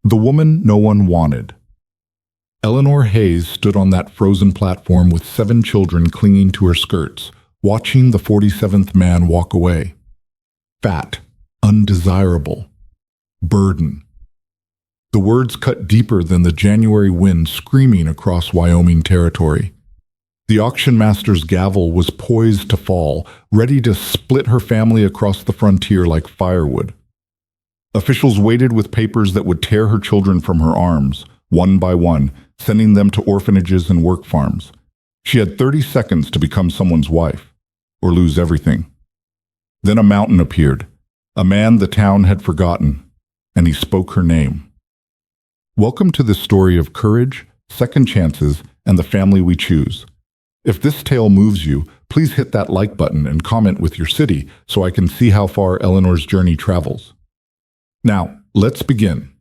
The woman no one wanted. Eleanor Hayes stood on that frozen platform with 7 children clinging to her skirts, watching the 47th man walk away. Fat, undesirable, burden. The words cut deeper than the January wind screaming across Wyoming territory. The auction master's gavel was poised to fall, ready to split her family across the frontier like firewood. Officials waited with papers that would tear her children from her arms, one by one, sending them to orphanages and work farms. She had 30 seconds to become someone's wife, or lose everything. Then a mountain appeared, a man the town had forgotten, and he spoke her name. Welcome to this story of courage, second chances, and the family we choose. If this tale moves you, please hit that like button and comment with your city so I can see how far Eleanor's journey travels. Now, let's begin.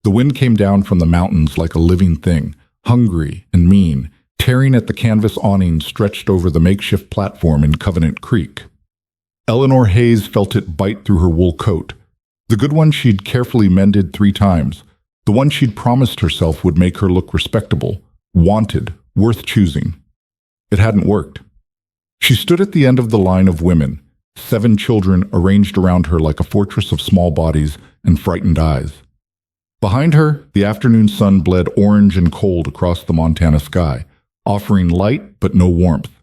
The wind came down from the mountains like a living thing, hungry and mean, tearing at the canvas awning stretched over the makeshift platform in Covenant Creek. Eleanor Hayes felt it bite through her wool coat, the good one she'd carefully mended 3 times, the one she'd promised herself would make her look respectable, wanted, worth choosing. It hadn't worked. She stood at the end of the line of women, 7 children arranged around her like a fortress of small bodies and frightened eyes. Behind her, the afternoon sun bled orange and cold across the Montana sky, offering light but no warmth.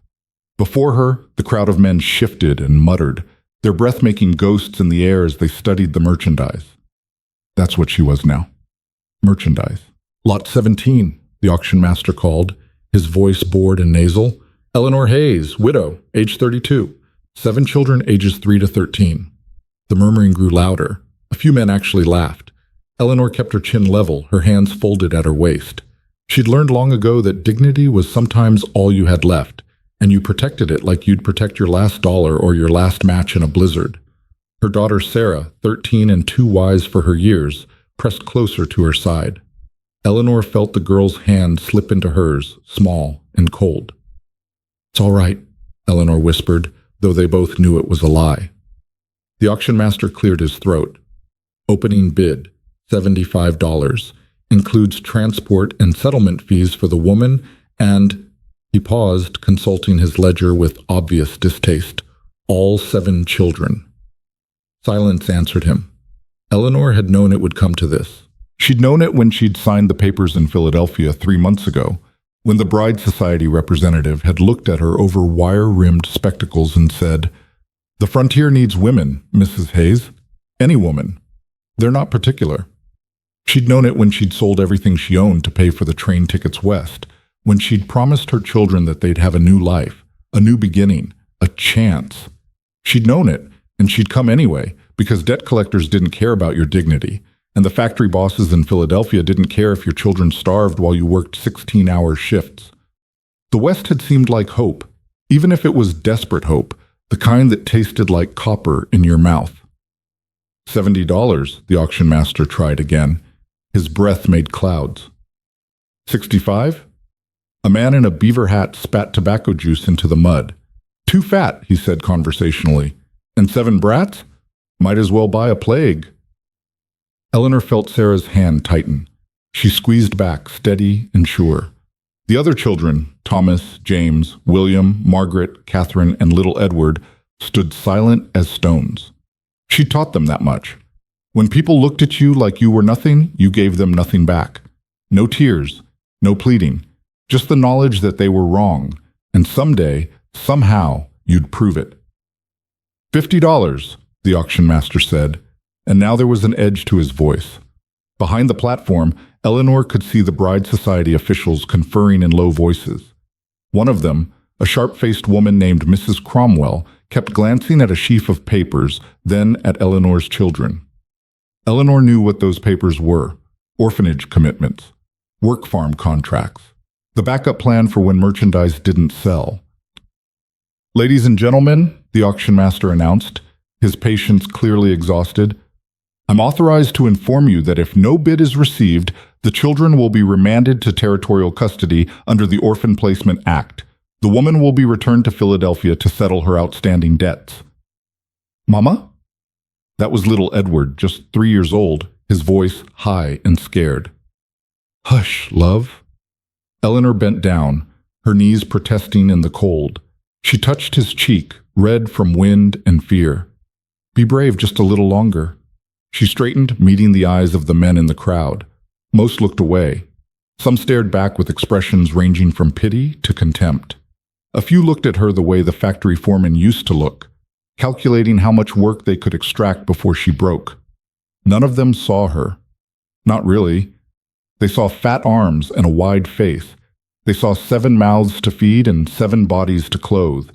Before her, the crowd of men shifted and muttered, their breath making ghosts in the air as they studied the merchandise. That's what she was now. Merchandise. Lot 17, the auction master called, his voice bored and nasal. Eleanor Hayes, widow, age 32. 7 children, ages 3 to 13. The murmuring grew louder. A few men actually laughed. Eleanor kept her chin level, her hands folded at her waist. She'd learned long ago that dignity was sometimes all you had left, and you protected it like you'd protect your last dollar or your last match in a blizzard. Her daughter Sarah, 13 and too wise for her years, pressed closer to her side. Eleanor felt the girl's hand slip into hers, small and cold. "It's all right," Eleanor whispered, though they both knew it was a lie. The auction master cleared his throat. Opening bid, $75, includes transport and settlement fees for the woman and, he paused, consulting his ledger with obvious distaste, all 7 children. Silence answered him. Eleanor had known it would come to this. She'd known it when she'd signed the papers in Philadelphia 3 months ago, when the Bride Society representative had looked at her over wire-rimmed spectacles and said, "The frontier needs women, Mrs. Hayes. Any woman. They're not particular." She'd known it when she'd sold everything she owned to pay for the train tickets west, when she'd promised her children that they'd have a new life, a new beginning, a chance. She'd known it, and she'd come anyway, because debt collectors didn't care about your dignity, and the factory bosses in Philadelphia didn't care if your children starved while you worked 16-hour shifts. The West had seemed like hope, even if it was desperate hope, the kind that tasted like copper in your mouth. $70, the auction master tried again. His breath made clouds. 65? A man in a beaver hat spat tobacco juice into the mud. "Too fat," he said conversationally. "And 7 brats? Might as well buy a plague." Eleanor felt Sarah's hand tighten. She squeezed back, steady and sure. The other children, Thomas, James, William, Margaret, Catherine, and little Edward, stood silent as stones. She taught them that much. When people looked at you like you were nothing, you gave them nothing back. No tears, no pleading, just the knowledge that they were wrong, and someday, somehow, you'd prove it. $50, the auction master said, and now there was an edge to his voice. Behind the platform, Eleanor could see the Bride Society officials conferring in low voices. One of them, a sharp-faced woman named Mrs. Cromwell, kept glancing at a sheaf of papers, then at Eleanor's children. Eleanor knew what those papers were: orphanage commitments, work farm contracts, the backup plan for when merchandise didn't sell. "Ladies and gentlemen," the auction master announced, his patience clearly exhausted, "I'm authorized to inform you that if no bid is received, the children will be remanded to territorial custody under the Orphan Placement Act. The woman will be returned to Philadelphia to settle her outstanding debts." "Mama?" That was little Edward, just 3 years old. his voice high and scared. "Hush, love." Eleanor bent down, her knees protesting in the cold. She touched his cheek, red from wind and fear. "Be brave just a little longer." She straightened, meeting the eyes of the men in the crowd. Most looked away. Some stared back with expressions ranging from pity to contempt. A few looked at her the way the factory foreman used to look, calculating how much work they could extract before she broke. None of them saw her. Not really. They saw fat arms and a wide face. They saw 7 mouths to feed and 7 bodies to clothe.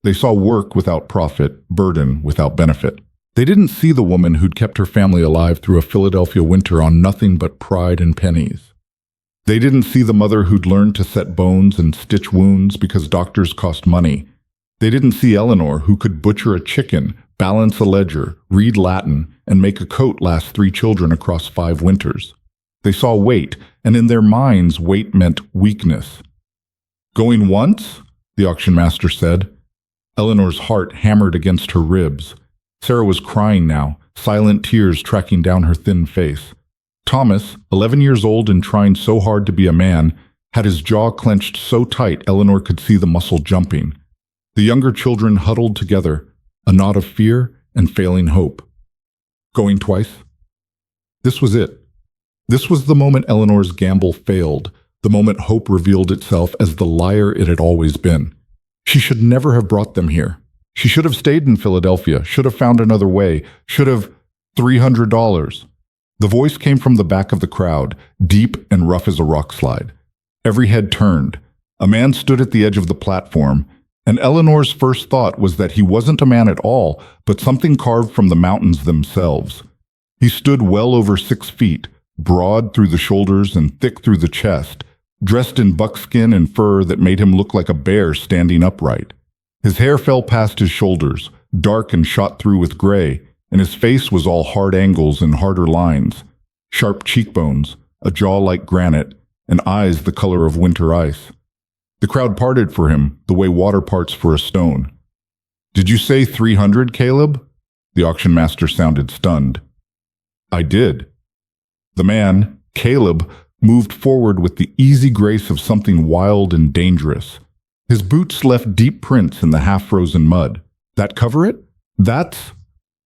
They saw work without profit, burden without benefit. They didn't see the woman who'd kept her family alive through a Philadelphia winter on nothing but pride and pennies. They didn't see the mother who'd learned to set bones and stitch wounds because doctors cost money. They didn't see Eleanor, who could butcher a chicken, balance a ledger, read Latin, and make a coat last 3 children across 5 winters. They saw weight, and in their minds, weight meant weakness. "Going once?" the auction master said. Eleanor's heart hammered against her ribs. Sarah was crying now, silent tears tracking down her thin face. Thomas, 11 years old and trying so hard to be a man, had his jaw clenched so tight Eleanor could see the muscle jumping. The younger children huddled together, a knot of fear and failing hope. Going twice? This was it. This was the moment Eleanor's gamble failed, the moment hope revealed itself as the liar it had always been. She should never have brought them here. She should have stayed in Philadelphia, should have found another way, should have $300. The voice came from the back of the crowd, deep and rough as a rock slide. Every head turned. A man stood at the edge of the platform, and Eleanor's first thought was that he wasn't a man at all, but something carved from the mountains themselves. He stood well over 6 feet, broad through the shoulders and thick through the chest, dressed in buckskin and fur that made him look like a bear standing upright. His hair fell past his shoulders, dark and shot through with gray, and his face was all hard angles and harder lines, sharp cheekbones, a jaw like granite, and eyes the color of winter ice. The crowd parted for him, the way water parts for a stone. "Did you say 300, Caleb?" The auction master sounded stunned. "I did." The man, Caleb, moved forward with the easy grace of something wild and dangerous. His boots left deep prints in the half-frozen mud. "That cover it?" "That's—"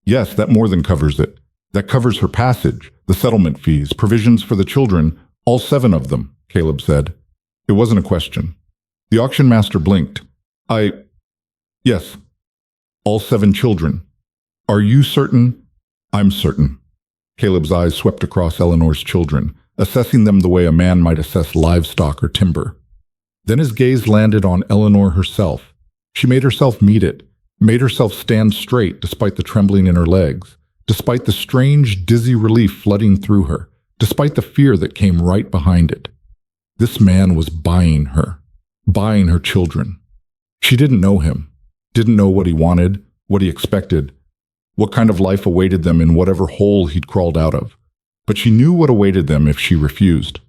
"Yes, that more than covers it. That covers her passage, the settlement fees, provisions for the children, all 7 of them," Caleb said. It wasn't a question. The auction master blinked. Yes, all 7 children. Are you certain?" "I'm certain." Caleb's eyes swept across Eleanor's children, assessing them the way a man might assess livestock or timber. Then his gaze landed on Eleanor herself. She made herself meet it, made herself stand straight despite the trembling in her legs, despite the strange, dizzy relief flooding through her, despite the fear that came right behind it. This man was buying her children. She didn't know him, didn't know what he wanted, what he expected, what kind of life awaited them in whatever hole he'd crawled out of. But she knew what awaited them if she refused.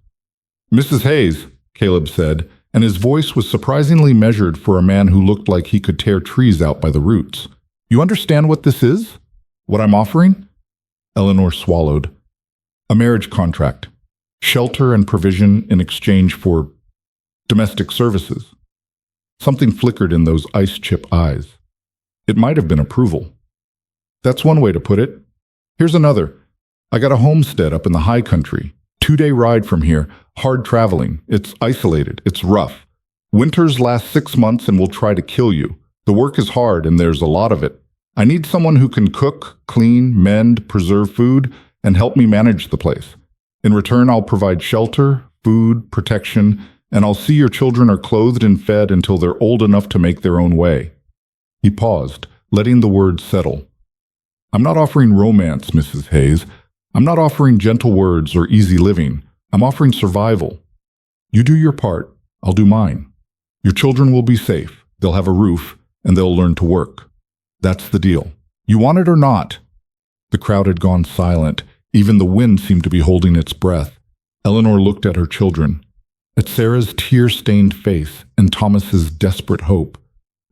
"Mrs. Hayes," Caleb said, and his voice was surprisingly measured for a man who looked like he could tear trees out by the roots. "You understand what this is? What I'm offering?" Eleanor swallowed. "A marriage contract. Shelter and provision in exchange for domestic services." Something flickered in those ice-chip eyes. It might have been approval. "That's one way to put it. Here's another. I got a homestead up in the high country. 2-day ride from here, hard traveling. It's isolated, it's rough. Winters last 6 months and will try to kill you. The work is hard and there's a lot of it. I need someone who can cook, clean, mend, preserve food, and help me manage the place. In return, I'll provide shelter, food, protection, and I'll see your children are clothed and fed until they're old enough to make their own way." He paused, letting the words settle. "I'm not offering romance, Mrs. Hayes. I'm not offering gentle words or easy living. I'm offering survival. You do your part, I'll do mine. Your children will be safe, they'll have a roof, and they'll learn to work. That's the deal. You want it or not?" The crowd had gone silent. Even the wind seemed to be holding its breath. Eleanor looked at her children, at Sarah's tear-stained face and Thomas's desperate hope,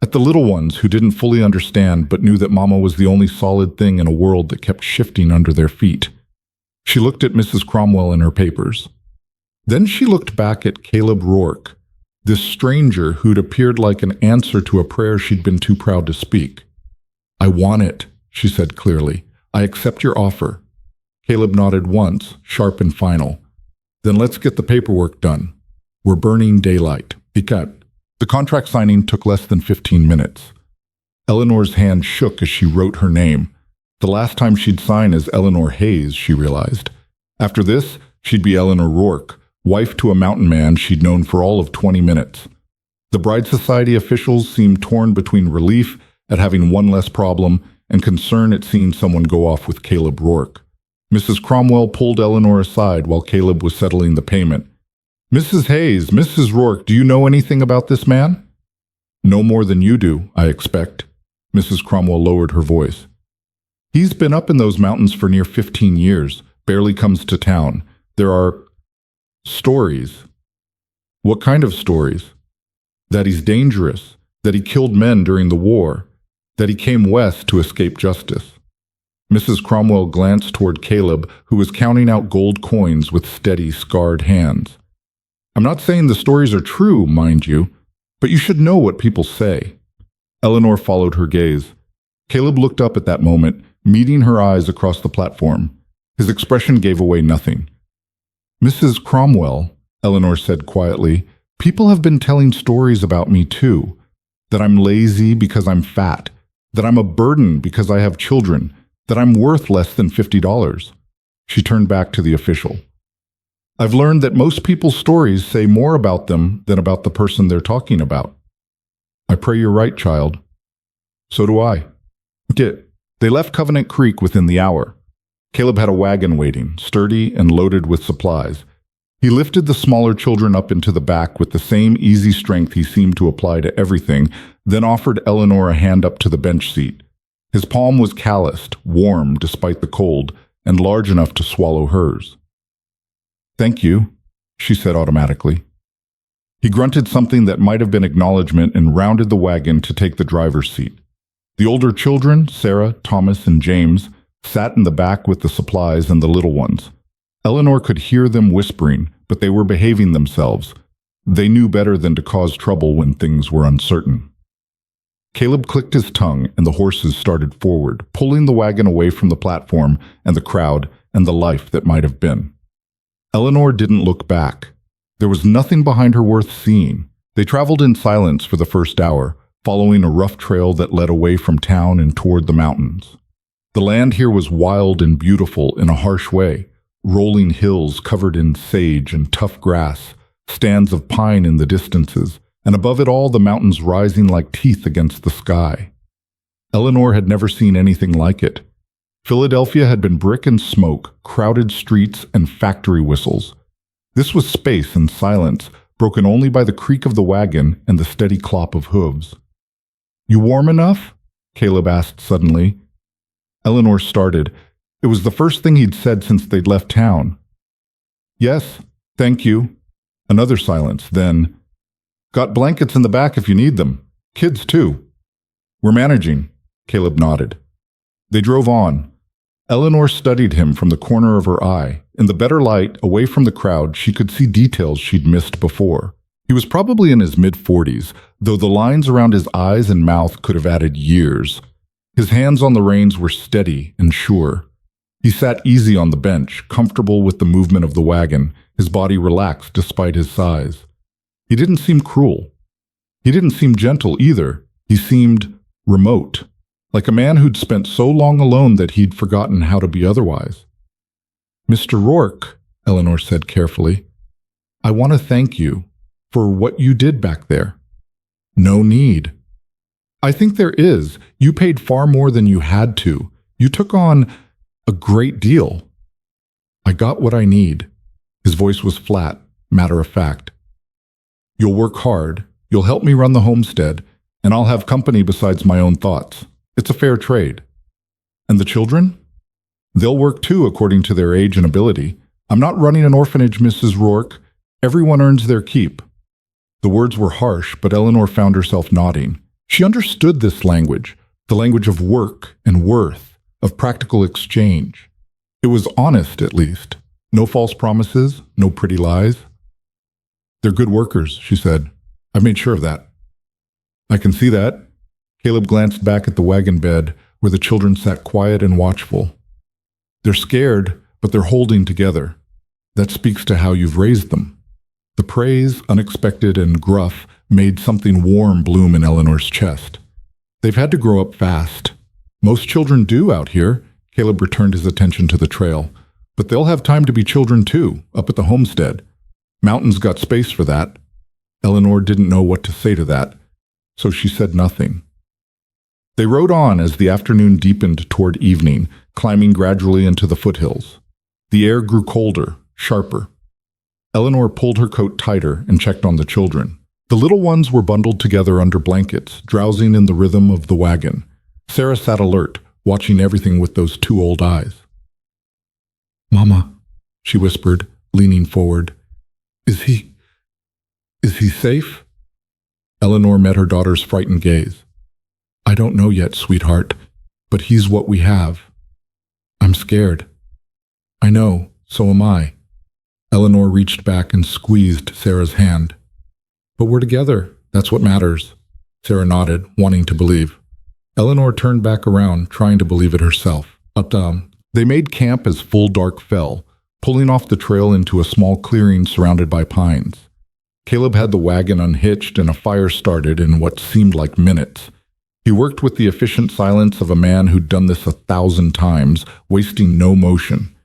at the little ones who didn't fully understand but knew that Mama was the only solid thing in a world that kept shifting under their feet. She looked at Mrs. Cromwell in her papers. Then she looked back at Caleb Rourke, this stranger who'd appeared like an answer to a prayer she'd been too proud to speak. "I want it," she said clearly. "I accept your offer." Caleb nodded once, sharp and final. "Then let's get the paperwork done. We're burning daylight." Picat. The contract signing took less than 15 minutes. Eleanor's hand shook as she wrote her name. The last time she'd sign as Eleanor Hayes, she realized. After this, she'd be Eleanor Rourke, wife to a mountain man she'd known for all of 20 minutes. The Bride Society officials seemed torn between relief at having one less problem and concern at seeing someone go off with Caleb Rourke. Mrs. Cromwell pulled Eleanor aside while Caleb was settling the payment. "Mrs. Hayes, Mrs. Rourke, do you know anything about this man?" "No more than you do, I expect." Mrs. Cromwell lowered her voice. "He's been up in those mountains for near 15 years, barely comes to town. There are stories." "What kind of stories?" "That he's dangerous, that he killed men during the war, that he came west to escape justice." Mrs. Cromwell glanced toward Caleb, who was counting out gold coins with steady, scarred hands. "I'm not saying the stories are true, mind you, but you should know what people say." Eleanor followed her gaze. Caleb looked up at that moment, meeting her eyes across the platform. His expression gave away nothing. "Mrs. Cromwell," Eleanor said quietly, "people have been telling stories about me too. That I'm lazy because I'm fat, that I'm a burden because I have children, that I'm worth less than $50. She turned back to the official. "I've learned that most people's stories say more about them than about the person they're talking about." "I pray you're right, child." "So do I." They left Covenant Creek within the hour. Caleb had a wagon waiting, sturdy and loaded with supplies. He lifted the smaller children up into the back with the same easy strength he seemed to apply to everything, then offered Eleanor a hand up to the bench seat. His palm was calloused, warm despite the cold, and large enough to swallow hers. "Thank you," she said automatically. He grunted something that might have been acknowledgement and rounded the wagon to take the driver's seat. The older children, Sarah, Thomas, and James, sat in the back with the supplies and the little ones. Eleanor could hear them whispering, but they were behaving themselves. They knew better than to cause trouble when things were uncertain. Caleb clicked his tongue, and the horses started forward, pulling the wagon away from the platform and the crowd and the life that might have been. Eleanor didn't look back. There was nothing behind her worth seeing. They traveled in silence for the first hour, following a rough trail that led away from town and toward the mountains. The land here was wild and beautiful in a harsh way. Rolling hills covered in sage and tough grass, stands of pine in the distances, and above it all the mountains rising like teeth against the sky. Eleanor had never seen anything like it. Philadelphia had been brick and smoke, crowded streets, and factory whistles. This was space and silence, broken only by the creak of the wagon and the steady clop of hooves. "You warm enough?" Caleb asked suddenly. Eleanor started. It was the first thing he'd said since they'd left town. "Yes, thank you." Another silence, then, "Got blankets in the back if you need them. Kids, too." "We're managing," Caleb nodded. They drove on. Eleanor studied him from the corner of her eye. In the better light, away from the crowd, she could see details she'd missed before. He was probably in his mid-40s, though the lines around his eyes and mouth could have added years. His hands on the reins were steady and sure. He sat easy on the bench, comfortable with the movement of the wagon, his body relaxed despite his size. He didn't seem cruel. He didn't seem gentle either. He seemed remote, like a man who'd spent so long alone that he'd forgotten how to be otherwise. "Mr. Rourke," Eleanor said carefully, "I want to thank you for what you did back there." "No need." "I think there is. You paid far more than you had to. You took on a great deal." "I got what I need." His voice was flat, matter of fact. "You'll work hard, you'll help me run the homestead, and I'll have company besides my own thoughts. It's a fair trade." "And the children?" "They'll work too, according to their age and ability. I'm not running an orphanage, Mrs. Rourke. Everyone earns their keep." The words were harsh, but Eleanor found herself nodding. She understood this language, the language of work and worth, of practical exchange. It was honest, at least. No false promises, no pretty lies. They're good workers, she said. I've made sure of that. I can see that. Caleb glanced back at the wagon bed where the children sat quiet and watchful. They're scared, but they're holding together. That speaks to how you've raised them. The praise, unexpected and gruff, made something warm bloom in Eleanor's chest. They've had to grow up fast. Most children do out here. Caleb returned his attention to the trail. But they'll have time to be children too, up at the homestead. Mountain's got space for that. Eleanor didn't know what to say to that, so she said nothing. They rode on as the afternoon deepened toward evening, climbing gradually into the foothills. The air grew colder, sharper. Eleanor pulled her coat tighter and checked on the children. The little ones were bundled together under blankets, drowsing in the rhythm of the wagon. Sarah sat alert, watching everything with those two old eyes. "Mama," she whispered, leaning forward. Is he safe?" Eleanor met her daughter's frightened gaze. "I don't know yet, sweetheart, but he's what we have. I'm scared." "I know, so am I." Eleanor reached back and squeezed Sarah's hand. "But we're together, that's what matters." Sarah nodded, wanting to believe. Eleanor turned back around, trying to believe it herself. They made camp as full dark fell, pulling off the trail into a small clearing surrounded by pines. Caleb had the wagon unhitched and a fire started in what seemed like minutes. He worked with the efficient silence of a man who'd done this 1,000 times, wasting no motion.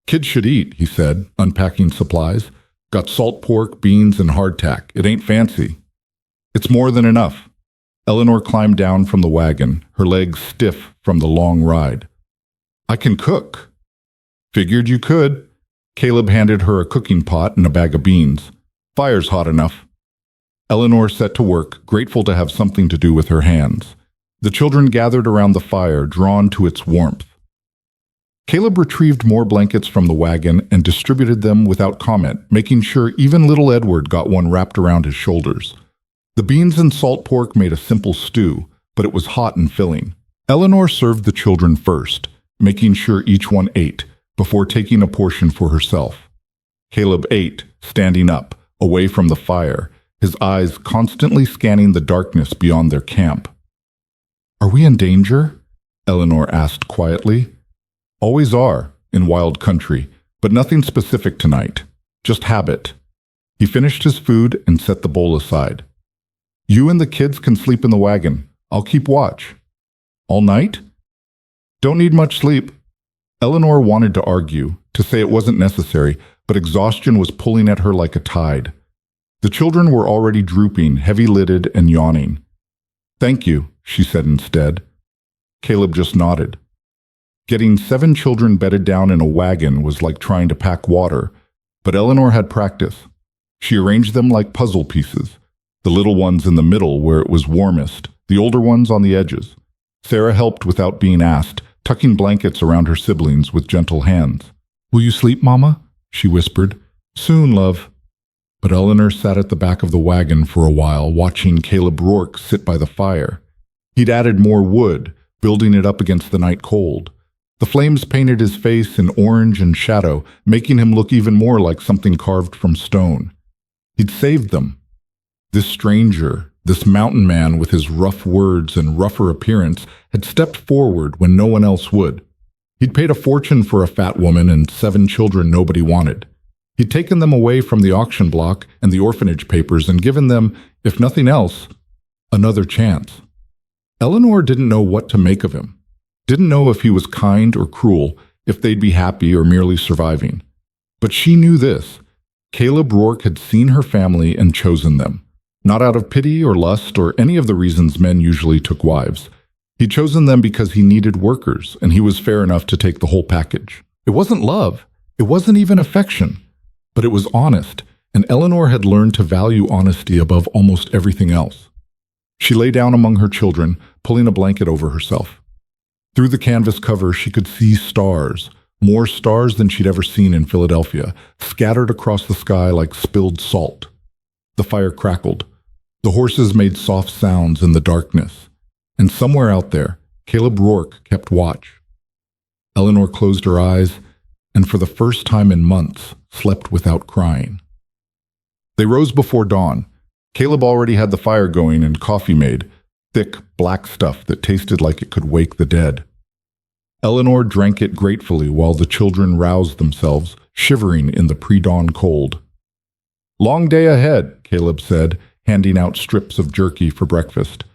"Kids should eat," he said, unpacking supplies. "Got salt pork, beans, and hardtack. It ain't fancy." "It's more than enough." Eleanor climbed down from the wagon, her legs stiff from the long ride. "I can cook." "Figured you could." Caleb handed her a cooking pot and a bag of beans. "Fire's hot enough." Eleanor set to work, grateful to have something to do with her hands. The children gathered around the fire, drawn to its warmth. Caleb retrieved more blankets from the wagon and distributed them without comment, making sure even little Edward got one wrapped around his shoulders. The beans and salt pork made a simple stew, but it was hot and filling. Eleanor served the children first, making sure each one ate, before taking a portion for herself. Caleb ate, standing up, away from the fire, his eyes constantly scanning the darkness beyond their camp. "Are we in danger?" Eleanor asked quietly. "Always are, in wild country, but nothing specific tonight. Just habit." He finished his food and set the bowl aside. "You and the kids can sleep in the wagon. I'll keep watch." "All night?" "Don't need much sleep." Eleanor wanted to argue, to say it wasn't necessary, but exhaustion was pulling at her like a tide. The children were already drooping, heavy-lidded and yawning. "Thank you," she said instead. Caleb just nodded. Getting 7 children bedded down in a wagon was like trying to pack water, but Eleanor had practice. She arranged them like puzzle pieces, the little ones in the middle where it was warmest, the older ones on the edges. Sarah helped without being asked, tucking blankets around her siblings with gentle hands. "Will you sleep, Mama?" she whispered. "Soon, love." But Eleanor sat at the back of the wagon for a while, watching Caleb Rourke sit by the fire. He'd added more wood, building it up against the night cold. The flames painted his face in orange and shadow, making him look even more like something carved from stone. He'd saved them. This stranger, this mountain man with his rough words and rougher appearance, had stepped forward when no one else would. He'd paid a fortune for a fat woman and 7 children nobody wanted. He'd taken them away from the auction block and the orphanage papers and given them, if nothing else, another chance. Eleanor didn't know what to make of him. Didn't know if he was kind or cruel, if they'd be happy or merely surviving. But she knew this. Caleb Rourke had seen her family and chosen them. Not out of pity or lust or any of the reasons men usually took wives. He'd chosen them because he needed workers, and he was fair enough to take the whole package. It wasn't love. It wasn't even affection. But it was honest, and Eleanor had learned to value honesty above almost everything else. She lay down among her children, pulling a blanket over herself. Through the canvas cover, she could see stars, more stars than she'd ever seen in Philadelphia, scattered across the sky like spilled salt. The fire crackled. The horses made soft sounds in the darkness. And somewhere out there, Caleb Rourke kept watch. Eleanor closed her eyes and for the first time in months slept without crying. They rose before dawn. Caleb already had the fire going and coffee made, thick black stuff that tasted like it could wake the dead. Eleanor drank it gratefully while the children roused themselves, shivering in the pre-dawn cold. "Long day ahead," Caleb said, handing out strips of jerky for breakfast.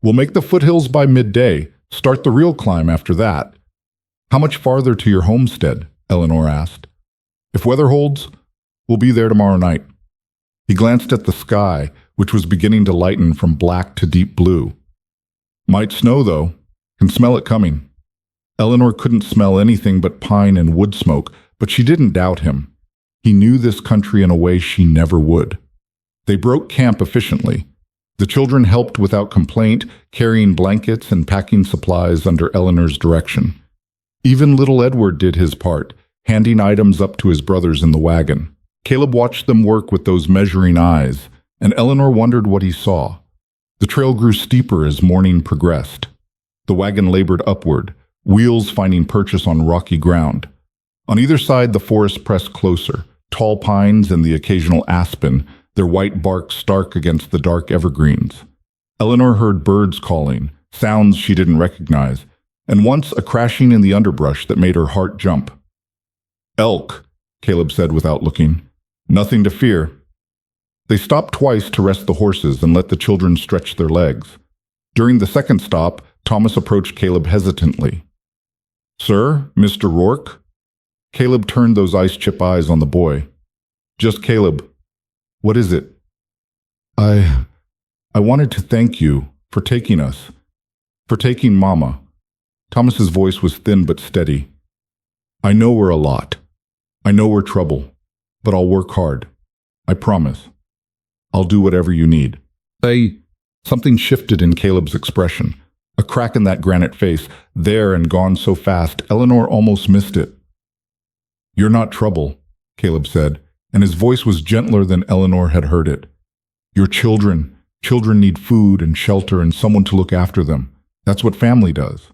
"We'll make the foothills by midday, start the real climb after that." "How much farther to your homestead?" Eleanor asked. "If weather holds, we'll be there tomorrow night." He glanced at the sky, which was beginning to lighten from black to deep blue. "Might snow, though. Can smell it coming." Eleanor couldn't smell anything but pine and wood smoke, but she didn't doubt him. He knew this country in a way she never would. They broke camp efficiently. The children helped without complaint, carrying blankets and packing supplies under Eleanor's direction. Even little Edward did his part, handing items up to his brothers in the wagon. Caleb watched them work with those measuring eyes, and Eleanor wondered what he saw. The trail grew steeper as morning progressed. The wagon labored upward, wheels finding purchase on rocky ground. On either side, the forest pressed closer, tall pines and the occasional aspen, their white bark stark against the dark evergreens. Eleanor heard birds calling, sounds she didn't recognize, and once a crashing in the underbrush that made her heart jump. "Elk," Caleb said without looking. "Nothing to fear." They stopped twice to rest the horses and let the children stretch their legs. During the second stop, Thomas approached Caleb hesitantly. "Sir, Mr. Rourke?" Caleb turned those ice-chip eyes on the boy. "Just Caleb. What is it?" I wanted to thank you for taking us, for taking Mama." Thomas's voice was thin but steady. "I know we're a lot. I know we're trouble, but I'll work hard. I promise. I'll do whatever you need." Something shifted in Caleb's expression. A crack in that granite face, there and gone so fast, Eleanor almost missed it. "You're not trouble," Caleb said, and his voice was gentler than Eleanor had heard it. "You're children. Children need food and shelter and someone to look after them. That's what family does."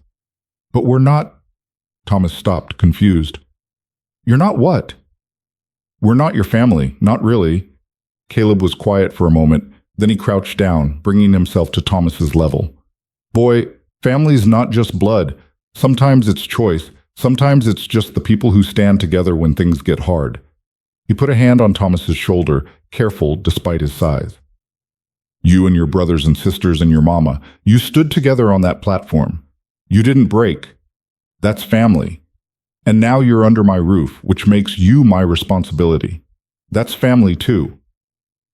"But we're not—" Thomas stopped, confused. "You're not what?" "We're not your family, not really." Caleb was quiet for a moment, then he crouched down, bringing himself to Thomas's level. "Boy, family's not just blood. Sometimes it's choice. Sometimes it's just the people who stand together when things get hard." He put a hand on Thomas's shoulder, careful despite his size. "You and your brothers and sisters and your mama, you stood together on that platform. You didn't break. That's family. And now you're under my roof, which makes you my responsibility. That's family too."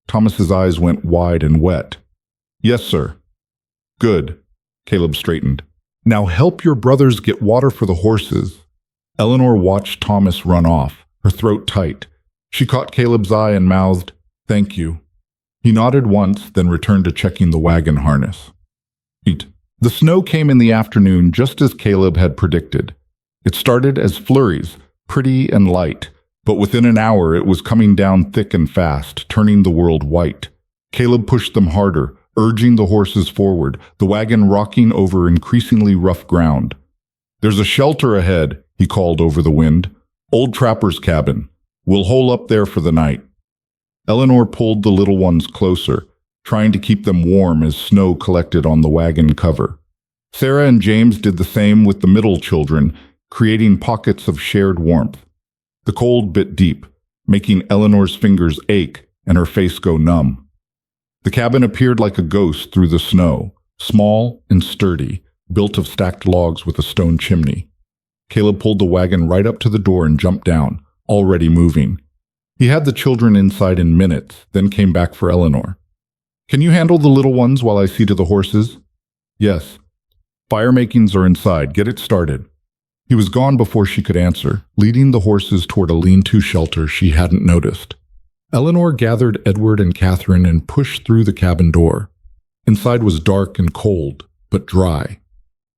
Thomas's eyes went wide and wet. "Yes, sir." "Good." Caleb straightened. "Now help your brothers get water for the horses." Eleanor watched Thomas run off, her throat tight. She caught Caleb's eye and mouthed, "Thank you." He nodded once, then returned to checking the wagon harness. The snow came in the afternoon just as Caleb had predicted. It started as flurries, pretty and light, but within an hour it was coming down thick and fast, turning the world white. Caleb pushed them harder, urging the horses forward, the wagon rocking over increasingly rough ground. "There's a shelter ahead," he called over the wind. "Old trapper's cabin. We'll hole up there for the night." Eleanor pulled the little ones closer, trying to keep them warm as snow collected on the wagon cover. Sarah and James did the same with the middle children, creating pockets of shared warmth. The cold bit deep, making Eleanor's fingers ache and her face go numb. The cabin appeared like a ghost through the snow, small and sturdy, built of stacked logs with a stone chimney. Caleb pulled the wagon right up to the door and jumped down, already moving. He had the children inside in minutes, then came back for Eleanor. "Can you handle the little ones while I see to the horses?" "Yes." "Fire makings are inside. Get it started." He was gone before she could answer, leading the horses toward a lean-to shelter she hadn't noticed. Eleanor gathered Edward and Catherine and pushed through the cabin door. Inside was dark and cold, but dry.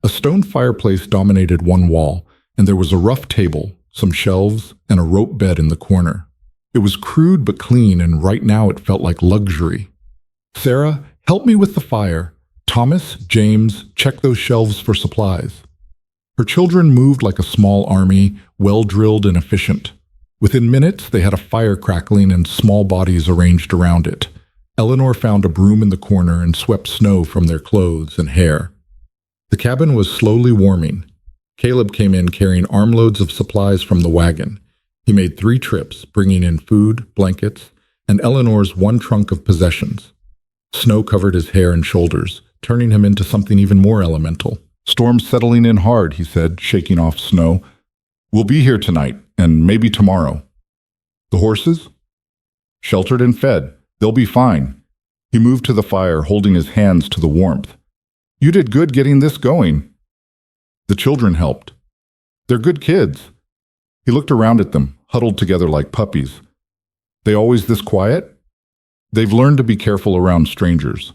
A stone fireplace dominated one wall, and there was a rough table, some shelves, and a rope bed in the corner. It was crude but clean, and right now it felt like luxury. "Sarah, help me with the fire. Thomas, James, check those shelves for supplies." Her children moved like a small army, well-drilled and efficient. Within minutes, they had a fire crackling and small bodies arranged around it. Eleanor found a broom in the corner and swept snow from their clothes and hair. The cabin was slowly warming. Caleb came in carrying armloads of supplies from the wagon. He made 3 trips, bringing in food, blankets, and Eleanor's one trunk of possessions. Snow covered his hair and shoulders, turning him into something even more elemental. "Storm's settling in hard," he said, shaking off snow. "We'll be here tonight, and maybe tomorrow." "The horses?" "Sheltered and fed. They'll be fine." He moved to the fire, holding his hands to the warmth. "You did good getting this going." "The children helped. They're good kids." He looked around at them, huddled together like puppies. "They always this quiet?" "They've learned to be careful around strangers."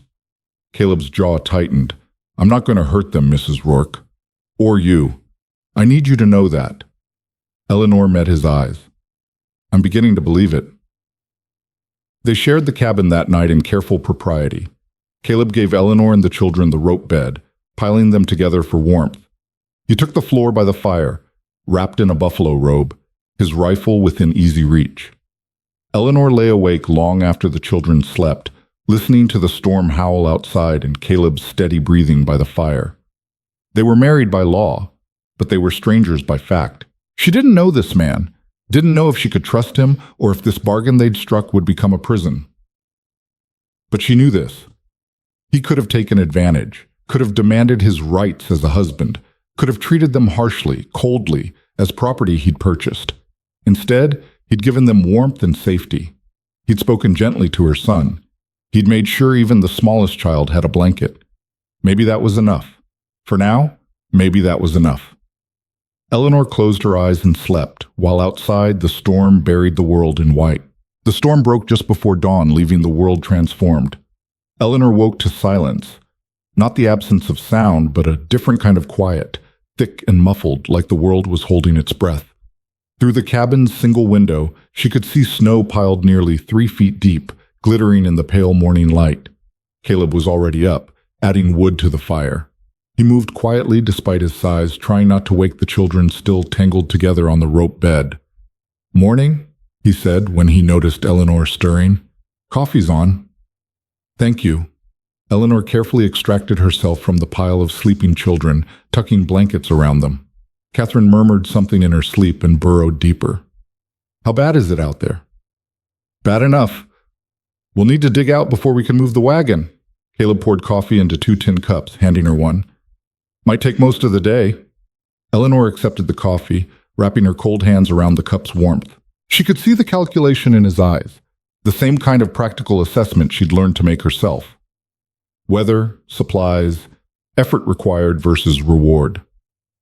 Caleb's jaw tightened. "I'm not going to hurt them, Mrs. Rourke. Or you. I need you to know that." Eleanor met his eyes. "I'm beginning to believe it." They shared the cabin that night in careful propriety. Caleb gave Eleanor and the children the rope bed, piling them together for warmth. He took the floor by the fire, wrapped in a buffalo robe, his rifle within easy reach. Eleanor lay awake long after the children slept, listening to the storm howl outside and Caleb's steady breathing by the fire. They were married by law, but they were strangers by fact. She didn't know this man, didn't know if she could trust him or if this bargain they'd struck would become a prison. But she knew this. He could have taken advantage, could have demanded his rights as a husband, could have treated them harshly, coldly, as property he'd purchased. Instead, he'd given them warmth and safety. He'd spoken gently to her son. He'd made sure even the smallest child had a blanket. Maybe that was enough. For now, maybe that was enough. Eleanor closed her eyes and slept, while outside the storm buried the world in white. The storm broke just before dawn, leaving the world transformed. Eleanor woke to silence. Not the absence of sound, but a different kind of quiet, thick and muffled, like the world was holding its breath. Through the cabin's single window, she could see snow piled nearly 3 feet deep, glittering in the pale morning light. Caleb was already up, adding wood to the fire. He moved quietly despite his size, trying not to wake the children still tangled together on the rope bed. "Morning," he said when he noticed Eleanor stirring. "Coffee's on." "Thank you." Eleanor carefully extracted herself from the pile of sleeping children, tucking blankets around them. Catherine murmured something in her sleep and burrowed deeper. "How bad is it out there?" "Bad enough. We'll need to dig out before we can move the wagon." Caleb poured coffee into 2 tin cups, handing her one. "Might take most of the day." Eleanor accepted the coffee, wrapping her cold hands around the cup's warmth. She could see the calculation in his eyes, the same kind of practical assessment she'd learned to make herself. Weather, supplies, effort required versus reward.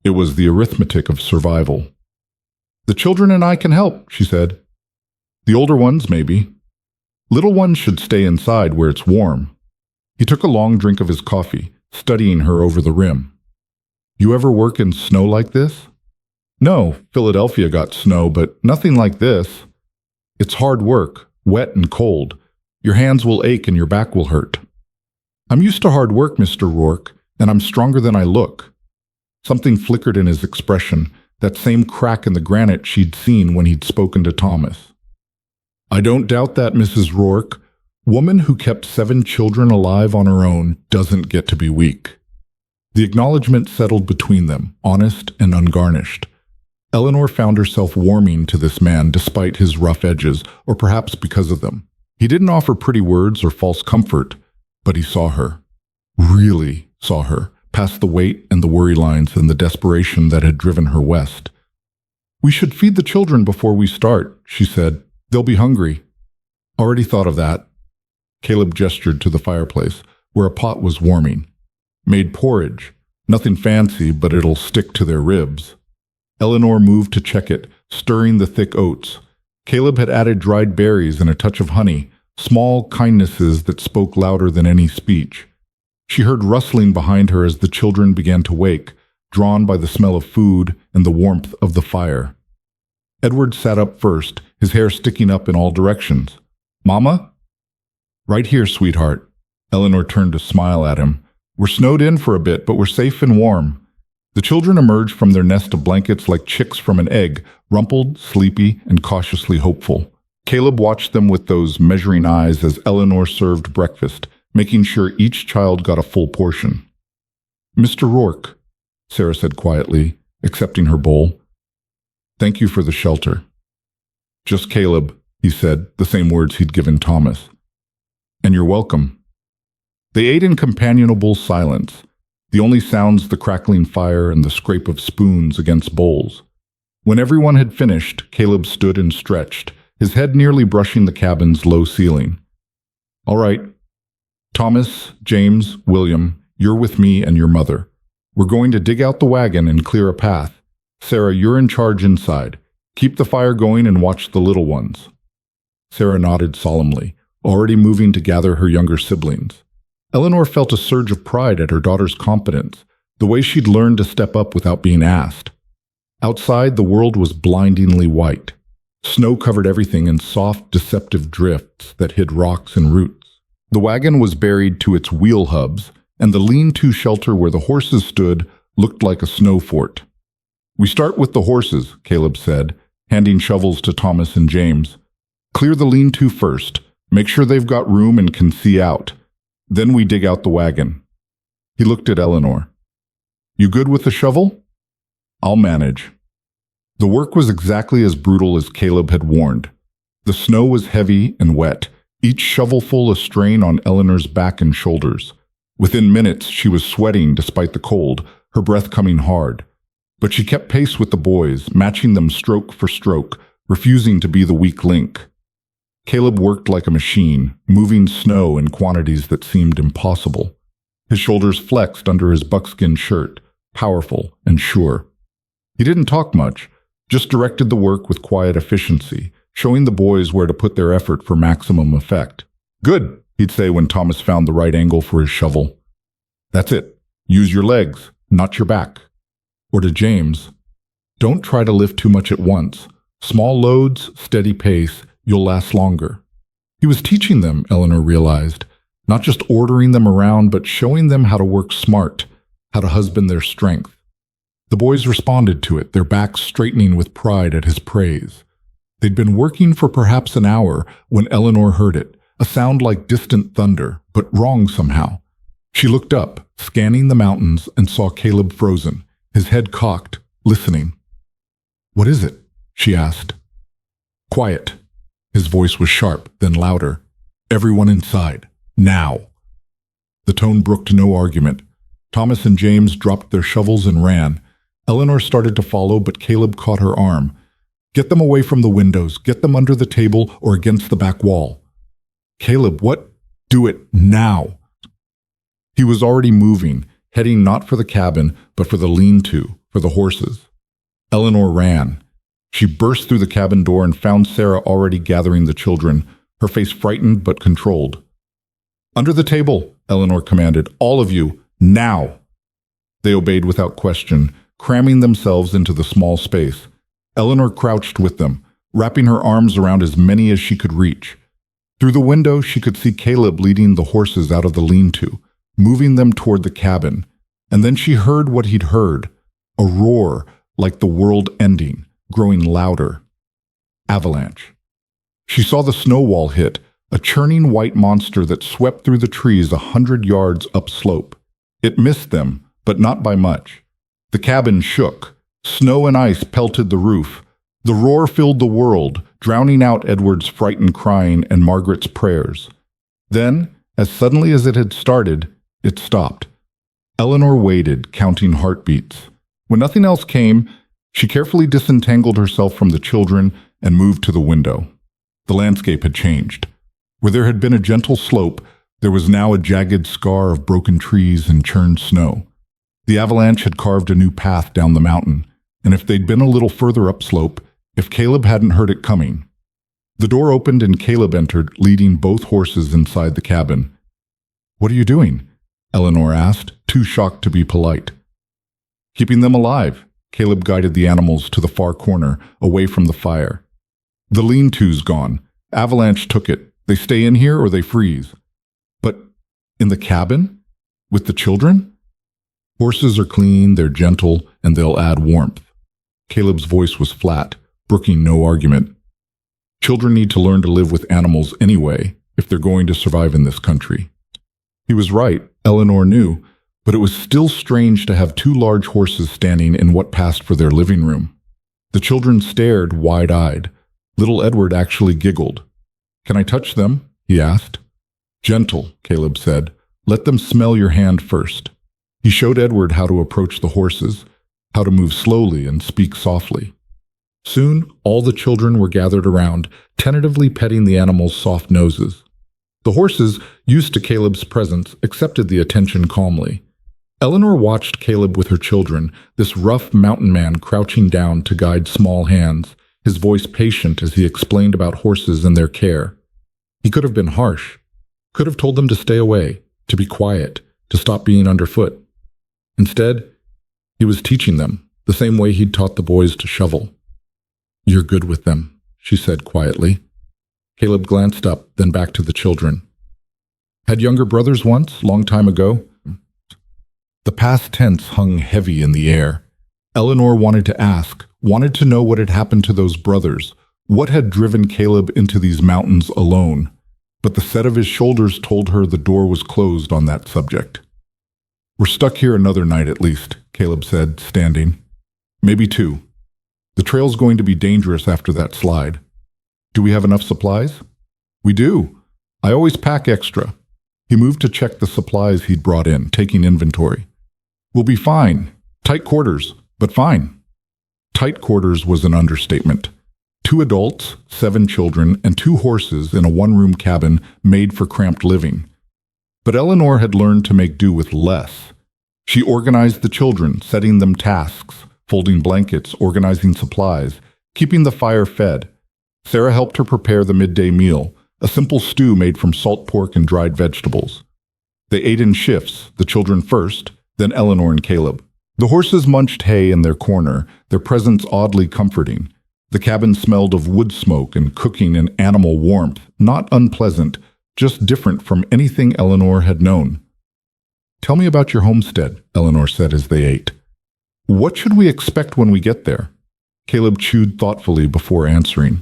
It was the arithmetic of survival. "The children and I can help," she said. "The older ones, maybe. Little ones should stay inside where it's warm." He took a long drink of his coffee, studying her over the rim. "You ever work in snow like this?" "No, Philadelphia got snow, but nothing like this. It's hard work, wet and cold. Your hands will ache and your back will hurt." "I'm used to hard work, Mr. Rourke, and I'm stronger than I look." Something flickered in his expression, that same crack in the granite she'd seen when he'd spoken to Thomas. "I don't doubt that, Mrs. Rourke. Woman who kept 7 children alive on her own doesn't get to be weak." The acknowledgement settled between them, honest and ungarnished. Eleanor found herself warming to this man despite his rough edges, or perhaps because of them. He didn't offer pretty words or false comfort, but he saw her. Really saw her, past the weight and the worry lines and the desperation that had driven her west. "We should feed the children before we start," she said. "They'll be hungry." "Already thought of that." Caleb gestured to the fireplace, where a pot was warming. "Made porridge. Nothing fancy, but it'll stick to their ribs." Eleanor moved to check it, stirring the thick oats. Caleb had added dried berries and a touch of honey, small kindnesses that spoke louder than any speech. She heard rustling behind her as the children began to wake, drawn by the smell of food and the warmth of the fire. Edward sat up first, his hair sticking up in all directions. "Mama?" "Right here, sweetheart." Eleanor turned to smile at him. "We're snowed in for a bit, but we're safe and warm." The children emerged from their nest of blankets like chicks from an egg, rumpled, sleepy, and cautiously hopeful. Caleb watched them with those measuring eyes as Eleanor served breakfast, making sure each child got a full portion. "Mr. Rourke," Sarah said quietly, accepting her bowl. "Thank you for the shelter." "Just Caleb," he said, the same words he'd given Thomas. "And you're welcome." They ate in companionable silence, the only sounds the crackling fire and the scrape of spoons against bowls. When everyone had finished, Caleb stood and stretched, his head nearly brushing the cabin's low ceiling. "All right. Thomas, James, William, you're with me and your mother. We're going to dig out the wagon and clear a path. Sarah, you're in charge inside. Keep the fire going and watch the little ones." Sarah nodded solemnly, already moving to gather her younger siblings. Eleanor felt a surge of pride at her daughter's confidence, the way she'd learned to step up without being asked. Outside, the world was blindingly white. Snow covered everything in soft, deceptive drifts that hid rocks and roots. The wagon was buried to its wheel hubs, and the lean-to shelter where the horses stood looked like a snow fort. "We start with the horses," Caleb said, handing shovels to Thomas and James. "Clear the lean-to first. Make sure they've got room and can see out. Then we dig out the wagon." He looked at Eleanor. "You good with the shovel?" "I'll manage." The work was exactly as brutal as Caleb had warned. The snow was heavy and wet, each shovelful a strain on Eleanor's back and shoulders. Within minutes, she was sweating despite the cold, her breath coming hard. But she kept pace with the boys, matching them stroke for stroke, refusing to be the weak link. Caleb worked like a machine, moving snow in quantities that seemed impossible. His shoulders flexed under his buckskin shirt, powerful and sure. He didn't talk much, just directed the work with quiet efficiency, showing the boys where to put their effort for maximum effect. "Good," he'd say when Thomas found the right angle for his shovel. "That's it. Use your legs, not your back." Or to James, "Don't try to lift too much at once. Small loads, steady pace, you'll last longer." He was teaching them, Eleanor realized, not just ordering them around, but showing them how to work smart, how to husband their strength. The boys responded to it, their backs straightening with pride at his praise. They'd been working for perhaps an hour when Eleanor heard it, a sound like distant thunder, but wrong somehow. She looked up, scanning the mountains, and saw Caleb frozen, his head cocked, listening. "What is it?" she asked. "Quiet." His voice was sharp, then louder. "Everyone inside. Now." The tone brooked no argument. Thomas and James dropped their shovels and ran. Eleanor started to follow, but Caleb caught her arm. "Get them away from the windows. Get them under the table or against the back wall." "Caleb, what?" "Do it now." He was already moving, heading not for the cabin, but for the lean-to, for the horses. Eleanor ran. She burst through the cabin door and found Sarah already gathering the children, her face frightened but controlled. "Under the table," Eleanor commanded. "All of you, now." They obeyed without question, cramming themselves into the small space. Eleanor crouched with them, wrapping her arms around as many as she could reach. Through the window, she could see Caleb leading the horses out of the lean-to, moving them toward the cabin. And then she heard what he'd heard, a roar like the world ending, growing louder. Avalanche. She saw the snow wall hit, a churning white monster that swept through the trees 100 yards upslope. It missed them, but not by much. The cabin shook. Snow and ice pelted the roof. The roar filled the world, drowning out Edward's frightened crying and Margaret's prayers. Then, as suddenly as it had started, it stopped. Eleanor waited, counting heartbeats. When nothing else came, she carefully disentangled herself from the children and moved to the window. The landscape had changed. Where there had been a gentle slope, there was now a jagged scar of broken trees and churned snow. The avalanche had carved a new path down the mountain, and if they'd been a little further upslope, if Caleb hadn't heard it coming. The door opened and Caleb entered, leading both horses inside the cabin. "What are you doing?" Eleanor asked, too shocked to be polite. "Keeping them alive." Caleb guided the animals to the far corner, away from the fire. "The lean-to's gone. Avalanche took it. They stay in here or they freeze." "But in the cabin? With the children?" Horses are clean, they're gentle, and they'll add warmth. Caleb's voice was flat, brooking no argument. Children need to learn to live with animals anyway, if they're going to survive in this country. He was right, Eleanor knew, but it was still strange to have two large horses standing in what passed for their living room. The children stared wide-eyed. Little Edward actually giggled. "Can I touch them?" he asked. "Gentle," Caleb said. "Let them smell your hand first." He showed Edward how to approach the horses, how to move slowly and speak softly. Soon, all the children were gathered around, tentatively petting the animals' soft noses. The horses, used to Caleb's presence, accepted the attention calmly. Eleanor watched Caleb with her children, this rough mountain man crouching down to guide small hands, his voice patient as he explained about horses and their care. He could have been harsh, could have told them to stay away, to be quiet, to stop being underfoot. Instead, he was teaching them, the same way he'd taught the boys to shovel. "You're good with them," she said quietly. Caleb glanced up, then back to the children. "Had younger brothers once, long time ago?" The past tense hung heavy in the air. Eleanor wanted to ask, wanted to know what had happened to those brothers, what had driven Caleb into these mountains alone. But the set of his shoulders told her the door was closed on that subject. "We're stuck here another night at least," Caleb said, standing. "Maybe two. The trail's going to be dangerous after that slide. Do we have enough supplies?" "We do. I always pack extra." He moved to check the supplies he'd brought in, taking inventory. "We'll be fine. Tight quarters, but fine." Tight quarters was an understatement. 2 adults, 7 children, and 2 horses in a one-room cabin made for cramped living. But Eleanor had learned to make do with less. She organized the children, setting them tasks, folding blankets, organizing supplies, keeping the fire fed. Sarah helped her prepare the midday meal, a simple stew made from salt pork and dried vegetables. They ate in shifts, the children first, then Eleanor and Caleb. The horses munched hay in their corner, their presence oddly comforting. The cabin smelled of wood smoke and cooking and animal warmth, not unpleasant, just different from anything Eleanor had known. "Tell me about your homestead," Eleanor said as they ate. "What should we expect when we get there?" Caleb chewed thoughtfully before answering.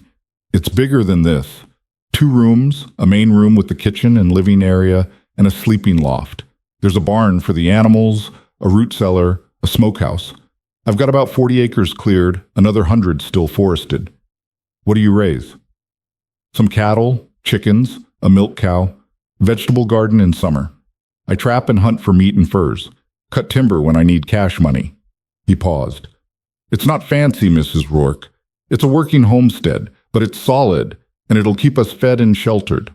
"It's bigger than this. 2 rooms, a main room with the kitchen and living area, and a sleeping loft. There's a barn for the animals, a root cellar, a smokehouse. I've got about 40 acres cleared, another 100 still forested." "What do you raise?" "Some cattle, chickens, a milk cow, vegetable garden in summer. I trap and hunt for meat and furs, cut timber when I need cash money." He paused. "It's not fancy, Mrs. Rourke. It's a working homestead, but it's solid, and it'll keep us fed and sheltered."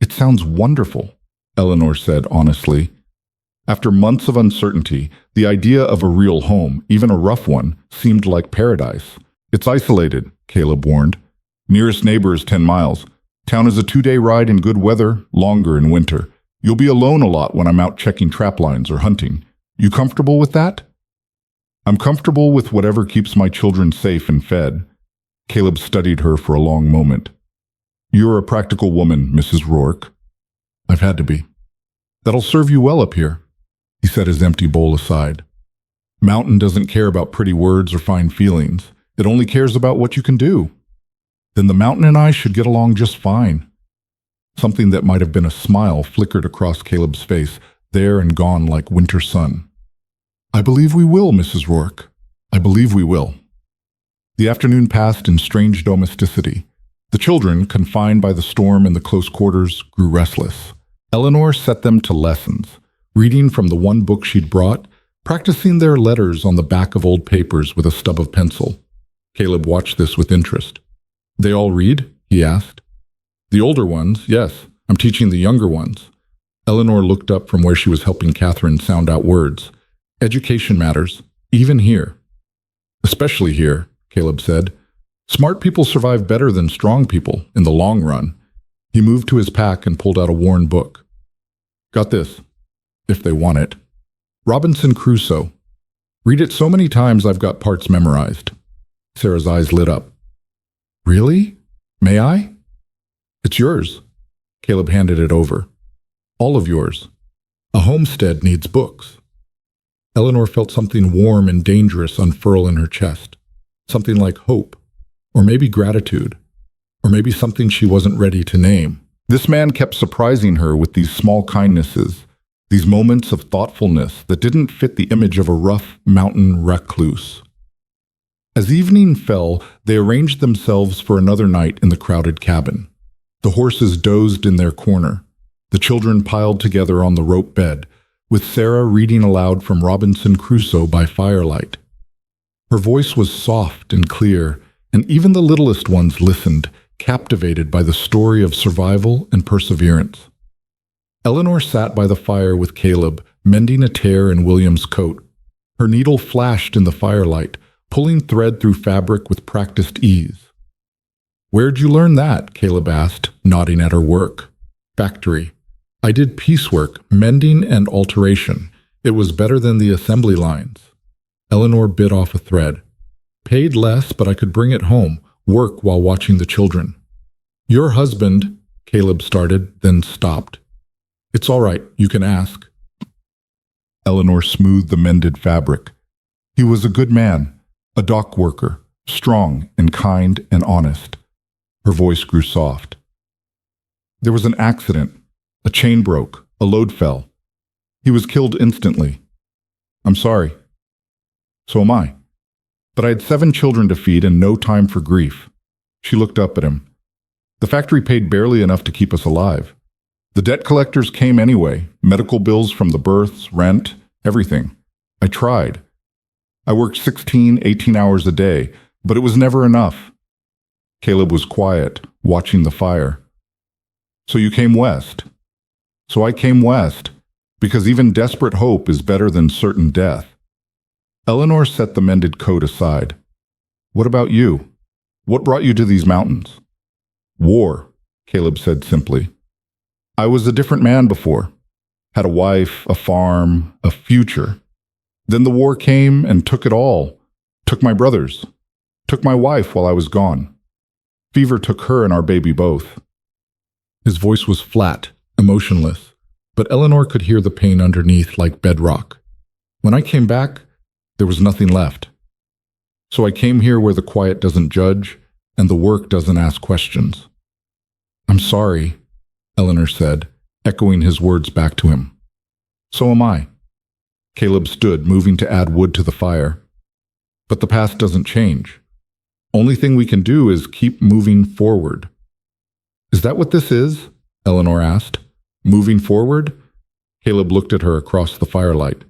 "It sounds wonderful," Eleanor said honestly. After months of uncertainty, the idea of a real home, even a rough one, seemed like paradise. "It's isolated," Caleb warned. "Nearest neighbor is 10 miles. Town is a 2-day ride in good weather, longer in winter. You'll be alone a lot when I'm out checking trap lines or hunting. You comfortable with that?" "I'm comfortable with whatever keeps my children safe and fed." Caleb studied her for a long moment. "You're a practical woman, Mrs. Rourke." "I've had to be." "That'll serve you well up here," he set his empty bowl aside. "Mountain doesn't care about pretty words or fine feelings. It only cares about what you can do." "Then the mountain and I should get along just fine." Something that might have been a smile flickered across Caleb's face, there and gone like winter sun. "I believe we will, Mrs. Rourke. I believe we will." The afternoon passed in strange domesticity. The children, confined by the storm in the close quarters, grew restless. Eleanor set them to lessons, reading from the one book she'd brought, practicing their letters on the back of old papers with a stub of pencil. Caleb watched this with interest. "They all read?" he asked. "The older ones, yes. I'm teaching the younger ones." Eleanor looked up from where she was helping Catherine sound out words. "Education matters, even here." "Especially here," Caleb said. "Smart people survive better than strong people in the long run." He moved to his pack and pulled out a worn book. "Got this, if they want it. Robinson Crusoe. Read it so many times I've got parts memorized." Sarah's eyes lit up. "Really? May I?" "It's yours." Caleb handed it over. "All of yours. A homestead needs books." Eleanor felt something warm and dangerous unfurl in her chest. Something like hope, or maybe gratitude, or maybe something she wasn't ready to name. This man kept surprising her with these small kindnesses, these moments of thoughtfulness that didn't fit the image of a rough mountain recluse. As evening fell, they arranged themselves for another night in the crowded cabin. The horses dozed in their corner. The children piled together on the rope bed, with Sarah reading aloud from Robinson Crusoe by firelight. Her voice was soft and clear, and even the littlest ones listened, captivated by the story of survival and perseverance. Eleanor sat by the fire with Caleb, mending a tear in William's coat. Her needle flashed in the firelight, pulling thread through fabric with practiced ease. "Where'd you learn that?" Caleb asked, nodding at her work. "Factory. I did piecework, mending and alteration. It was better than the assembly lines." Eleanor bit off a thread. "Paid less, but I could bring it home, work while watching the children." "Your husband," Caleb started, then stopped. "It's all right, you can ask." Eleanor smoothed the mended fabric. "He was a good man, a dock worker, strong and kind and honest." Her voice grew soft. "There was an accident. A chain broke. A load fell. He was killed instantly. I'm sorry. So am I. But I had 7 children to feed and no time for grief." She looked up at him. "The factory paid barely enough to keep us alive. The debt collectors came anyway, medical bills from the births, rent, everything. I tried. I worked 16, 18 hours a day, but it was never enough." Caleb was quiet, watching the fire. "So you came west?" "So I came west, because even desperate hope is better than certain death." Eleanor set the mended coat aside. "What about you? What brought you to these mountains?" "War," Caleb said simply. "I was a different man before. Had a wife, a farm, a future. Then the war came and took it all. Took my brothers. Took my wife while I was gone. Fever took her and our baby both." His voice was flat, emotionless, but Eleanor could hear the pain underneath like bedrock. "When I came back, there was nothing left. So I came here where the quiet doesn't judge and the work doesn't ask questions." "I'm sorry," Eleanor said, echoing his words back to him. "So am I." Caleb stood, moving to add wood to the fire. "But the past doesn't change. Only thing we can do is keep moving forward." "Is that what this is?" Eleanor asked. "Moving forward?" Caleb looked at her across the firelight.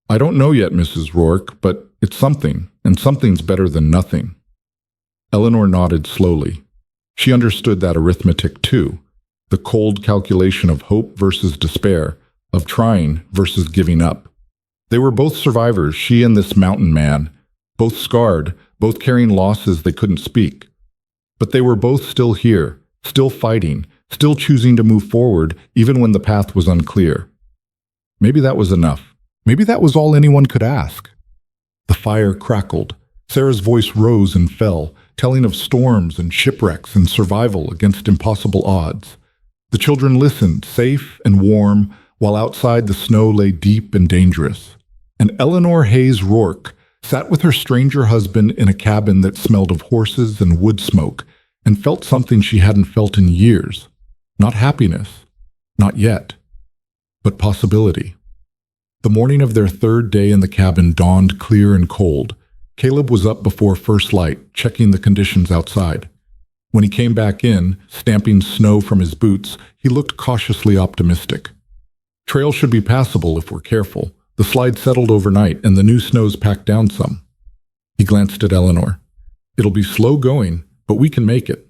"I don't know yet, Mrs. Rourke, but it's something, and something's better than nothing." Eleanor nodded slowly. She understood that arithmetic too, the cold calculation of hope versus despair, of trying versus giving up. They were both survivors, she and this mountain man, both scarred, both carrying losses they couldn't speak. But they were both still here, still fighting, still choosing to move forward even when the path was unclear. Maybe that was enough. Maybe that was all anyone could ask. The fire crackled. Sarah's voice rose and fell, telling of storms and shipwrecks and survival against impossible odds. The children listened, safe and warm, while outside the snow lay deep and dangerous. And Eleanor Hayes Rourke sat with her stranger husband in a cabin that smelled of horses and wood smoke, and felt something she hadn't felt in years. Not happiness, not yet, but possibility. The morning of their 3rd day in the cabin dawned clear and cold. Caleb was up before first light, checking the conditions outside. When he came back in, stamping snow from his boots, he looked cautiously optimistic. "Trail should be passable if we're careful. The slide settled overnight, and the new snow's packed down some." He glanced at Eleanor. "It'll be slow going, but we can make it."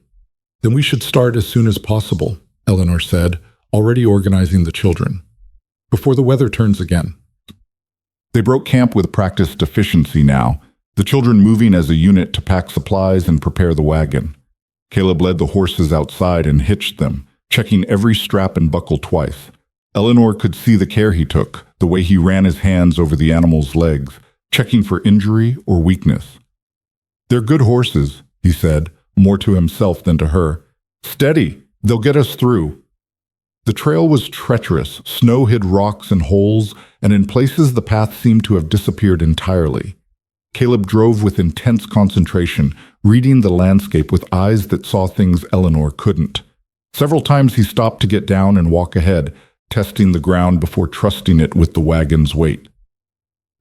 "Then we should start as soon as possible," Eleanor said, already organizing the children. "Before the weather turns again." They broke camp with practiced efficiency now, the children moving as a unit to pack supplies and prepare the wagon. Caleb led the horses outside and hitched them, checking every strap and buckle twice. Eleanor could see the care he took, the way he ran his hands over the animal's legs, checking for injury or weakness. "They're good horses," he said, more to himself than to her. "Steady, they'll get us through." The trail was treacherous, snow hid rocks and holes, and in places the path seemed to have disappeared entirely. Caleb drove with intense concentration, reading the landscape with eyes that saw things Eleanor couldn't. Several times he stopped to get down and walk ahead, testing the ground before trusting it with the wagon's weight.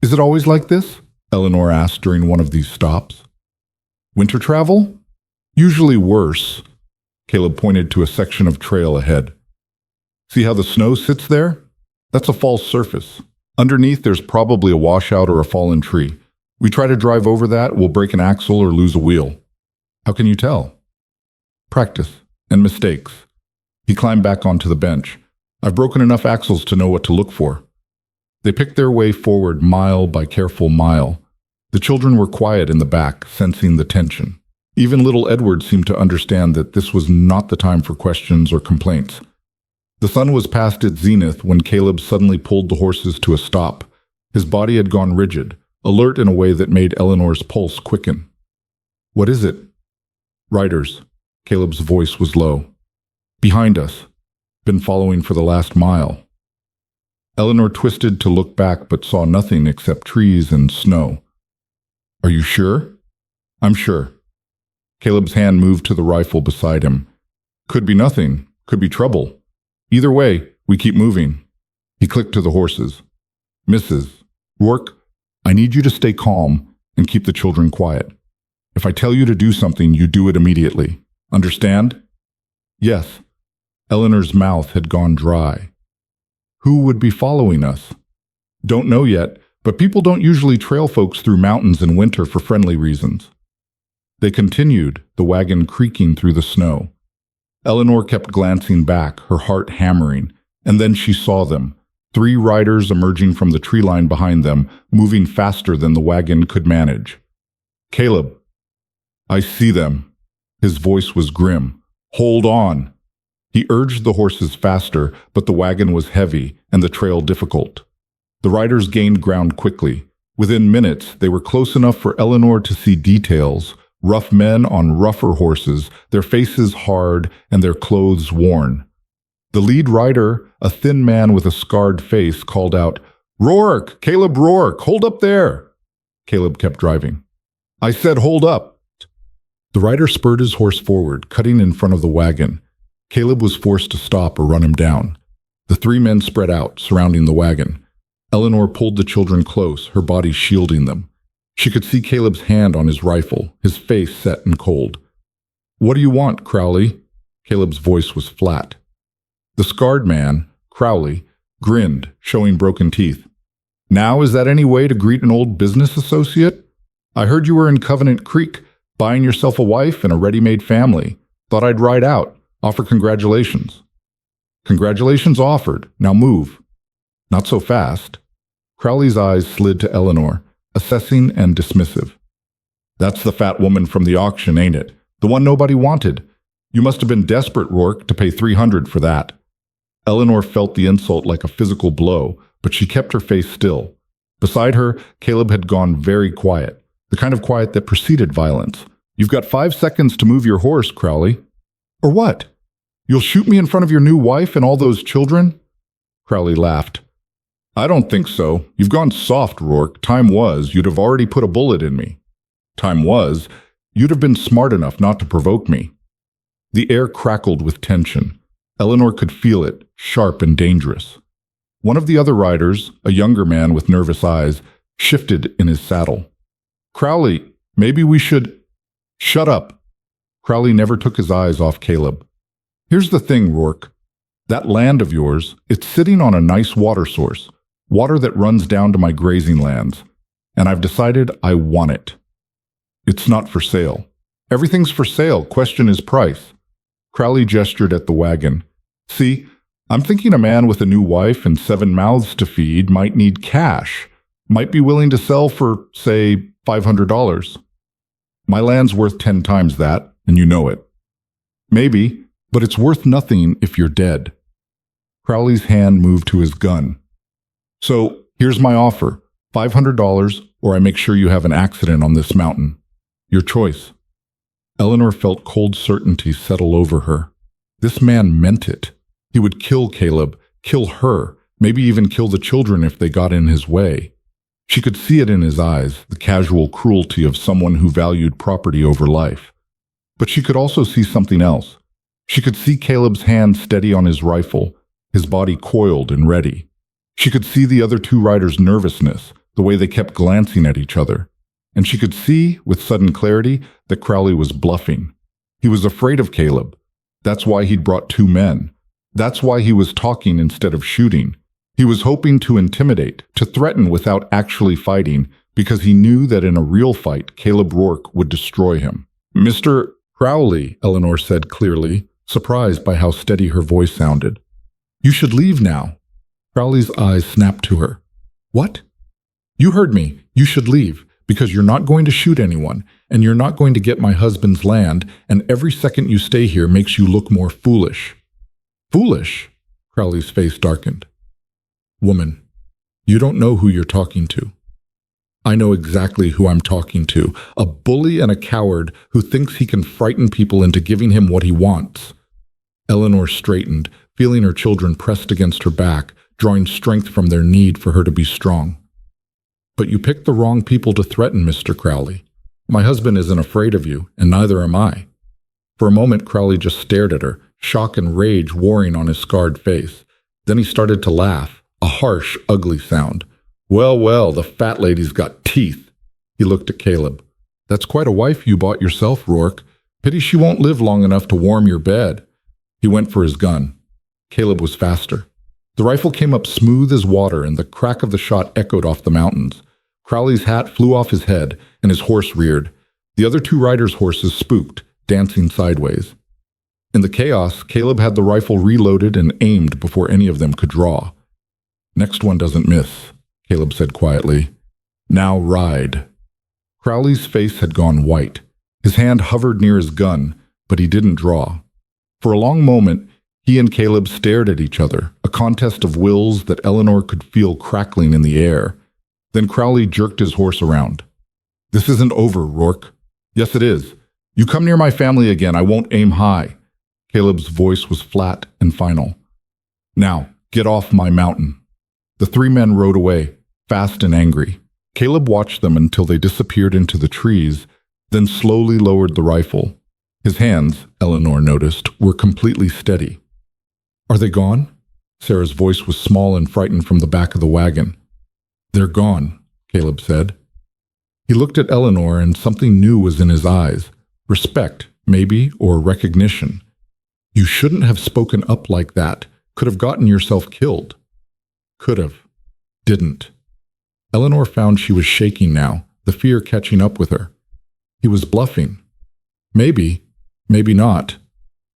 "Is it always like this?" Eleanor asked during one of these stops. "Winter travel? Usually worse." Caleb pointed to a section of trail ahead. "See how the snow sits there? That's a false surface. Underneath there's probably a washout or a fallen tree. We try to drive over that, we'll break an axle or lose a wheel." "How can you tell?" "Practice and mistakes." He climbed back onto the bench. "I've broken enough axles to know what to look for." They picked their way forward mile by careful mile. The children were quiet in the back, sensing the tension. Even little Edward seemed to understand that this was not the time for questions or complaints. The sun was past its zenith when Caleb suddenly pulled the horses to a stop. His body had gone rigid, alert in a way that made Eleanor's pulse quicken. "What is it?" "Riders." Caleb's voice was low. "Behind us. Been following for the last mile." Eleanor twisted to look back but saw nothing except trees and snow. "Are you sure?" "I'm sure." Caleb's hand moved to the rifle beside him. "Could be nothing. Could be trouble. Either way, we keep moving." He clicked to the horses. "Mrs. Rourke, I need you to stay calm and keep the children quiet. If I tell you to do something, you do it immediately. Understand?" "Yes." Eleanor's mouth had gone dry. "Who would be following us?" "Don't know yet, but people don't usually trail folks through mountains in winter for friendly reasons." They continued, the wagon creaking through the snow. Eleanor kept glancing back, her heart hammering, and then she saw them, 3 riders emerging from the tree line behind them, moving faster than the wagon could manage. "Caleb." "I see them." His voice was grim. "Hold on." He urged the horses faster, but the wagon was heavy and the trail difficult. The riders gained ground quickly. Within minutes, they were close enough for Eleanor to see details: rough men on rougher horses, their faces hard and their clothes worn. The lead rider, a thin man with a scarred face, called out, "Rourke! Caleb Rourke! Hold up there!" Caleb kept driving. "I said hold up!" The rider spurred his horse forward, cutting in front of the wagon. Caleb was forced to stop or run him down. The 3 men spread out, surrounding the wagon. Eleanor pulled the children close, her body shielding them. She could see Caleb's hand on his rifle, his face set and cold. "What do you want, Crowley?" Caleb's voice was flat. The scarred man, Crowley, grinned, showing broken teeth. "Now is that any way to greet an old business associate? I heard you were in Covenant Creek, buying yourself a wife and a ready-made family. Thought I'd ride out, offer congratulations." "Congratulations offered. Now move." "Not so fast." Crowley's eyes slid to Eleanor, assessing and dismissive. "That's the fat woman from the auction, ain't it? The one nobody wanted. You must have been desperate, Rourke, to pay $300 for that." Eleanor felt the insult like a physical blow, but she kept her face still. Beside her, Caleb had gone very quiet, the kind of quiet that preceded violence. "You've got 5 seconds to move your horse, Crowley." "Or what? You'll shoot me in front of your new wife and all those children?" Crowley laughed. "I don't think so. You've gone soft, Rourke. Time was, you'd have already put a bullet in me. Time was, you'd have been smart enough not to provoke me." The air crackled with tension. Eleanor could feel it, sharp and dangerous. One of the other riders, a younger man with nervous eyes, shifted in his saddle. "Crowley, maybe we should—" "Shut up." Crowley never took his eyes off Caleb. "Here's the thing, Rourke. That land of yours, it's sitting on a nice water source, water that runs down to my grazing lands, and I've decided I want it. It's not for sale. Everything's for sale, question is price." Crowley gestured at the wagon. "See, I'm thinking a man with a new wife and 7 mouths to feed might need cash, might be willing to sell for, say, $500. My land's worth 10 times that, and you know it. Maybe, but it's worth nothing if you're dead." Crowley's hand moved to his gun. "So, here's my offer, $500, or I make sure you have an accident on this mountain. Your choice." Eleanor felt cold certainty settle over her. This man meant it. He would kill Caleb, kill her, maybe even kill the children if they got in his way. She could see it in his eyes, the casual cruelty of someone who valued property over life. But she could also see something else. She could see Caleb's hand steady on his rifle, his body coiled and ready. She could see the other two riders' nervousness, the way they kept glancing at each other. And she could see, with sudden clarity, that Crowley was bluffing. He was afraid of Caleb. That's why he'd brought two men. That's why he was talking instead of shooting. He was hoping to intimidate, to threaten without actually fighting, because he knew that in a real fight, Caleb Rourke would destroy him. "Mr. Crowley," Eleanor said clearly, surprised by how steady her voice sounded. "You should leave now." Crowley's eyes snapped to her. "What?" "You heard me. You should leave, because you're not going to shoot anyone, and you're not going to get my husband's land, and every second you stay here makes you look more foolish." "Foolish?" Crowley's face darkened. "Woman, you don't know who you're talking to." "I know exactly who I'm talking to, a bully and a coward who thinks he can frighten people into giving him what he wants." Eleanor straightened, feeling her children pressed against her back, drawing strength from their need for her to be strong. "But you picked the wrong people to threaten, Mr. Crowley. My husband isn't afraid of you, and neither am I." For a moment, Crowley just stared at her, shock and rage warring on his scarred face. Then he started to laugh, a harsh, ugly sound. "Well, well, the fat lady's got teeth." He looked at Caleb. "That's quite a wife you bought yourself, Rourke. Pity she won't live long enough to warm your bed." He went for his gun. Caleb was faster. The rifle came up smooth as water, and the crack of the shot echoed off the mountains. Crowley's hat flew off his head, and his horse reared. The other two riders' horses spooked, dancing sideways. In the chaos, Caleb had the rifle reloaded and aimed before any of them could draw. "Next one doesn't miss," Caleb said quietly. "Now ride." Crowley's face had gone white. His hand hovered near his gun, but he didn't draw. For a long moment, he and Caleb stared at each other, a contest of wills that Eleanor could feel crackling in the air. Then Crowley jerked his horse around. "This isn't over, Rourke." "Yes, it is. You come near my family again, I won't aim high." Caleb's voice was flat and final. "Now, get off my mountain." The three men rode away, fast and angry. Caleb watched them until they disappeared into the trees, then slowly lowered the rifle. His hands, Eleanor noticed, were completely steady. "Are they gone?" Sarah's voice was small and frightened from the back of the wagon. "They're gone," Caleb said. He looked at Eleanor, and something new was in his eyes. Respect, maybe, or recognition. "You shouldn't have spoken up like that. Could have gotten yourself killed." "Could have. Didn't." Eleanor found she was shaking now, the fear catching up with her. He was bluffing. Maybe, maybe not.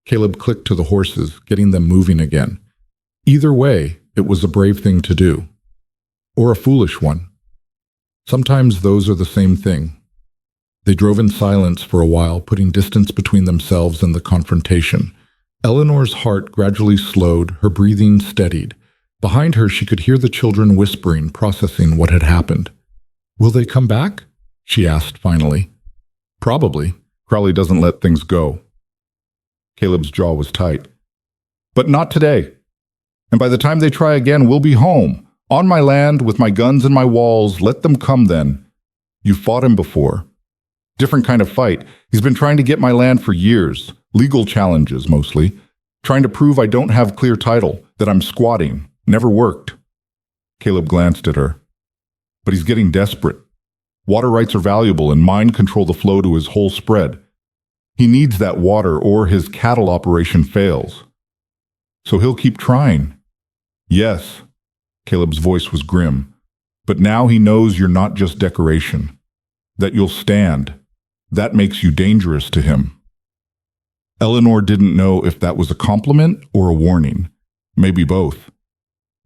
Caleb clicked to the horses, getting them moving again. Either way, it was a brave thing to do. Or a foolish one. Sometimes those are the same thing. They drove in silence for a while, putting distance between themselves and the confrontation. Eleanor's heart gradually slowed, her breathing steadied. Behind her, she could hear the children whispering, processing what had happened. "Will they come back?" she asked finally. "Probably. Crowley doesn't let things go." Caleb's jaw was tight. "But not today. And by the time they try again, we'll be home. On my land, with my guns and my walls. Let them come then. You fought him before. Different kind of fight. He's been trying to get my land for years. Legal challenges, mostly. Trying to prove I don't have clear title, that I'm squatting. Never worked." Caleb glanced at her. "But he's getting desperate. Water rights are valuable, and mine control the flow to his whole spread. He needs that water, or his cattle operation fails. So he'll keep trying." "Yes." Caleb's voice was grim. "But now he knows you're not just decoration. That you'll stand. That makes you dangerous to him." Eleanor didn't know if that was a compliment or a warning. Maybe both.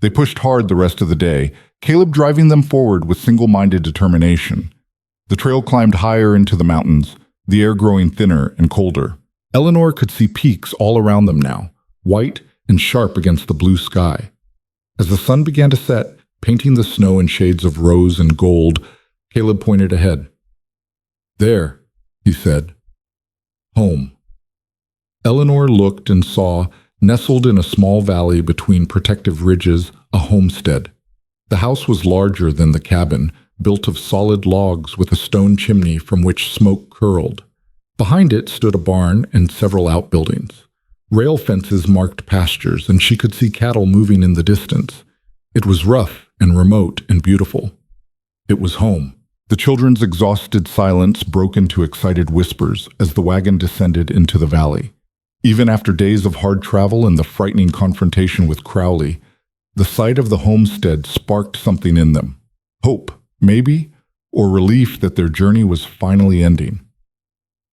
They pushed hard the rest of the day, Caleb driving them forward with single-minded determination. The trail climbed higher into the mountains, the air growing thinner and colder. Eleanor could see peaks all around them now, white and sharp against the blue sky. As the sun began to set, painting the snow in shades of rose and gold, Caleb pointed ahead. "There," he said. "Home." Eleanor looked and saw, Nestled in a small valley between protective ridges, a homestead. The house was larger than the cabin, built of solid logs with a stone chimney from which smoke curled. Behind it stood a barn and several outbuildings. Rail fences marked pastures, and she could see cattle moving in the distance. It was rough and remote and beautiful. It was home. The children's exhausted silence broke into excited whispers as the wagon descended into the valley. Even after days of hard travel and the frightening confrontation with Crowley, the sight of the homestead sparked something in them. Hope, maybe, or relief that their journey was finally ending.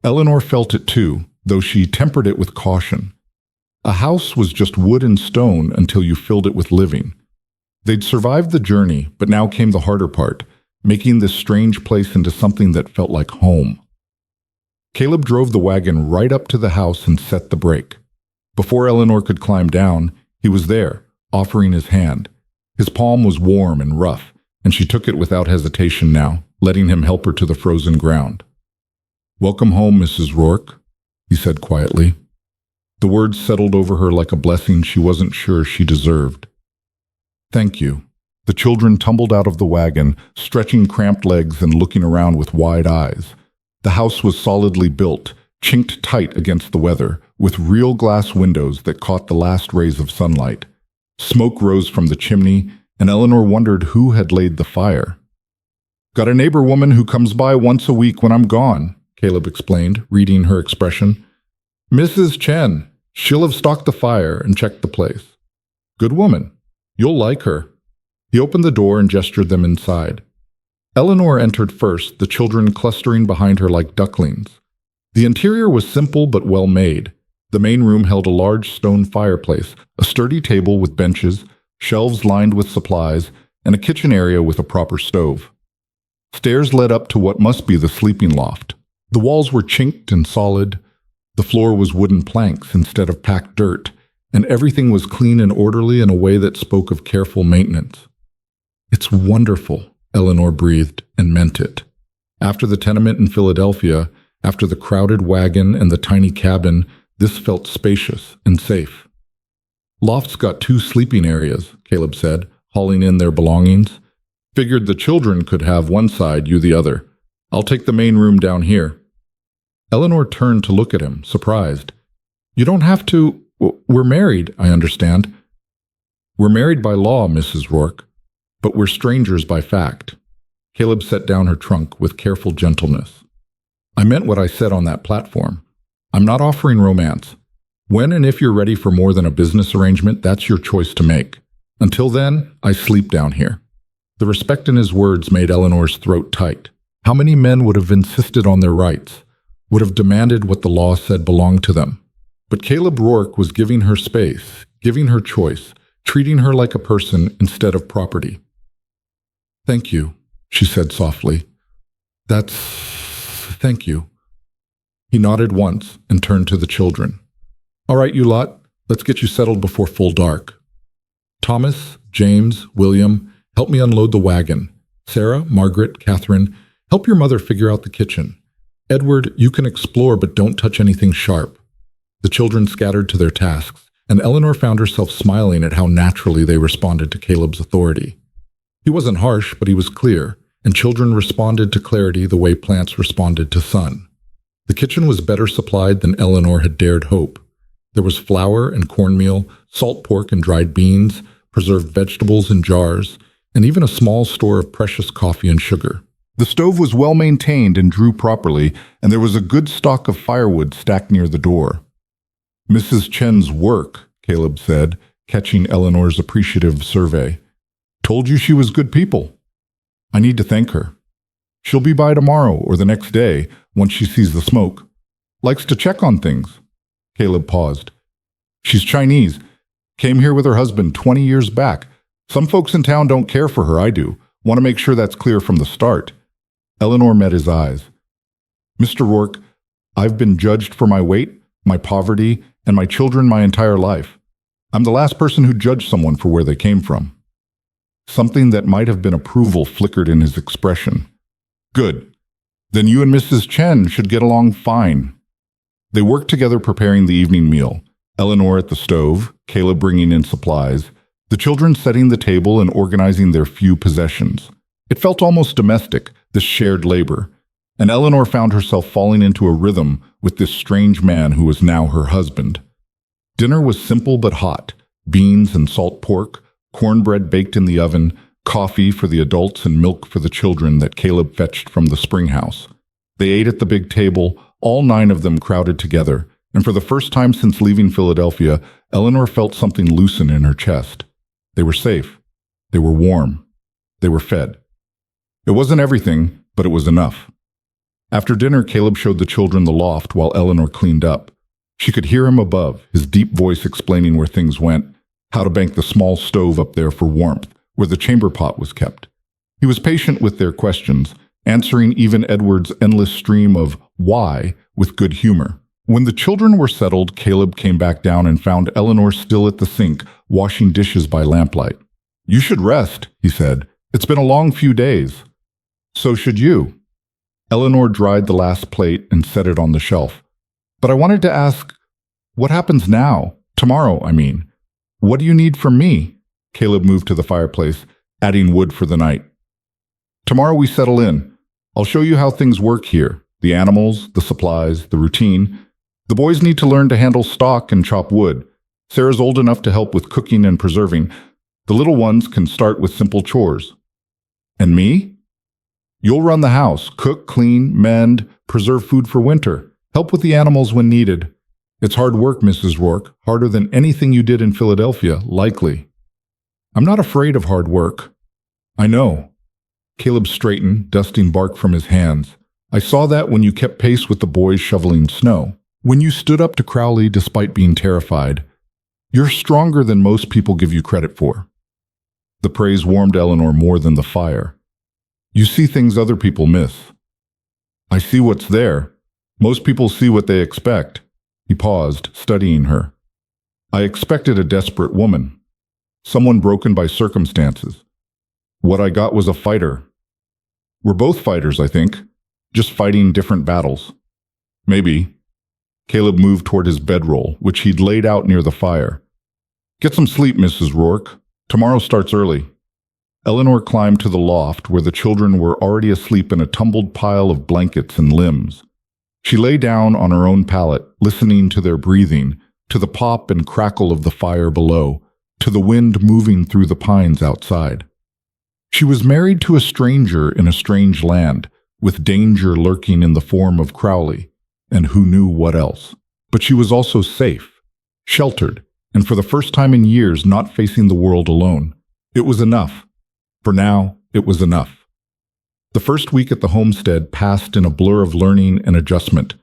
Eleanor felt it too, though she tempered it with caution. A house was just wood and stone until you filled it with living. They'd survived the journey, but now came the harder part, making this strange place into something that felt like home. Caleb drove the wagon right up to the house and set the brake. Before Eleanor could climb down, he was there, offering his hand. His palm was warm and rough, and she took it without hesitation now, letting him help her to the frozen ground. "Welcome home, Mrs. Rourke," he said quietly. The words settled over her like a blessing she wasn't sure she deserved. "Thank you." The children tumbled out of the wagon, stretching cramped legs and looking around with wide eyes. The house was solidly built, chinked tight against the weather, with real glass windows that caught the last rays of sunlight. Smoke rose from the chimney, and Eleanor wondered who had laid the fire. "Got a neighbor woman who comes by once a week when I'm gone," Caleb explained, reading her expression. "Mrs. Chen. She'll have stocked the fire and checked the place. Good woman. You'll like her." He opened the door and gestured them inside. Eleanor entered first, the children clustering behind her like ducklings. The interior was simple but well made. The main room held a large stone fireplace, a sturdy table with benches, shelves lined with supplies, and a kitchen area with a proper stove. Stairs led up to what must be the sleeping loft. The walls were chinked and solid. The floor was wooden planks instead of packed dirt, and everything was clean and orderly in a way that spoke of careful maintenance. "It's wonderful," Eleanor breathed, and meant it. After the tenement in Philadelphia, after the crowded wagon and the tiny cabin, this felt spacious and safe. "Loft's got 2 sleeping areas," Caleb said, hauling in their belongings. "Figured the children could have one side, you the other. I'll take the main room down here." Eleanor turned to look at him, surprised. "You don't have to. We're married, I understand." "We're married by law, Mrs. Rourke, but we're strangers by fact." Caleb set down her trunk with careful gentleness. "I meant what I said on that platform. I'm not offering romance. When and if you're ready for more than a business arrangement, that's your choice to make. Until then, I sleep down here." The respect in his words made Eleanor's throat tight. How many men would have insisted on their rights, would have demanded what the law said belonged to them? But Caleb Rourke was giving her space, giving her choice, treating her like a person instead of property. "Thank you," she said softly. Thank you." He nodded once and turned to the children. "All right, you lot, let's get you settled before full dark. Thomas, James, William, help me unload the wagon. Sarah, Margaret, Catherine, help your mother figure out the kitchen. Edward, you can explore but don't touch anything sharp." The children scattered to their tasks, and Eleanor found herself smiling at how naturally they responded to Caleb's authority. He wasn't harsh, but he was clear, and children responded to clarity the way plants responded to sun. The kitchen was better supplied than Eleanor had dared hope. There was flour and cornmeal, salt pork and dried beans, preserved vegetables in jars, and even a small store of precious coffee and sugar. The stove was well maintained and drew properly, and there was a good stock of firewood stacked near the door. "Mrs. Chen's work," Caleb said, catching Eleanor's appreciative survey. "Told you she was good people. I need to thank her. She'll be by tomorrow or the next day, once she sees the smoke. Likes to check on things." Caleb paused. "She's Chinese. Came here with her husband 20 years back. Some folks in town don't care for her, I do. Want to make sure that's clear from the start." Eleanor met his eyes. "Mr. Rourke, I've been judged for my weight, my poverty, and my children my entire life. I'm the last person who judged someone for where they came from." Something that might have been approval flickered in his expression. "Good. Then you and Mrs. Chen should get along fine." They worked together preparing the evening meal. Eleanor at the stove, Caleb bringing in supplies, the children setting the table and organizing their few possessions. It felt almost domestic, this shared labor, and Eleanor found herself falling into a rhythm with this strange man who was now her husband. Dinner was simple but hot: beans and salt pork, cornbread baked in the oven, coffee for the adults and milk for the children that Caleb fetched from the spring house. They ate at the big table, all 9 of them crowded together, and for the first time since leaving Philadelphia, Eleanor felt something loosen in her chest. They were safe. They were warm. They were fed. It wasn't everything, but it was enough. After dinner, Caleb showed the children the loft while Eleanor cleaned up. She could hear him above, his deep voice explaining where things went, how to bank the small stove up there for warmth, where the chamber pot was kept. He was patient with their questions, answering even Edward's endless stream of why with good humor. When the children were settled, Caleb came back down and found Eleanor still at the sink, washing dishes by lamplight. "You should rest," he said. "It's been a long few days." "So should you." Eleanor dried the last plate and set it on the shelf. "But I wanted to ask, what happens now? Tomorrow, I mean. What do you need from me?" Caleb moved to the fireplace, adding wood for the night. "Tomorrow we settle in. I'll show you how things work here. The animals, the supplies, the routine. The boys need to learn to handle stock and chop wood. Sarah's old enough to help with cooking and preserving. The little ones can start with simple chores." "And me?" "You'll run the house, cook, clean, mend, preserve food for winter, help with the animals when needed. It's hard work, Mrs. Rourke, harder than anything you did in Philadelphia, likely." "I'm not afraid of hard work." "I know." Caleb straightened, dusting bark from his hands. "I saw that when you kept pace with the boys shoveling snow. When you stood up to Crowley despite being terrified. You're stronger than most people give you credit for." The praise warmed Eleanor more than the fire. "You see things other people miss." "I see what's there. Most people see what they expect." He paused, studying her. "I expected a desperate woman. Someone broken by circumstances. What I got was a fighter. We're both fighters, I think, just fighting different battles." "Maybe." Caleb moved toward his bedroll, which he'd laid out near the fire. "Get some sleep, Mrs. Rourke. Tomorrow starts early." Eleanor climbed to the loft where the children were already asleep in a tumbled pile of blankets and limbs. She lay down on her own pallet, listening to their breathing, to the pop and crackle of the fire below, to the wind moving through the pines outside. She was married to a stranger in a strange land, with danger lurking in the form of Crowley, and who knew what else. But she was also safe, sheltered, and for the first time in years not facing the world alone. It was enough. For now, it was enough. The first week at the homestead passed in a blur of learning and adjustment.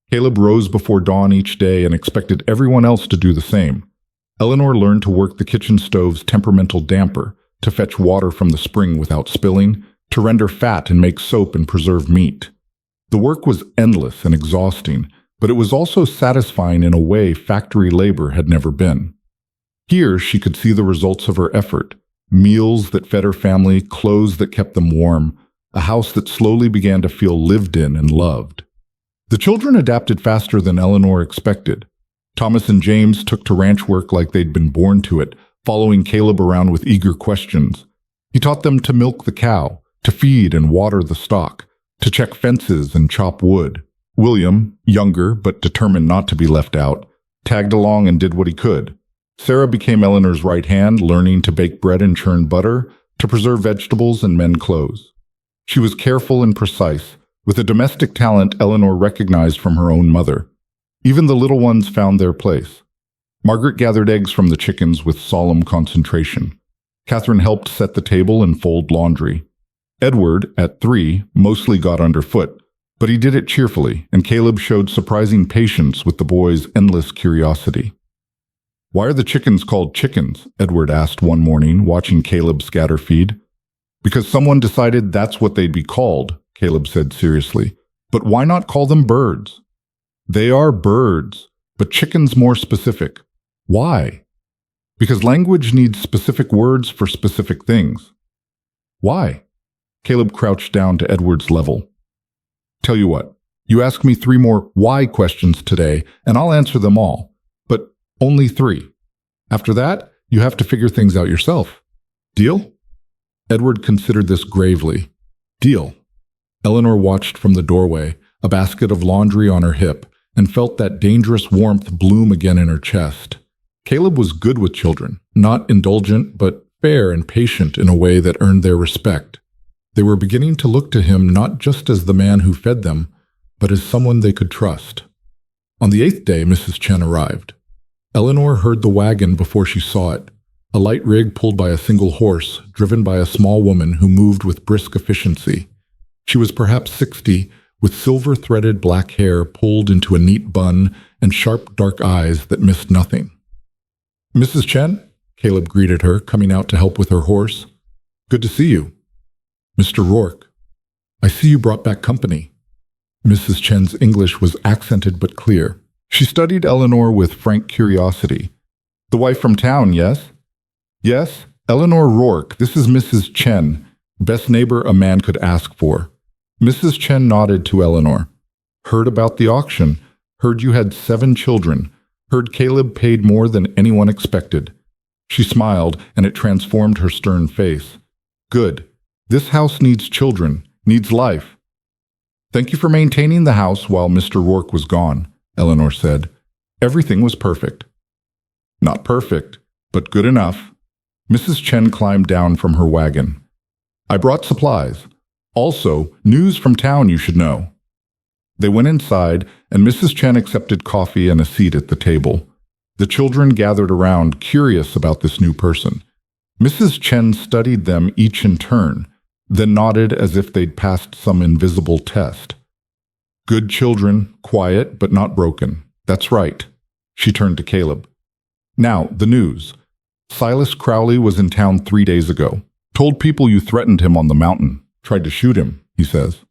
Caleb rose before dawn each day and expected everyone else to do the same. Eleanor learned to work the kitchen stove's temperamental damper, to fetch water from the spring without spilling, to render fat and make soap and preserve meat. The work was endless and exhausting, but it was also satisfying in a way factory labor had never been. Here she could see the results of her effort: meals that fed her family, clothes that kept them warm, a house that slowly began to feel lived in and loved. The children adapted faster than Eleanor expected. Thomas and James took to ranch work like they'd been born to it, following Caleb around with eager questions. He taught them to milk the cow, to feed and water the stock, to check fences and chop wood. William, younger but determined not to be left out, tagged along and did what he could. Sarah became Eleanor's right hand, learning to bake bread and churn butter, to preserve vegetables and mend clothes. She was careful and precise, with a domestic talent Eleanor recognized from her own mother. Even the little ones found their place. Margaret gathered eggs from the chickens with solemn concentration. Catherine helped set the table and fold laundry. Edward, at 3, mostly got underfoot, but he did it cheerfully, and Caleb showed surprising patience with the boys' endless curiosity. "Why are the chickens called chickens?" Edward asked one morning, watching Caleb scatter feed. "Because someone decided that's what they'd be called," Caleb said seriously. "But why not call them birds?" "They are birds, but chickens more specific." "Why?" "Because language needs specific words for specific things." "Why?" Caleb crouched down to Edward's level. "Tell you what, you ask me 3 more why questions today, and I'll answer them all. But Only 3. After that, you have to figure things out yourself. Deal? Edward considered this gravely. Deal. Eleanor watched from the doorway, a basket of laundry on her hip, and felt that dangerous warmth bloom again in her chest. Caleb was good with children, not indulgent, but fair and patient in a way that earned their respect. They were beginning to look to him not just as the man who fed them, but as someone they could trust. On the 8th day, Mrs. Chen arrived. Eleanor heard the wagon before she saw it, a light rig pulled by a single horse, driven by a small woman who moved with brisk efficiency. She was perhaps 60, with silver-threaded black hair pulled into a neat bun and sharp dark eyes that missed nothing. "Mrs. Chen?" Caleb greeted her, coming out to help with her horse. "Good to see you." "Mr. Rourke, I see you brought back company." Mrs. Chen's English was accented but clear. She studied Eleanor with frank curiosity. "The wife from town, yes?" "Yes, Eleanor Rourke. This is Mrs. Chen. Best neighbor a man could ask for." Mrs. Chen nodded to Eleanor. "Heard about the auction. Heard you had 7 children. Heard Caleb paid more than anyone expected." She smiled, and it transformed her stern face. "Good. This house needs children, needs life." "Thank you for maintaining the house while Mr. Rourke was gone," Eleanor said. "Everything was perfect." "Not perfect, but good enough." Mrs. Chen climbed down from her wagon. "I brought supplies. Also, news from town you should know." They went inside, and Mrs. Chen accepted coffee and a seat at the table. The children gathered around, curious about this new person. Mrs. Chen studied them each in turn, then nodded as if they'd passed some invisible test. "Good children, quiet but not broken. That's right." She turned to Caleb. "Now, the news. Silas Crowley was in town 3 days ago. Told people you threatened him on the mountain. Tried to shoot him, he says."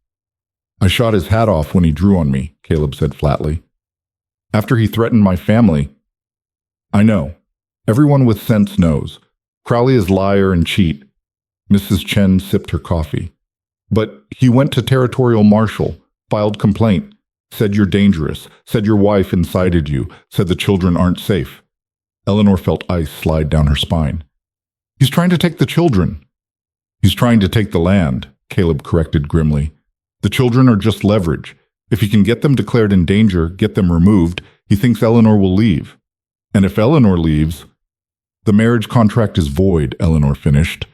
"I shot his hat off when he drew on me," Caleb said flatly. "After he threatened my family." "I know. Everyone with sense knows. Crowley is liar and cheat." Mrs. Chen sipped her coffee. "But he went to territorial marshal, filed complaint, said you're dangerous, said your wife incited you, said the children aren't safe." Eleanor felt ice slide down her spine. "He's trying to take the children." "He's trying to take the land," Caleb corrected grimly. "The children are just leverage. If he can get them declared in danger, get them removed, he thinks Eleanor will leave. And if Eleanor leaves, the marriage contract is void," Eleanor finished.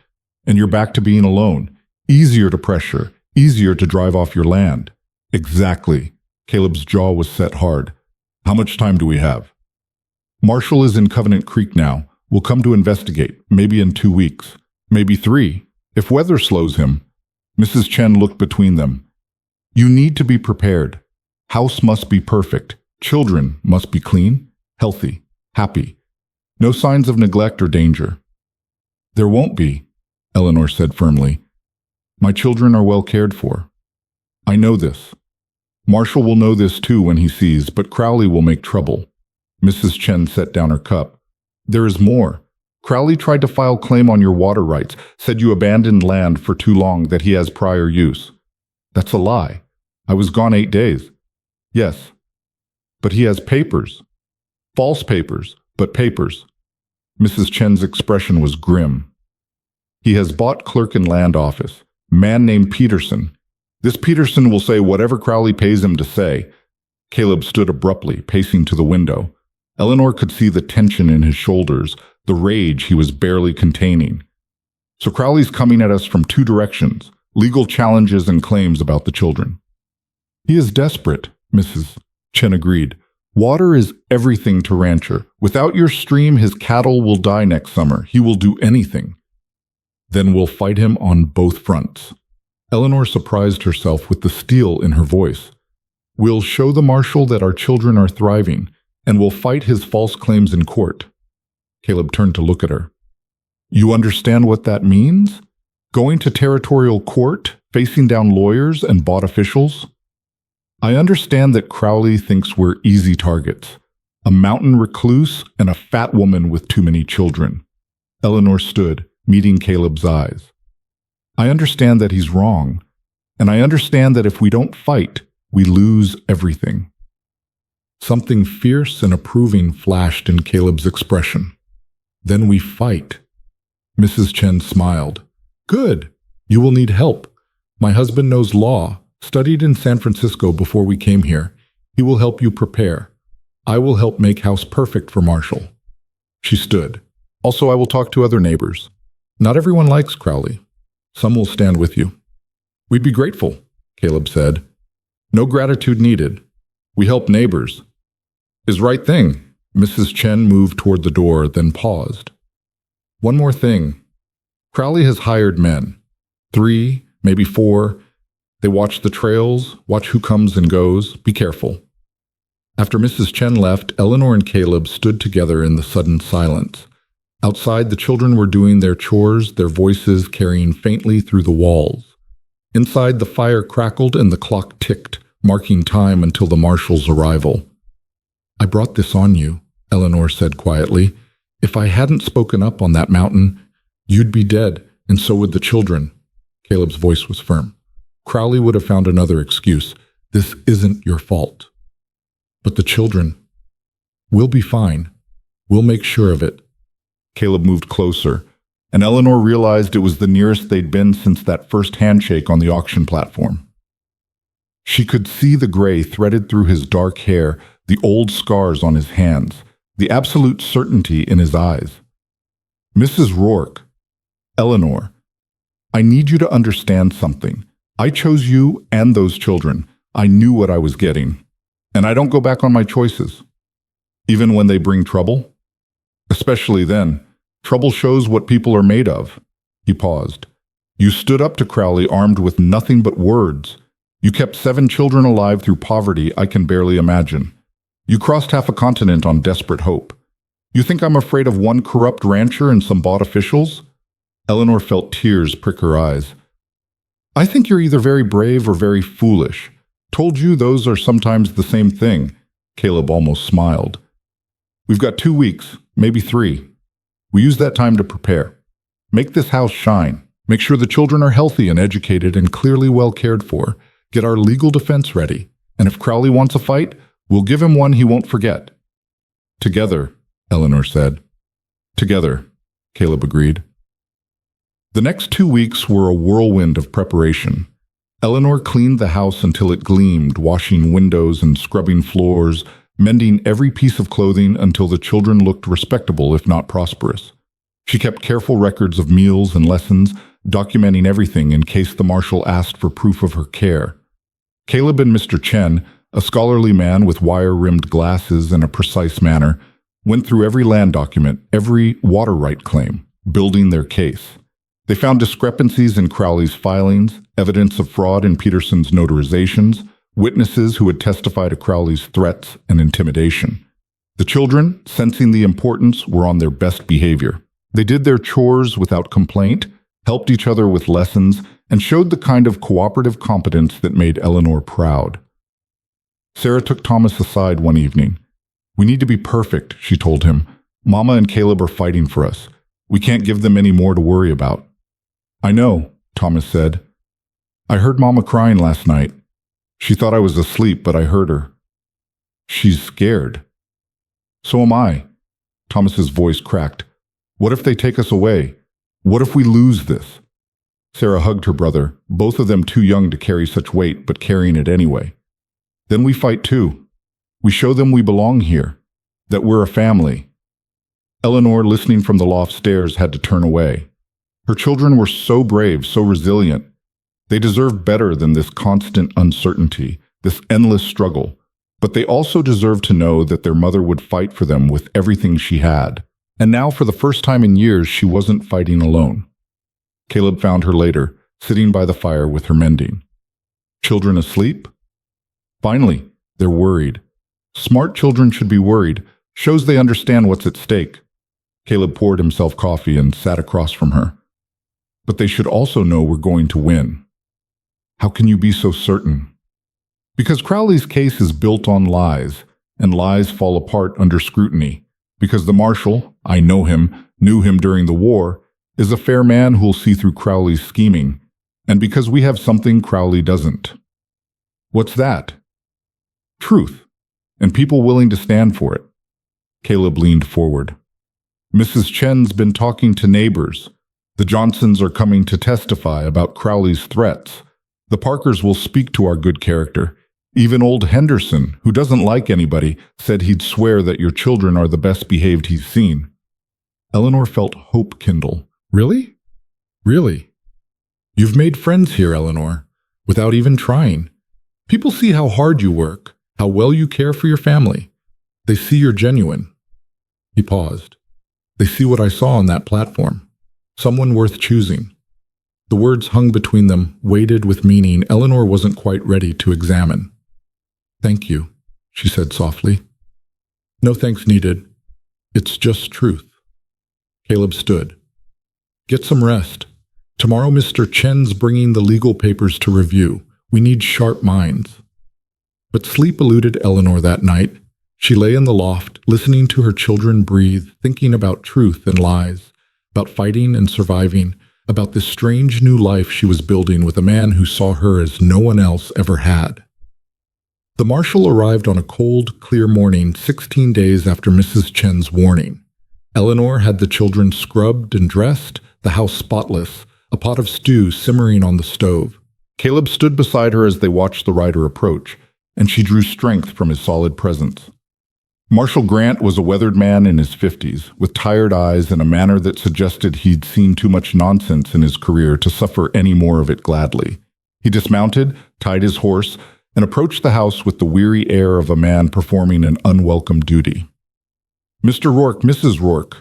"And you're back to being alone. Easier to pressure, easier to drive off your land." "Exactly." Caleb's jaw was set hard. "How much time do we have?" "Marshall is in Covenant Creek now. We'll come to investigate, maybe in 2 weeks. Maybe 3, if weather slows him." Mrs. Chen looked between them. "You need to be prepared. House must be perfect. Children must be clean, healthy, happy. No signs of neglect or danger." "There won't be," Eleanor said firmly. "My children are well cared for. I know this. Marshall will know this too when he sees, but Crowley will make trouble." Mrs. Chen set down her cup. "There is more. Crowley tried to file claim on your water rights, said you abandoned land for too long, that he has prior use." "That's a lie. I was gone 8 days." "Yes. But he has papers. False papers, but papers." Mrs. Chen's expression was grim. "He has bought clerk in land office. Man named Peterson. This Peterson will say whatever Crowley pays him to say." Caleb stood abruptly, pacing to the window. Eleanor could see the tension in his shoulders, the rage he was barely containing. "So Crowley's coming at us from 2 directions, legal challenges and claims about the children." "He is desperate," Mrs. Chen agreed. "Water is everything to rancher. Without your stream, his cattle will die next summer. He will do anything." "Then we'll fight him on both fronts." Eleanor surprised herself with the steel in her voice. "We'll show the marshal that our children are thriving, and we'll fight his false claims in court." Caleb turned to look at her. "You understand what that means? Going to territorial court, facing down lawyers and bought officials?" "I understand that Crowley thinks we're easy targets. A mountain recluse and a fat woman with too many children." Eleanor stood, meeting Caleb's eyes. "I understand that he's wrong, and I understand that if we don't fight, we lose everything." Something fierce and approving flashed in Caleb's expression. Then we fight. Mrs. Chen smiled. Good. You will need help. My husband knows law, studied in San Francisco before we came here. He will help you prepare. I will help make house perfect for Marshall. She stood. Also, I will talk to other neighbors. Not everyone likes Crowley. Some will stand with you. We'd be grateful, Caleb said. No gratitude needed. We help neighbors. Is right thing. Mrs. Chen moved toward the door, then paused. One more thing. Crowley has hired men. 3, maybe 4. They watch the trails, watch who comes and goes. Be careful. After Mrs. Chen left, Eleanor and Caleb stood together in the sudden silence. Outside, the children were doing their chores, their voices carrying faintly through the walls. Inside, the fire crackled and the clock ticked, marking time until the marshal's arrival. I brought this on you, Eleanor said quietly. If I hadn't spoken up on that mountain, you'd be dead, and so would the children. Caleb's voice was firm. Crowley would have found another excuse. This isn't your fault. But the children, we'll be fine. We'll make sure of it. Caleb moved closer, and Eleanor realized it was the nearest they'd been since that first handshake on the auction platform. She could see the gray threaded through his dark hair, the old scars on his hands, the absolute certainty in his eyes. Mrs. Rourke, Eleanor, I need you to understand something. I chose you and those children. I knew what I was getting. And I don't go back on my choices. Even when they bring trouble? Especially then. Trouble shows what people are made of. He paused. You stood up to Crowley armed with nothing but words. You kept 7 children alive through poverty I can barely imagine. You crossed half a continent on desperate hope. You think I'm afraid of one corrupt rancher and some bought officials? Eleanor felt tears prick her eyes. I think you're either very brave or very foolish. Told you those are sometimes the same thing. Caleb almost smiled. We've got 2 weeks, maybe 3. We use that time to prepare. Make this house shine. Make sure the children are healthy and educated and clearly well cared for. Get our legal defense ready. And if Crowley wants a fight, we'll give him one he won't forget. Together, Eleanor said. Together, Caleb agreed. The next 2 weeks were a whirlwind of preparation. Eleanor cleaned the house until it gleamed, washing windows and scrubbing floors, mending every piece of clothing until the children looked respectable if not prosperous. She kept careful records of meals and lessons, documenting everything in case the marshal asked for proof of her care. Caleb and Mr. Chen, a scholarly man with wire-rimmed glasses and a precise manner, went through every land document, every water right claim, building their case. They found discrepancies in Crowley's filings, evidence of fraud in Peterson's notarizations, witnesses who had testified to Crowley's threats and intimidation. The children, sensing the importance, were on their best behavior. They did their chores without complaint, helped each other with lessons, and showed the kind of cooperative competence that made Eleanor proud. Sarah took Thomas aside one evening. We need to be perfect, she told him. Mama and Caleb are fighting for us. We can't give them any more to worry about. I know, Thomas said. I heard Mama crying last night. She thought I was asleep, but I heard her. She's scared. So am I. Thomas's voice cracked. What if they take us away? What if we lose this? Sarah hugged her brother, both of them too young to carry such weight, but carrying it anyway. Then we fight too. We show them we belong here, that we're a family. Eleanor, listening from the loft stairs, had to turn away. Her children were so brave, so resilient. They deserved better than this constant uncertainty, this endless struggle. But they also deserved to know that their mother would fight for them with everything she had. And now, for the first time in years, she wasn't fighting alone. Caleb found her later, sitting by the fire with her mending. Children asleep? Finally, they're worried. Smart children should be worried. Shows they understand what's at stake. Caleb poured himself coffee and sat across from her. But they should also know we're going to win. How can you be so certain? Because Crowley's case is built on lies, and lies fall apart under scrutiny. Because the marshal, I know him, knew him during the war, is a fair man who'll see through Crowley's scheming. And because we have something Crowley doesn't. What's that? Truth. and people willing to stand for it. Caleb leaned forward. Mrs. Chen's been talking to neighbors. The Johnsons are coming to testify about Crowley's threats. The Parkers will speak to our good character. Even old Henderson, who doesn't like anybody, said he'd swear that your children are the best behaved he's seen. Eleanor felt hope kindle. Really? Really? You've made friends here, Eleanor, without even trying. People see how hard you work, how well you care for your family. They see you're genuine. He paused. They see what I saw on that platform. Someone worth choosing. The words hung between them, weighted with meaning Eleanor wasn't quite ready to examine. Thank you, she said softly. No thanks needed. It's just truth. Caleb stood. Get some rest. Tomorrow Mr. Chen's bringing the legal papers to review. We need sharp minds. But sleep eluded Eleanor that night. She lay in the loft, listening to her children breathe, thinking about truth and lies, about fighting and surviving, about this strange new life she was building with a man who saw her as no one else ever had. The marshal arrived on a cold, clear morning 16 days after Mrs. Chen's warning. Eleanor had the children scrubbed and dressed, the house spotless, a pot of stew simmering on the stove. Caleb stood beside her as they watched the rider approach, and she drew strength from his solid presence. Marshal Grant was a weathered man in his 50s, with tired eyes and a manner that suggested he'd seen too much nonsense in his career to suffer any more of it gladly. He dismounted, tied his horse, and approached the house with the weary air of a man performing an unwelcome duty. Mr. Rourke, Mrs. Rourke,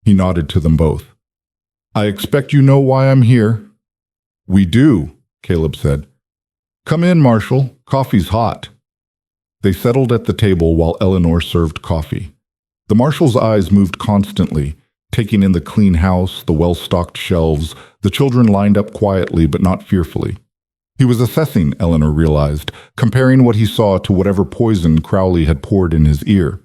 he nodded to them both. I expect you know why I'm here. We do, Caleb said. Come in, Marshal. Coffee's hot. They settled at the table while Eleanor served coffee. The marshal's eyes moved constantly, taking in the clean house, the well-stocked shelves, the children lined up quietly but not fearfully. He was assessing, Eleanor realized, comparing what he saw to whatever poison Crowley had poured in his ear.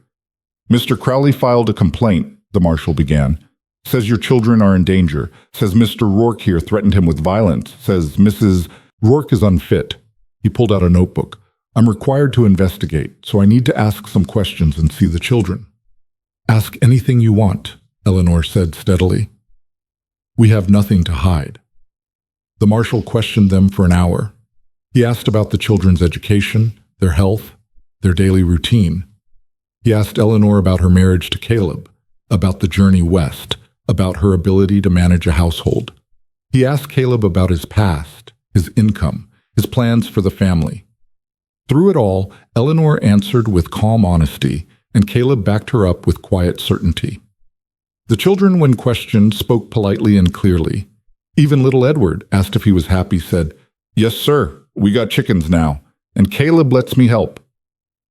Mr. Crowley filed a complaint, the marshal began. Says your children are in danger. Says Mr. Rourke here threatened him with violence. Says Mrs. Rourke is unfit. He pulled out a notebook. I'm required to investigate, so I need to ask some questions and see the children. Ask anything you want, Eleanor said steadily. We have nothing to hide. The marshal questioned them for an hour. He asked about the children's education, their health, their daily routine. He asked Eleanor about her marriage to Caleb, about the journey west, about her ability to manage a household. He asked Caleb about his past, his income, his plans for the family. Through it all, Eleanor answered with calm honesty, and Caleb backed her up with quiet certainty. The children, when questioned, spoke politely and clearly. Even little Edward, asked if he was happy, said, Yes, sir, we got chickens now, and Caleb lets me help.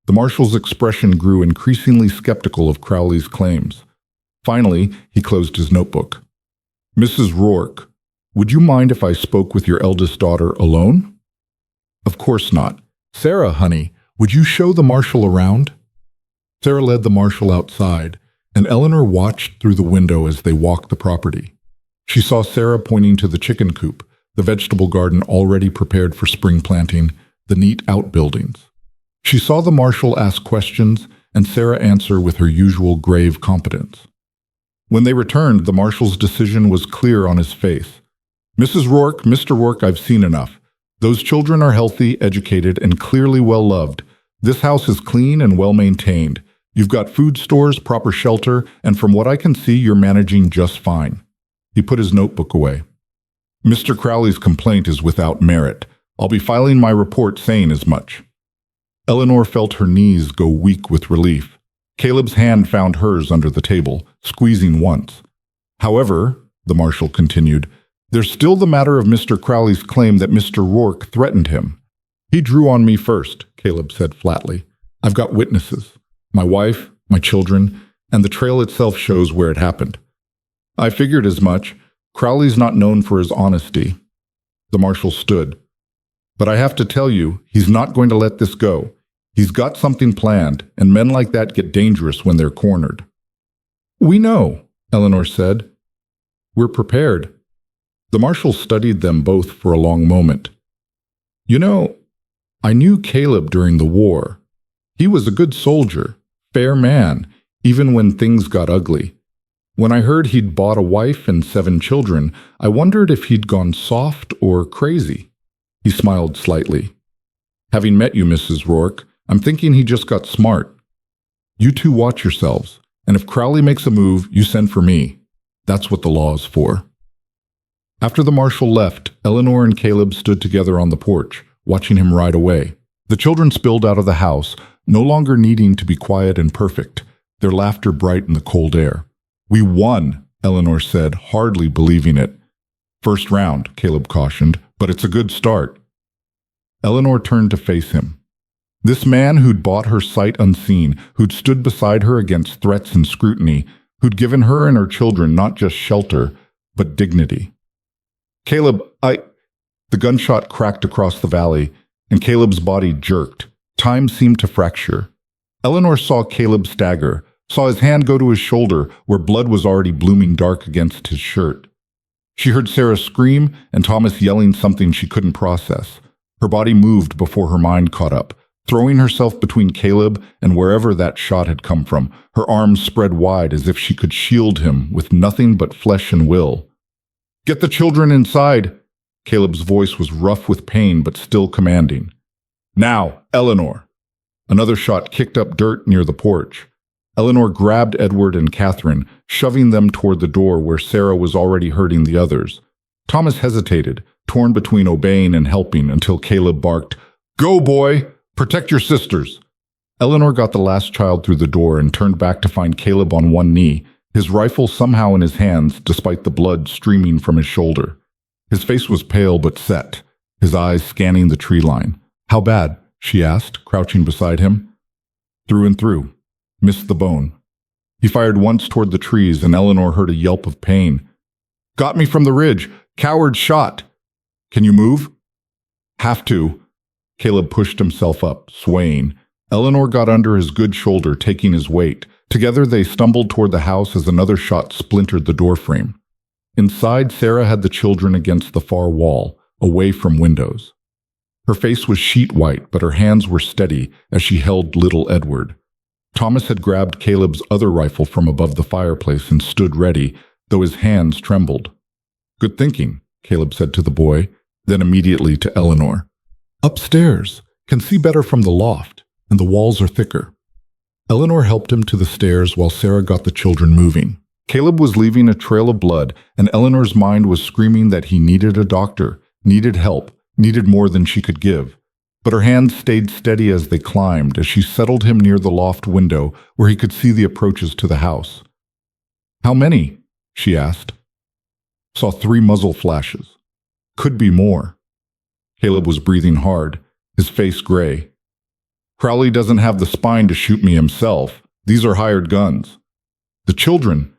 The marshal's expression grew increasingly skeptical of Crowley's claims. Finally, he closed his notebook. Mrs. Rourke, would you mind if I spoke with your eldest daughter alone? Of course not. Sarah, honey, would you show the marshal around? Sarah led the marshal outside, and Eleanor watched through the window as they walked the property. She saw Sarah pointing to the chicken coop, the vegetable garden already prepared for spring planting, the neat outbuildings. She saw the marshal ask questions and Sarah answer with her usual grave competence. When they returned, the marshal's decision was clear on his face. Mrs. Rourke, Mr. Rourke, I've seen enough. Those children are healthy, educated, and clearly well loved. This house is clean and well maintained. You've got food stores, proper shelter, and from what I can see, you're managing just fine. He put his notebook away. Mr. Crowley's complaint is without merit. I'll be filing my report saying as much. Eleanor felt her knees go weak with relief. Caleb's hand found hers under the table, squeezing once. However, the marshal continued, there's still the matter of Mr. Crowley's claim that Mr. Rourke threatened him. He drew on me first, Caleb said flatly. I've got witnesses. My wife, my children, and the trail itself shows where it happened. I figured as much. Crowley's not known for his honesty. The marshal stood. But I have to tell you, he's not going to let this go. He's got something planned, and men like that get dangerous when they're cornered. We know, Eleanor said. We're prepared. The marshal studied them both for a long moment. You know, I knew Caleb during the war. He was a good soldier, fair man, even when things got ugly. When I heard he'd bought a wife and 7 children, I wondered if he'd gone soft or crazy. He smiled slightly. Having met you, Mrs. Rourke, I'm thinking he just got smart. You two watch yourselves, and if Crowley makes a move, you send for me. That's what the law is for. After the marshal left, Eleanor and Caleb stood together on the porch, watching him ride away. The children spilled out of the house, no longer needing to be quiet and perfect, their laughter bright in the cold air. We won, Eleanor said, hardly believing it. First round, Caleb cautioned, but it's a good start. Eleanor turned to face him. This man who'd bought her sight unseen, who'd stood beside her against threats and scrutiny, who'd given her and her children not just shelter, but dignity. Caleb, The gunshot cracked across the valley, and Caleb's body jerked. Time seemed to fracture. Eleanor saw Caleb stagger, saw his hand go to his shoulder where blood was already blooming dark against his shirt. She heard Sarah scream and Thomas yelling something she couldn't process. Her body moved before her mind caught up, throwing herself between Caleb and wherever that shot had come from, her arms spread wide as if she could shield him with nothing but flesh and will. "Get the children inside!" Caleb's voice was rough with pain but still commanding. "Now, Eleanor!" Another shot kicked up dirt near the porch. Eleanor grabbed Edward and Catherine, shoving them toward the door where Sarah was already hurting the others. Thomas hesitated, torn between obeying and helping, until Caleb barked, "Go, boy! Protect your sisters!" Eleanor got the last child through the door and turned back to find Caleb on one knee, his rifle somehow in his hands despite the blood streaming from his shoulder. His face was pale but set, his eyes scanning the tree line. "How bad?" she asked, crouching beside him. "Through and through. Missed the bone." He fired once toward the trees, and Eleanor heard a yelp of pain. "Got me from the ridge. Coward shot." "Can you move?" "Have to." Caleb pushed himself up, swaying. Eleanor got under his good shoulder, taking his weight. Together they stumbled toward the house as another shot splintered the doorframe. Inside, Sarah had the children against the far wall, away from windows. Her face was sheet white, but her hands were steady as she held little Edward. Thomas had grabbed Caleb's other rifle from above the fireplace and stood ready, though his hands trembled. "Good thinking," Caleb said to the boy, then immediately to Eleanor. "Upstairs. Can see better from the loft, and the walls are thicker." Eleanor helped him to the stairs while Sarah got the children moving. Caleb was leaving a trail of blood, and Eleanor's mind was screaming that he needed a doctor, needed help, needed more than she could give. But her hands stayed steady as they climbed, as she settled him near the loft window where he could see the approaches to the house. "How many?" she asked. "Saw 3 muzzle flashes. Could be more." Caleb was breathing hard, his face gray. "Crowley doesn't have the spine to shoot me himself. These are hired guns. The children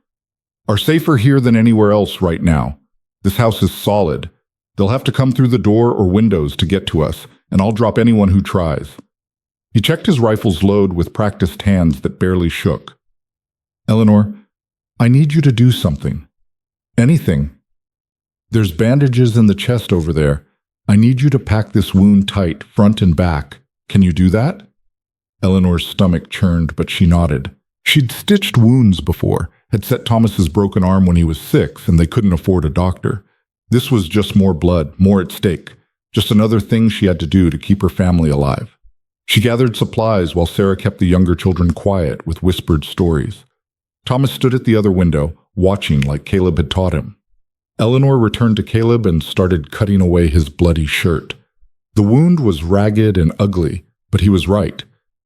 are safer here than anywhere else right now. This house is solid. They'll have to come through the door or windows to get to us, and I'll drop anyone who tries." He checked his rifle's load with practiced hands that barely shook. "Eleanor, I need you to do something. Anything. There's bandages in the chest over there. I need you to pack this wound tight, front and back. Can you do that?" Eleanor's stomach churned, but she nodded. She'd stitched wounds before, had set Thomas's broken arm when he was 6, and they couldn't afford a doctor. This was just more blood, more at stake. Just another thing she had to do to keep her family alive. She gathered supplies while Sarah kept the younger children quiet with whispered stories. Thomas stood at the other window, watching like Caleb had taught him. Eleanor returned to Caleb and started cutting away his bloody shirt. The wound was ragged and ugly, but he was right.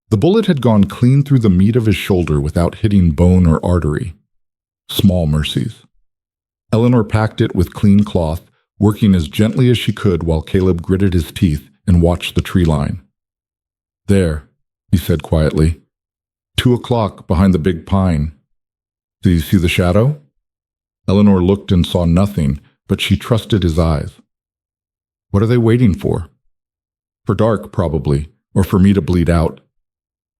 The bullet had gone clean through the meat of his shoulder without hitting bone or artery. Small mercies. Eleanor packed it with clean cloth, working as gently as she could while Caleb gritted his teeth and watched the tree line. "There," he said quietly. 2 o'clock behind the big pine. Do you see the shadow?" Eleanor looked and saw nothing, but she trusted his eyes. "What are they waiting for?" "For dark, probably, or for me to bleed out."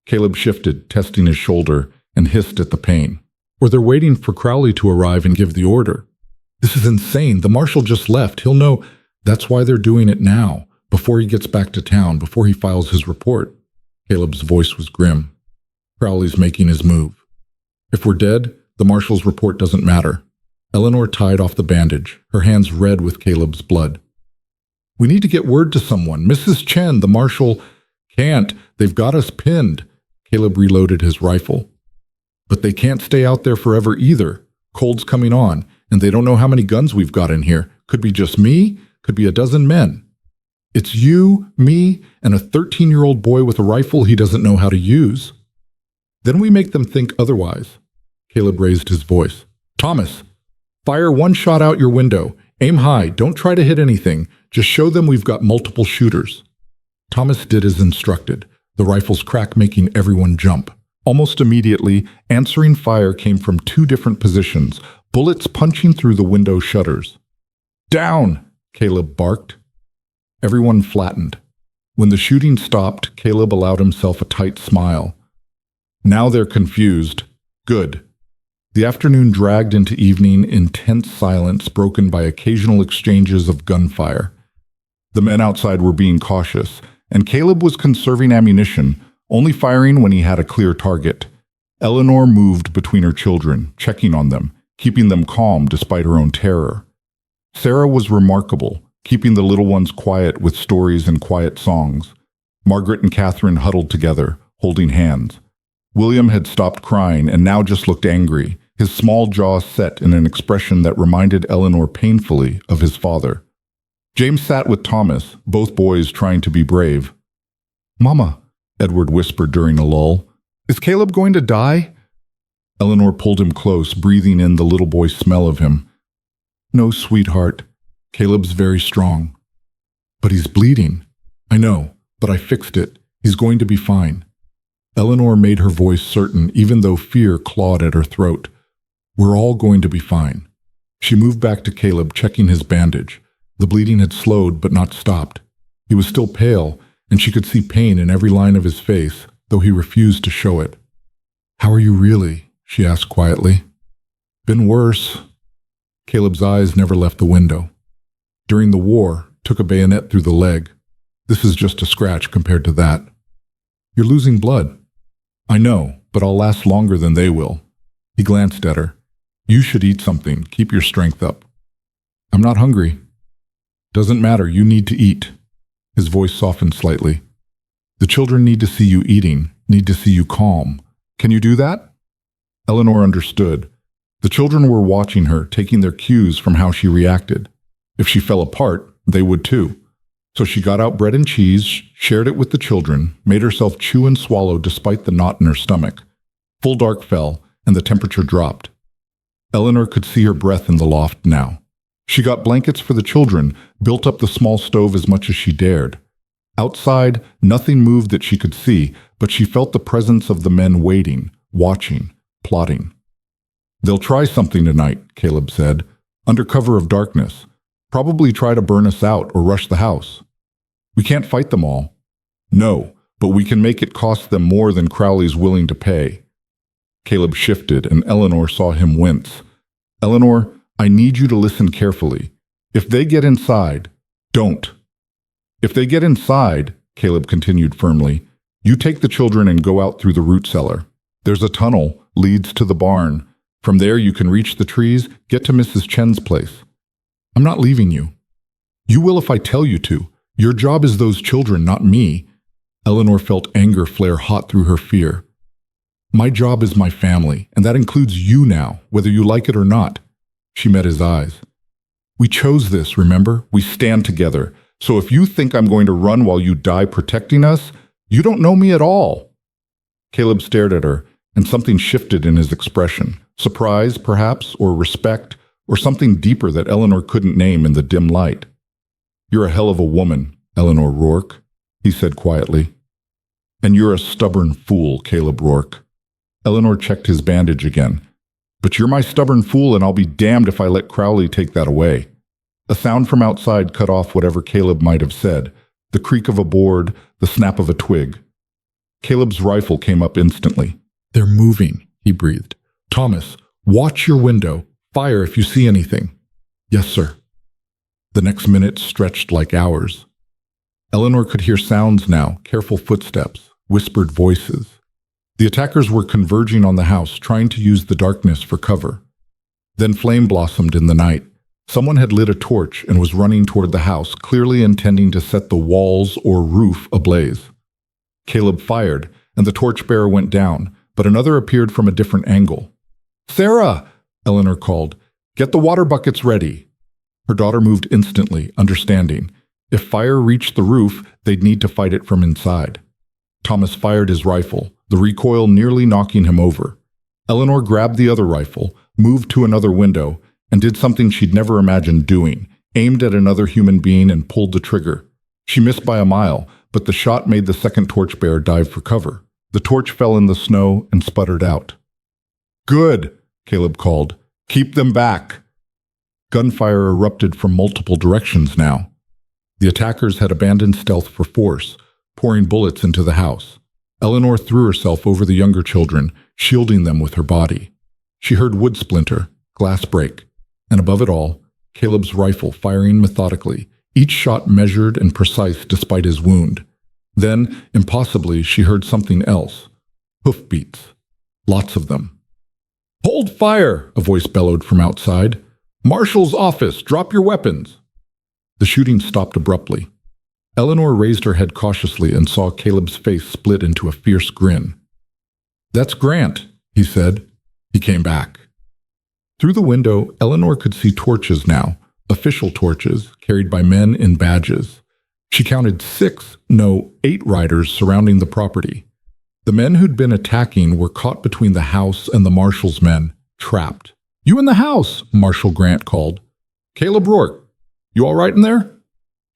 Caleb shifted, testing his shoulder, and hissed at the pain. "Or they're waiting for Crowley to arrive and give the order. This is insane. The marshal just left. He'll know. That's why they're doing it now, before he gets back to town, before he files his report." Caleb's voice was grim. Crowley's making his move. If we're dead, the marshal's report doesn't matter. Eleanor tied off the bandage, her hands red with Caleb's blood. We need to get word to someone. Mrs. Chen, the marshal... Can't. They've got us pinned. Caleb reloaded his rifle. But they can't stay out there forever either. Cold's coming on, and they don't know how many guns we've got in here. Could be just me, could be a dozen men. It's you, me, and a 13-year-old boy with a rifle he doesn't know how to use. Then we make them think otherwise. Caleb raised his voice. Thomas, fire one shot out your window. Aim high. Don't try to hit anything. Just show them we've got multiple shooters. Thomas did as instructed, the rifle's crack making everyone jump. Almost immediately, answering fire came from two different positions, bullets punching through the window shutters. Down! Caleb barked. Everyone flattened. When the shooting stopped, Caleb allowed himself a tight smile. Now they're confused. Good. The afternoon dragged into evening in tense silence broken by occasional exchanges of gunfire. The men outside were being cautious, and Caleb was conserving ammunition, only firing when he had a clear target. Eleanor moved between her children, checking on them, keeping them calm despite her own terror. Sarah was remarkable, keeping the little ones quiet with stories and quiet songs. Margaret and Catherine huddled together, holding hands. William had stopped crying and now just looked angry, his small jaw set in an expression that reminded Eleanor painfully of his father. James sat with Thomas, both boys trying to be brave. Mama, Edward whispered during a lull, is Caleb going to die? Eleanor pulled him close, breathing in the little boy's smell of him. No, sweetheart. Caleb's very strong. But he's bleeding. I know, but I fixed it. He's going to be fine. Eleanor made her voice certain, even though fear clawed at her throat. We're all going to be fine. She moved back to Caleb, checking his bandage. The bleeding had slowed but not stopped. He was still pale, and she could see pain in every line of his face, though he refused to show it. How are you really? She asked quietly. Been worse. Caleb's eyes never left the window. During the war, took a bayonet through the leg. This is just a scratch compared to that. You're losing blood. I know, but I'll last longer than they will. He glanced at her. You should eat something. Keep your strength up. I'm not hungry. Doesn't matter. You need to eat. His voice softened slightly. The children need to see you eating, need to see you calm. Can you do that? Eleanor understood. The children were watching her, taking their cues from how she reacted. If she fell apart, they would too. So she got out bread and cheese, shared it with the children, made herself chew and swallow despite the knot in her stomach. Full dark fell, and the temperature dropped. Eleanor could see her breath in the loft now. She got blankets for the children, built up the small stove as much as she dared. Outside, nothing moved that she could see, but she felt the presence of the men waiting, watching, plotting. They'll try something tonight, Caleb said, under cover of darkness. Probably try to burn us out or rush the house. We can't fight them all. No, but we can make it cost them more than Crowley's willing to pay. Caleb shifted, and Eleanor saw him wince. Eleanor, I need you to listen carefully. If they get inside, don't. If they get inside, Caleb continued firmly, you take the children and go out through the root cellar. There's a tunnel, leads to the barn. From there you can reach the trees, get to Mrs. Chen's place. I'm not leaving you. You will if I tell you to. Your job is those children, not me. Eleanor felt anger flare hot through her fear. My job is my family, and that includes you now, whether you like it or not. She met his eyes. We chose this, remember? We stand together. So if you think I'm going to run while you die protecting us, you don't know me at all. Caleb stared at her, and something shifted in his expression. Surprise, perhaps, or respect, or something deeper that Eleanor couldn't name in the dim light. You're a hell of a woman, Eleanor Rourke, he said quietly. And you're a stubborn fool, Caleb Rourke. Eleanor checked his bandage again. But you're my stubborn fool, and I'll be damned if I let Crowley take that away. A sound from outside cut off whatever Caleb might have said, the creak of a board, the snap of a twig. Caleb's rifle came up instantly. They're moving, he breathed. Thomas, watch your window. Fire if you see anything. Yes, sir. The next minute stretched like hours. Eleanor could hear sounds now, careful footsteps, whispered voices. The attackers were converging on the house, trying to use the darkness for cover. Then flame blossomed in the night. Someone had lit a torch and was running toward the house, clearly intending to set the walls or roof ablaze. Caleb fired, and the torchbearer went down, but another appeared from a different angle. "Sarah!" Eleanor called. "Get the water buckets ready." Her daughter moved instantly, understanding. If fire reached the roof, they'd need to fight it from inside. Thomas fired his rifle, the recoil nearly knocking him over. Eleanor grabbed the other rifle, moved to another window, and did something she'd never imagined doing, aimed at another human being and pulled the trigger. She missed by a mile, but the shot made the second torchbearer dive for cover. The torch fell in the snow and sputtered out. "Good," Caleb called. "Keep them back." Gunfire erupted from multiple directions now. The attackers had abandoned stealth for force, pouring bullets into the house. Eleanor threw herself over the younger children, shielding them with her body. She heard wood splinter, glass break, and above it all, Caleb's rifle firing methodically, each shot measured and precise despite his wound. Then, impossibly, she heard something else. Hoofbeats. Lots of them. "Hold fire!" a voice bellowed from outside. "Marshal's office! Drop your weapons!" The shooting stopped abruptly. Eleanor raised her head cautiously and saw Caleb's face split into a fierce grin. "That's Grant," he said. He came back. Through the window, Eleanor could see torches now, official torches carried by men in badges. She counted 8 riders surrounding the property. The men who'd been attacking were caught between the house and the marshal's men, trapped. "You in the house!" Marshal Grant called. "Caleb Rourke, you all right in there?"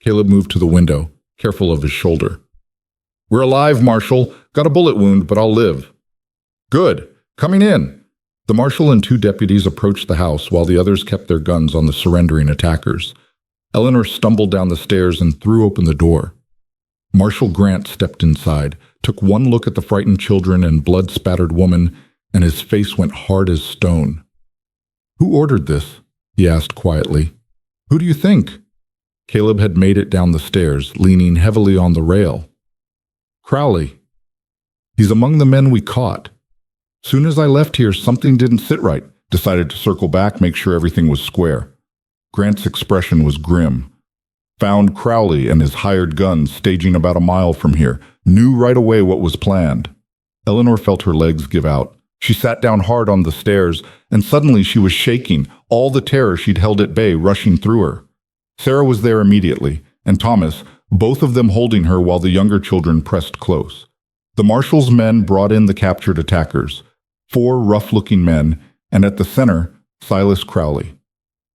Caleb moved to the window, careful of his shoulder. "We're alive, Marshal. Got a bullet wound, but I'll live." "Good. Coming in." The marshal and 2 deputies approached the house while the others kept their guns on the surrendering attackers. Eleanor stumbled down the stairs and threw open the door. Marshal Grant stepped inside, took one look at the frightened children and blood-spattered woman, and his face went hard as stone. "Who ordered this?" he asked quietly. "Who do you think?" Caleb had made it down the stairs, leaning heavily on the rail. "Crowley. He's among the men we caught. Soon as I left here, something didn't sit right. Decided to circle back, make sure everything was square." Grant's expression was grim. "Found Crowley and his hired guns staging about a mile from here. Knew right away what was planned." Eleanor felt her legs give out. She sat down hard on the stairs, and suddenly she was shaking, all the terror she'd held at bay rushing through her. Sarah was there immediately, and Thomas, both of them holding her while the younger children pressed close. The marshal's men brought in the captured attackers, 4 rough-looking men, and at the center, Silas Crowley.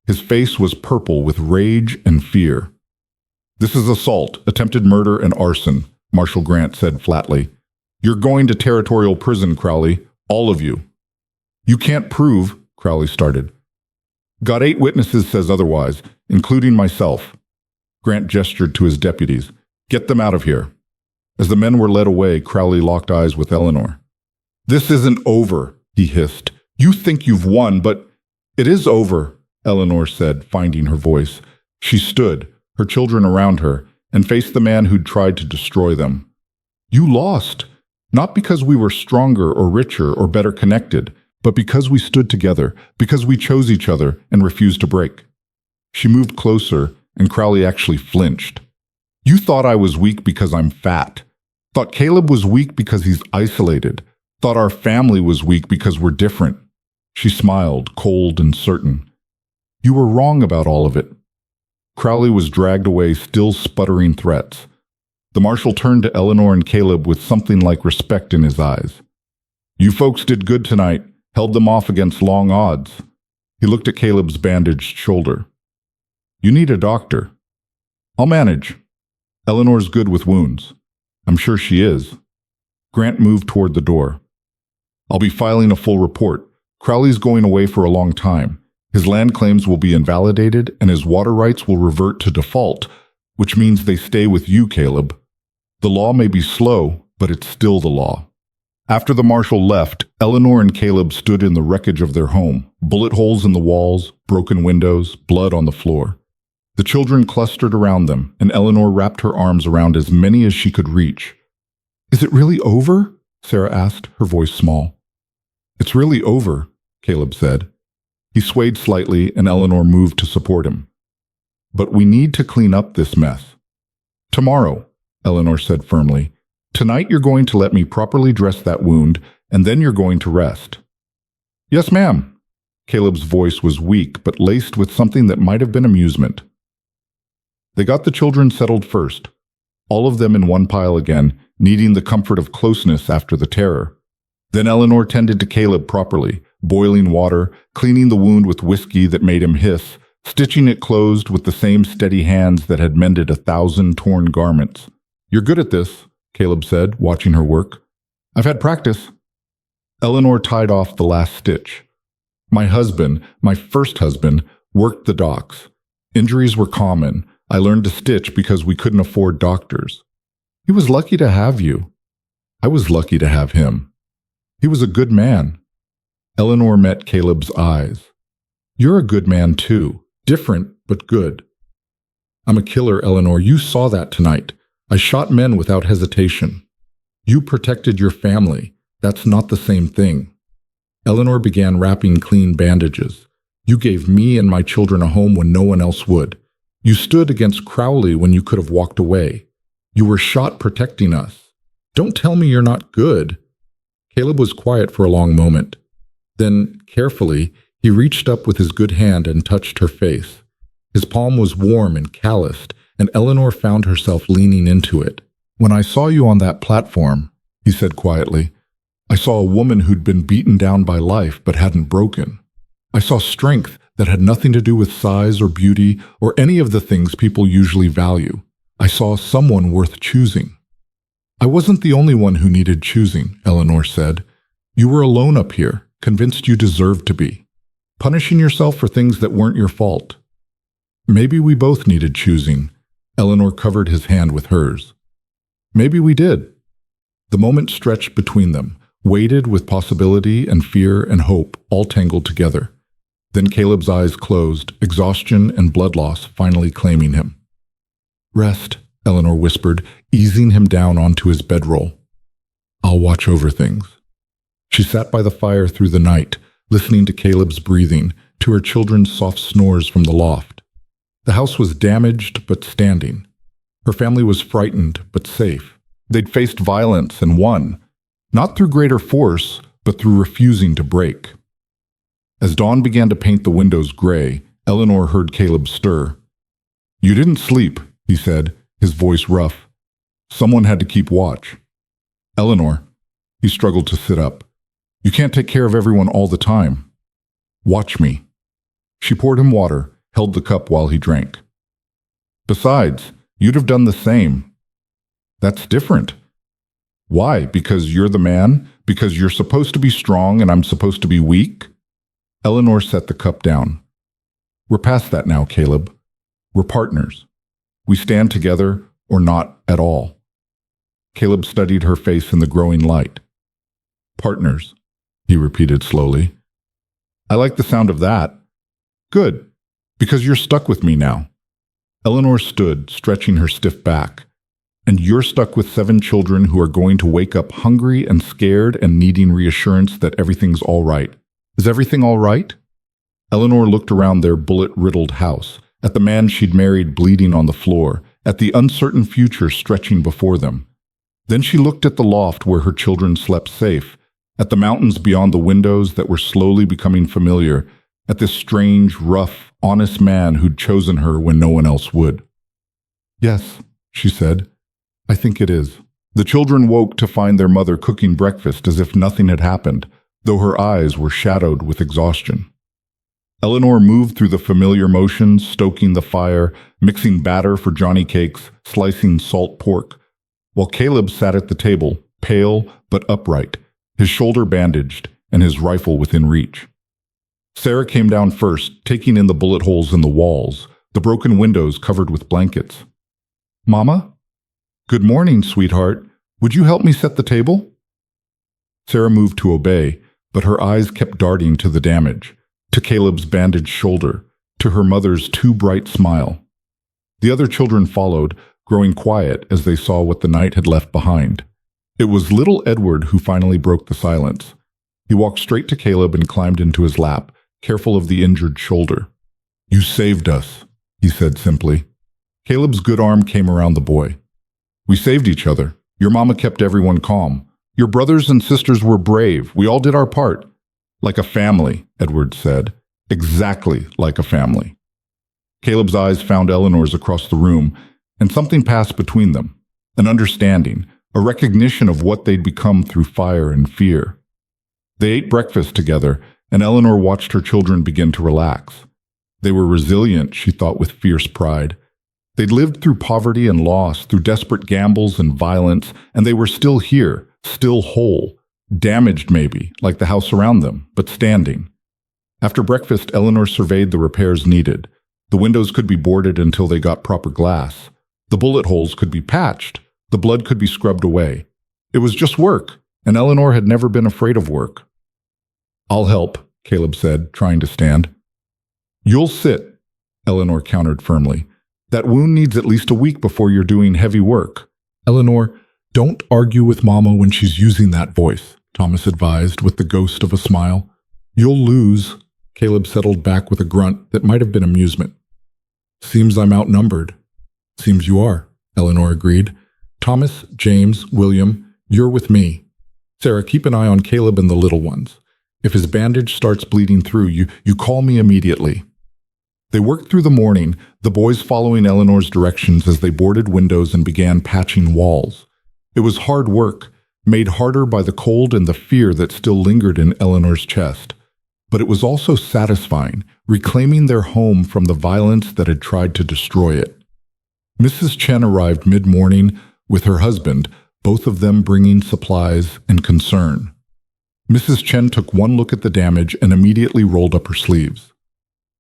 His face was purple with rage and fear. "This is assault, attempted murder, and arson," Marshal Grant said flatly. "You're going to territorial prison, Crowley, all of you." "You can't prove," Crowley started. "Got 8 witnesses says otherwise, including myself." Grant gestured to his deputies. "Get them out of here." As the men were led away, Crowley locked eyes with Eleanor. "This isn't over," he hissed. "You think you've won, but it is over," Eleanor said, finding her voice. She stood, her children around her, and faced the man who'd tried to destroy them. "You lost, not because we were stronger or richer or better connected, but because we stood together, because we chose each other and refused to break." She moved closer, and Crowley actually flinched. "You thought I was weak because I'm fat. Thought Caleb was weak because he's isolated. Thought our family was weak because we're different." She smiled, cold and certain. "You were wrong about all of it." Crowley was dragged away, still sputtering threats. The marshal turned to Eleanor and Caleb with something like respect in his eyes. "You folks did good tonight, held them off against long odds." He looked at Caleb's bandaged shoulder. "You need a doctor." "I'll manage. Eleanor's good with wounds." "I'm sure she is." Grant moved toward the door. "I'll be filing a full report. Crowley's going away for a long time. His land claims will be invalidated, and his water rights will revert to default, which means they stay with you, Caleb. The law may be slow, but it's still the law." After the marshal left, Eleanor and Caleb stood in the wreckage of their home, bullet holes in the walls, broken windows, blood on the floor. The children clustered around them, and Eleanor wrapped her arms around as many as she could reach. Is it really over? Sarah asked, her voice small. It's really over, Caleb said. He swayed slightly and Eleanor moved to support him. But we need to clean up this mess. Tomorrow, Eleanor said firmly. Tonight you're going to let me properly dress that wound, and then you're going to rest. Yes, ma'am. Caleb's voice was weak, but laced with something that might have been amusement. They got the children settled first, all of them in one pile again, needing the comfort of closeness after the terror. Then Eleanor tended to Caleb properly, boiling water, cleaning the wound with whiskey that made him hiss, stitching it closed with the same steady hands that had mended 1,000 torn garments. You're good at this, Caleb said, watching her work. I've had practice. Eleanor tied off the last stitch. My husband, my first husband, worked the docks. Injuries were common. I learned to stitch because we couldn't afford doctors. He was lucky to have you. I was lucky to have him. He was a good man. Eleanor met Caleb's eyes. You're a good man too. Different, but good. I'm a killer, Eleanor. You saw that tonight. I shot men without hesitation. You protected your family. That's not the same thing. Eleanor began wrapping clean bandages. You gave me and my children a home when no one else would. You stood against Crowley when you could have walked away. You were shot protecting us. Don't tell me you're not good. Caleb was quiet for a long moment. Then, carefully, he reached up with his good hand and touched her face. His palm was warm and calloused, and Eleanor found herself leaning into it. When I saw you on that platform, he said quietly, I saw a woman who'd been beaten down by life but hadn't broken. I saw strength that had nothing to do with size or beauty or any of the things people usually value. I saw someone worth choosing. I wasn't the only one who needed choosing, Eleanor said. You were alone up here, convinced you deserved to be, punishing yourself for things that weren't your fault. Maybe we both needed choosing. Eleanor covered his hand with hers. Maybe we did. The moment stretched between them, weighted with possibility and fear and hope, all tangled together. Then Caleb's eyes closed, exhaustion and blood loss finally claiming him. Rest, Eleanor whispered, easing him down onto his bedroll. I'll watch over things. She sat by the fire through the night, listening to Caleb's breathing, to her children's soft snores from the loft. The house was damaged but standing. Her family was frightened but safe. They'd faced violence and won, not through greater force, but through refusing to break. As dawn began to paint the windows gray, Eleanor heard Caleb stir. You didn't sleep, he said, his voice rough. Someone had to keep watch. Eleanor, he struggled to sit up. You can't take care of everyone all the time. Watch me. She poured him water, held the cup while he drank. Besides, you'd have done the same. That's different. Why? Because you're the man? Because you're supposed to be strong and I'm supposed to be weak? Eleanor set the cup down. We're past that now, Caleb. We're partners. We stand together or not at all. Caleb studied her face in the growing light. Partners, he repeated slowly. I like the sound of that. Good, because you're stuck with me now. Eleanor stood, stretching her stiff back. And you're stuck with 7 children who are going to wake up hungry and scared and needing reassurance that everything's all right. Is everything all right? Eleanor looked around their bullet-riddled house, at the man she'd married bleeding on the floor, at the uncertain future stretching before them. Then she looked at the loft where her children slept safe, at the mountains beyond the windows that were slowly becoming familiar, at this strange, rough, honest man who'd chosen her when no one else would. Yes, she said. I think it is. The children woke to find their mother cooking breakfast as if nothing had happened, though her eyes were shadowed with exhaustion. Eleanor moved through the familiar motions, stoking the fire, mixing batter for Johnny cakes, slicing salt pork, while Caleb sat at the table, pale but upright, his shoulder bandaged and his rifle within reach. Sarah came down first, taking in the bullet holes in the walls, the broken windows covered with blankets. Mama? Good morning, sweetheart. Would you help me set the table? Sarah moved to obey, but her eyes kept darting to the damage, to Caleb's bandaged shoulder, to her mother's too bright smile. The other children followed, growing quiet as they saw what the night had left behind. It was little Edward who finally broke the silence. He walked straight to Caleb and climbed into his lap, careful of the injured shoulder. "You saved us," he said simply. Caleb's good arm came around the boy. "We saved each other. Your mama kept everyone calm. Your brothers and sisters were brave. We all did our part." "Like a family," Edward said. "Exactly like a family." Caleb's eyes found Eleanor's across the room, and something passed between them. An understanding, a recognition of what they'd become through fire and fear. They ate breakfast together, and Eleanor watched her children begin to relax. They were resilient, she thought with fierce pride. They'd lived through poverty and loss, through desperate gambles and violence, and they were still here, still whole. Damaged maybe, like the house around them, but standing. After breakfast, Eleanor surveyed the repairs needed. The windows could be boarded until they got proper glass. The bullet holes could be patched. The blood could be scrubbed away. It was just work, and Eleanor had never been afraid of work. "I'll help," Caleb said, trying to stand. "You'll sit," Eleanor countered firmly. "That wound needs at least a week before you're doing heavy work." "Eleanor, don't argue with Mama when she's using that voice," Thomas advised with the ghost of a smile. "You'll lose." Caleb settled back with a grunt that might have been amusement. "Seems I'm outnumbered." "Seems you are," Eleanor agreed. "Thomas, James, William, you're with me. Sarah, keep an eye on Caleb and the little ones. If his bandage starts bleeding through, you call me immediately." They worked through the morning, the boys following Eleanor's directions as they boarded windows and began patching walls. It was hard work, made harder by the cold and the fear that still lingered in Eleanor's chest. But it was also satisfying, reclaiming their home from the violence that had tried to destroy it. Mrs. Chen arrived mid-morning with her husband, both of them bringing supplies and concern. Mrs. Chen took one look at the damage and immediately rolled up her sleeves.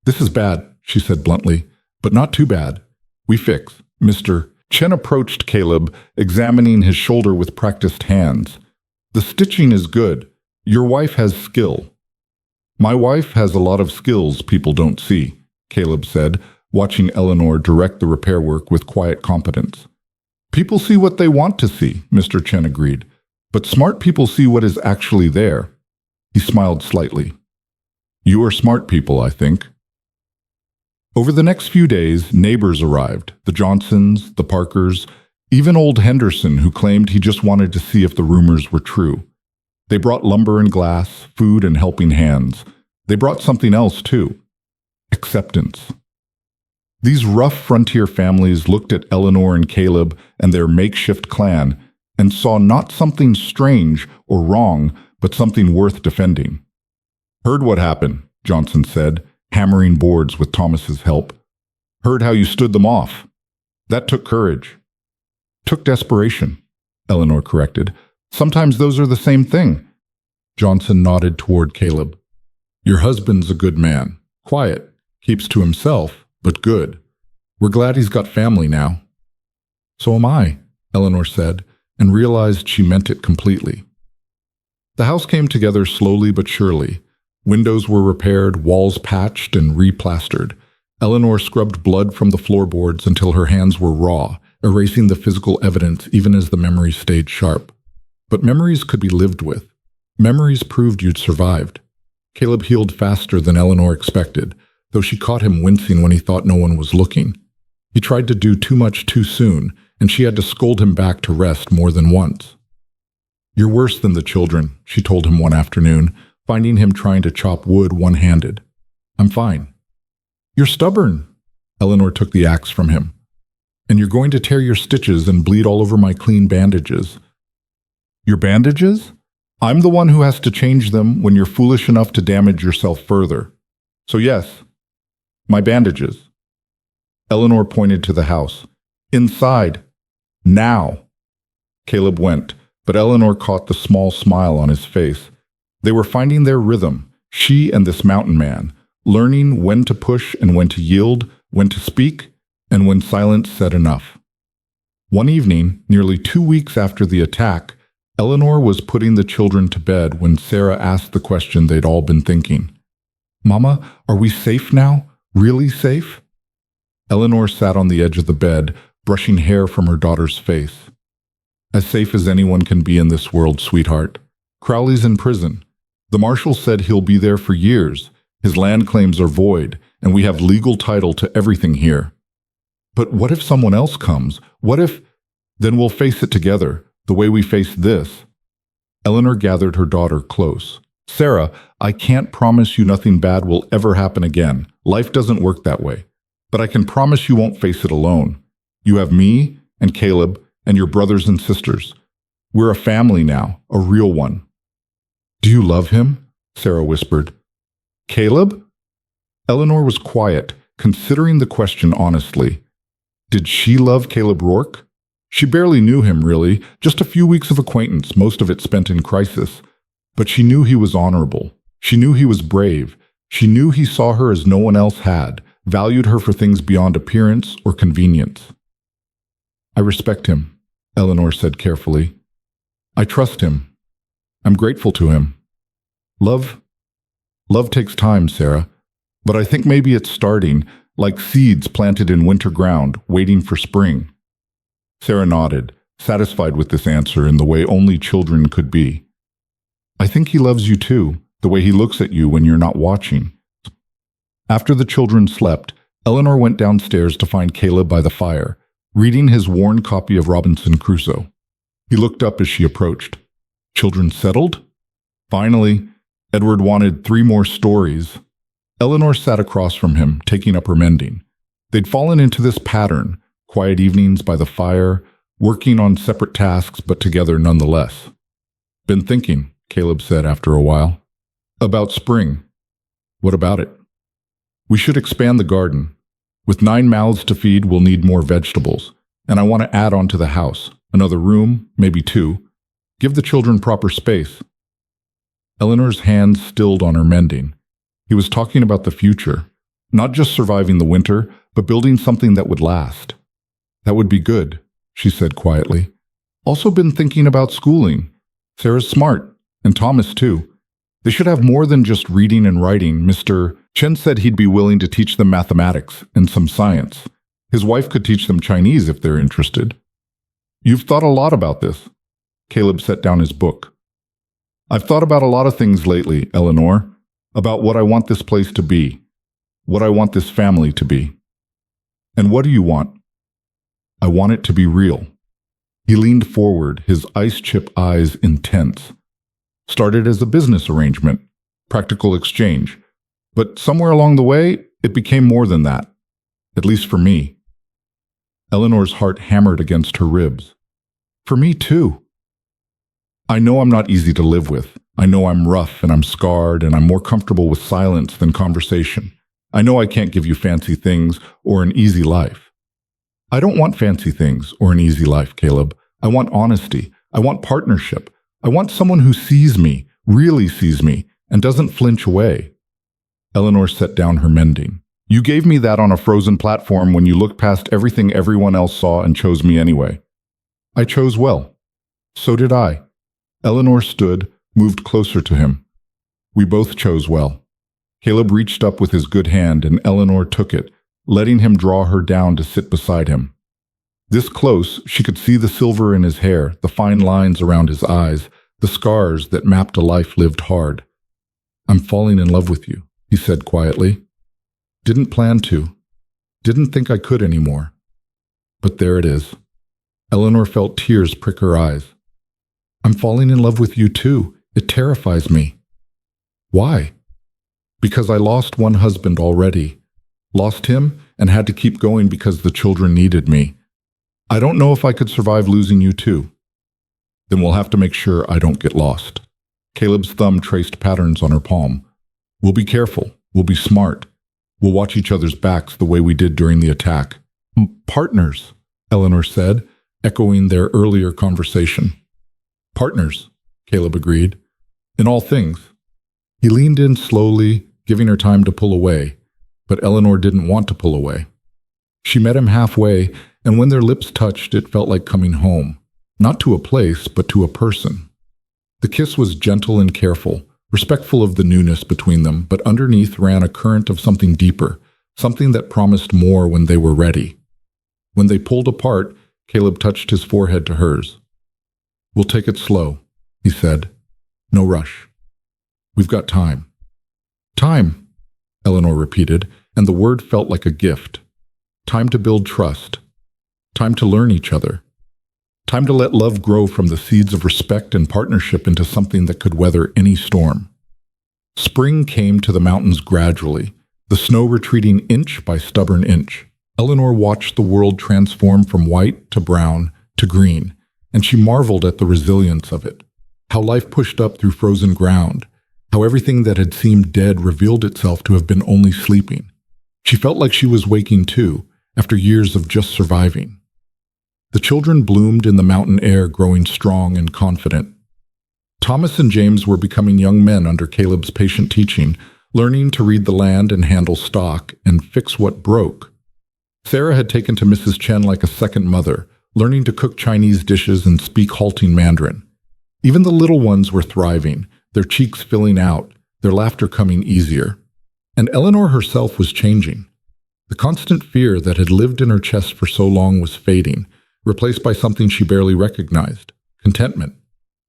"This is bad," she said bluntly, "but not too bad. We fix, Mr. Chen approached Caleb, examining his shoulder with practiced hands. "The stitching is good. Your wife has skill." "My wife has a lot of skills people don't see," Caleb said, watching Eleanor direct the repair work with quiet competence. "People see what they want to see," Mr. Chen agreed, "but smart people see what is actually there." He smiled slightly. "You are smart people, I think." Over the next few days, neighbors arrived, the Johnsons, the Parkers, even old Henderson, who claimed he just wanted to see if the rumors were true. They brought lumber and glass, food and helping hands. They brought something else, too. Acceptance. These rough frontier families looked at Eleanor and Caleb and their makeshift clan and saw not something strange or wrong, but something worth defending. "Heard what happened," Johnson said, hammering boards with Thomas's help. "Heard how you stood them off. That took courage." "Took desperation," Eleanor corrected. "Sometimes those are the same thing." Johnson nodded toward Caleb. "Your husband's a good man. Quiet, keeps to himself, but good. We're glad he's got family now." "So am I," Eleanor said, and realized she meant it completely. The house came together slowly but surely. Windows were repaired, walls patched and replastered. Eleanor scrubbed blood from the floorboards until her hands were raw, erasing the physical evidence even as the memories stayed sharp. But memories could be lived with. Memories proved you'd survived. Caleb healed faster than Eleanor expected, though she caught him wincing when he thought no one was looking. He tried to do too much too soon, and she had to scold him back to rest more than once. "You're worse than the children," she told him one afternoon, finding him trying to chop wood one-handed. "I'm fine." "You're stubborn." Eleanor took the axe from him. "And you're going to tear your stitches and bleed all over my clean bandages." "Your bandages? I'm the one who has to change them when you're foolish enough to damage yourself further. So yes, my bandages." Eleanor pointed to the house. "Inside. Now." Caleb went, but Eleanor caught the small smile on his face. They were finding their rhythm, she and this mountain man, learning when to push and when to yield, when to speak, and when silence said enough. One evening, nearly 2 weeks after the attack, Eleanor was putting the children to bed when Sarah asked the question they'd all been thinking. "Mama, are we safe now? Really safe?" Eleanor sat on the edge of the bed, brushing hair from her daughter's face. As safe as anyone can be in this world, sweetheart. Crowley's in prison. The marshal said he'll be there for years. His land claims are void, and we have legal title to everything here. But what if someone else comes? What if... Then we'll face it together, the way we faced this. Eleanor gathered her daughter close. Sarah, I can't promise you nothing bad will ever happen again. Life doesn't work that way. But I can promise you won't face it alone. You have me and Caleb and your brothers and sisters. We're a family now, a real one. Do you love him? Sarah whispered. Caleb? Eleanor was quiet, considering the question honestly. Did she love Caleb Rourke? She barely knew him, really, just a few weeks of acquaintance, most of it spent in crisis. But she knew he was honorable. She knew he was brave. She knew he saw her as no one else had, valued her for things beyond appearance or convenience. I respect him, Eleanor said carefully. I trust him. I'm grateful to him. Love takes time, Sarah, but I think maybe it's starting, like seeds planted in winter ground, waiting for spring. Sarah nodded, satisfied with this answer in the way only children could be. I think he loves you too, the way he looks at you when you're not watching. After the children slept, Eleanor went downstairs to find Caleb by the fire, reading his worn copy of Robinson Crusoe. He looked up as she approached. Children settled? Finally, Edward wanted 3 more stories. Eleanor sat across from him, taking up her mending. They'd fallen into this pattern, quiet evenings by the fire, working on separate tasks but together nonetheless. Been thinking, Caleb said after a while. About spring. What about it? We should expand the garden. With 9 mouths to feed, we'll need more vegetables. And I want to add on to the house. Another room, maybe 2. Give the children proper space. Eleanor's hands stilled on her mending. He was talking about the future. Not just surviving the winter, but building something that would last. That would be good, she said quietly. Also been thinking about schooling. Sarah's smart, and Thomas too. They should have more than just reading and writing. Mr. Chen said he'd be willing to teach them mathematics and some science. His wife could teach them Chinese if they're interested. You've thought a lot about this. Caleb set down his book. I've thought about a lot of things lately, Eleanor. About what I want this place to be. What I want this family to be. And what do you want? I want it to be real. He leaned forward, his ice-chip eyes intense. Started as a business arrangement, practical exchange. But somewhere along the way, it became more than that. At least for me. Eleanor's heart hammered against her ribs. For me too. I know I'm not easy to live with. I know I'm rough and I'm scarred and I'm more comfortable with silence than conversation. I know I can't give you fancy things or an easy life. I don't want fancy things or an easy life, Caleb. I want honesty. I want partnership. I want someone who sees me, really sees me, and doesn't flinch away. Eleanor set down her mending. You gave me that on a frozen platform when you looked past everything everyone else saw and chose me anyway. I chose well. So did I. Eleanor stood, moved closer to him. We both chose well. Caleb reached up with his good hand and Eleanor took it, letting him draw her down to sit beside him. This close, she could see the silver in his hair, the fine lines around his eyes, the scars that mapped a life lived hard. I'm falling in love with you, he said quietly. Didn't plan to. Didn't think I could anymore. But there it is. Eleanor felt tears prick her eyes. I'm falling in love with you too. It terrifies me. Why? Because I lost one husband already. Lost him and had to keep going because the children needed me. I don't know if I could survive losing you too. Then we'll have to make sure I don't get lost. Caleb's thumb traced patterns on her palm. We'll be careful. We'll be smart. We'll watch each other's backs the way we did during the attack. Partners, Eleanor said, echoing their earlier conversation. Partners, Caleb agreed. In all things. He leaned in slowly, giving her time to pull away, but Eleanor didn't want to pull away. She met him halfway, and when their lips touched, it felt like coming home, not to a place, but to a person. The kiss was gentle and careful, respectful of the newness between them, but underneath ran a current of something deeper, something that promised more when they were ready. When they pulled apart, Caleb touched his forehead to hers. We'll take it slow, he said. No rush. We've got time. Time, Eleanor repeated, and the word felt like a gift. Time to build trust. Time to learn each other. Time to let love grow from the seeds of respect and partnership into something that could weather any storm. Spring came to the mountains gradually, the snow retreating inch by stubborn inch. Eleanor watched the world transform from white to brown to green, and she marveled at the resilience of it. How life pushed up through frozen ground, how everything that had seemed dead revealed itself to have been only sleeping. She felt like she was waking too, after years of just surviving. The children bloomed in the mountain air, growing strong and confident. Thomas and James were becoming young men under Caleb's patient teaching, learning to read the land and handle stock and fix what broke. Sarah had taken to Mrs. Chen like a second mother, learning to cook Chinese dishes and speak halting Mandarin. Even the little ones were thriving, their cheeks filling out, their laughter coming easier. And Eleanor herself was changing. The constant fear that had lived in her chest for so long was fading, replaced by something she barely recognized: contentment.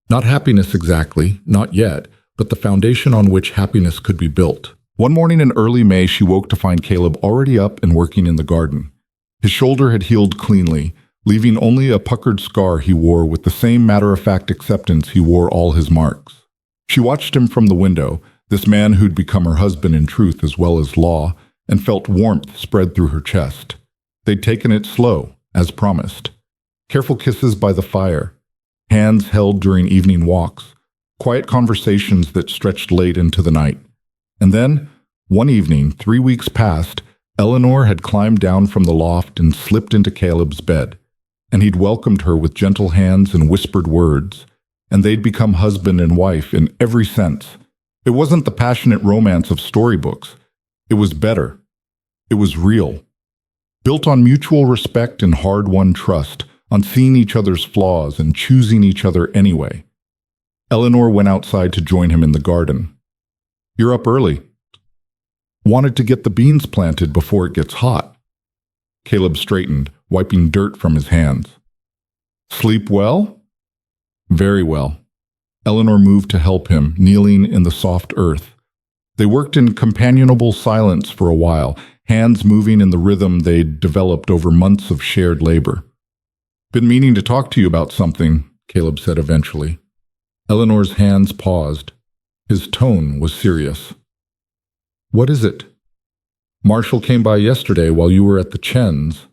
Not happiness exactly, not yet, but the foundation on which happiness could be built. One morning in early May, she woke to find Caleb already up and working in the garden. His shoulder had healed cleanly, leaving only a puckered scar he wore with the same matter-of-fact acceptance he wore all his marks. She watched him from the window, this man who'd become her husband in truth as well as law, and felt warmth spread through her chest. They'd taken it slow, as promised. Careful kisses by the fire, hands held during evening walks, quiet conversations that stretched late into the night. And then, one evening, 3 weeks past, Eleanor had climbed down from the loft and slipped into Caleb's bed, and he'd welcomed her with gentle hands and whispered words, and they'd become husband and wife in every sense. It wasn't the passionate romance of storybooks. It was better. It was real. Built on mutual respect and hard-won trust, on seeing each other's flaws and choosing each other anyway. Eleanor went outside to join him in the garden. You're up early. Wanted to get the beans planted before it gets hot. Caleb straightened, wiping dirt from his hands. Sleep well? Very well. Eleanor moved to help him, kneeling in the soft earth. They worked in companionable silence for a while, hands moving in the rhythm they'd developed over months of shared labor. Been meaning to talk to you about something, Caleb said eventually. Eleanor's hands paused. His tone was serious. What is it? Marshall came by yesterday while you were at the Chens.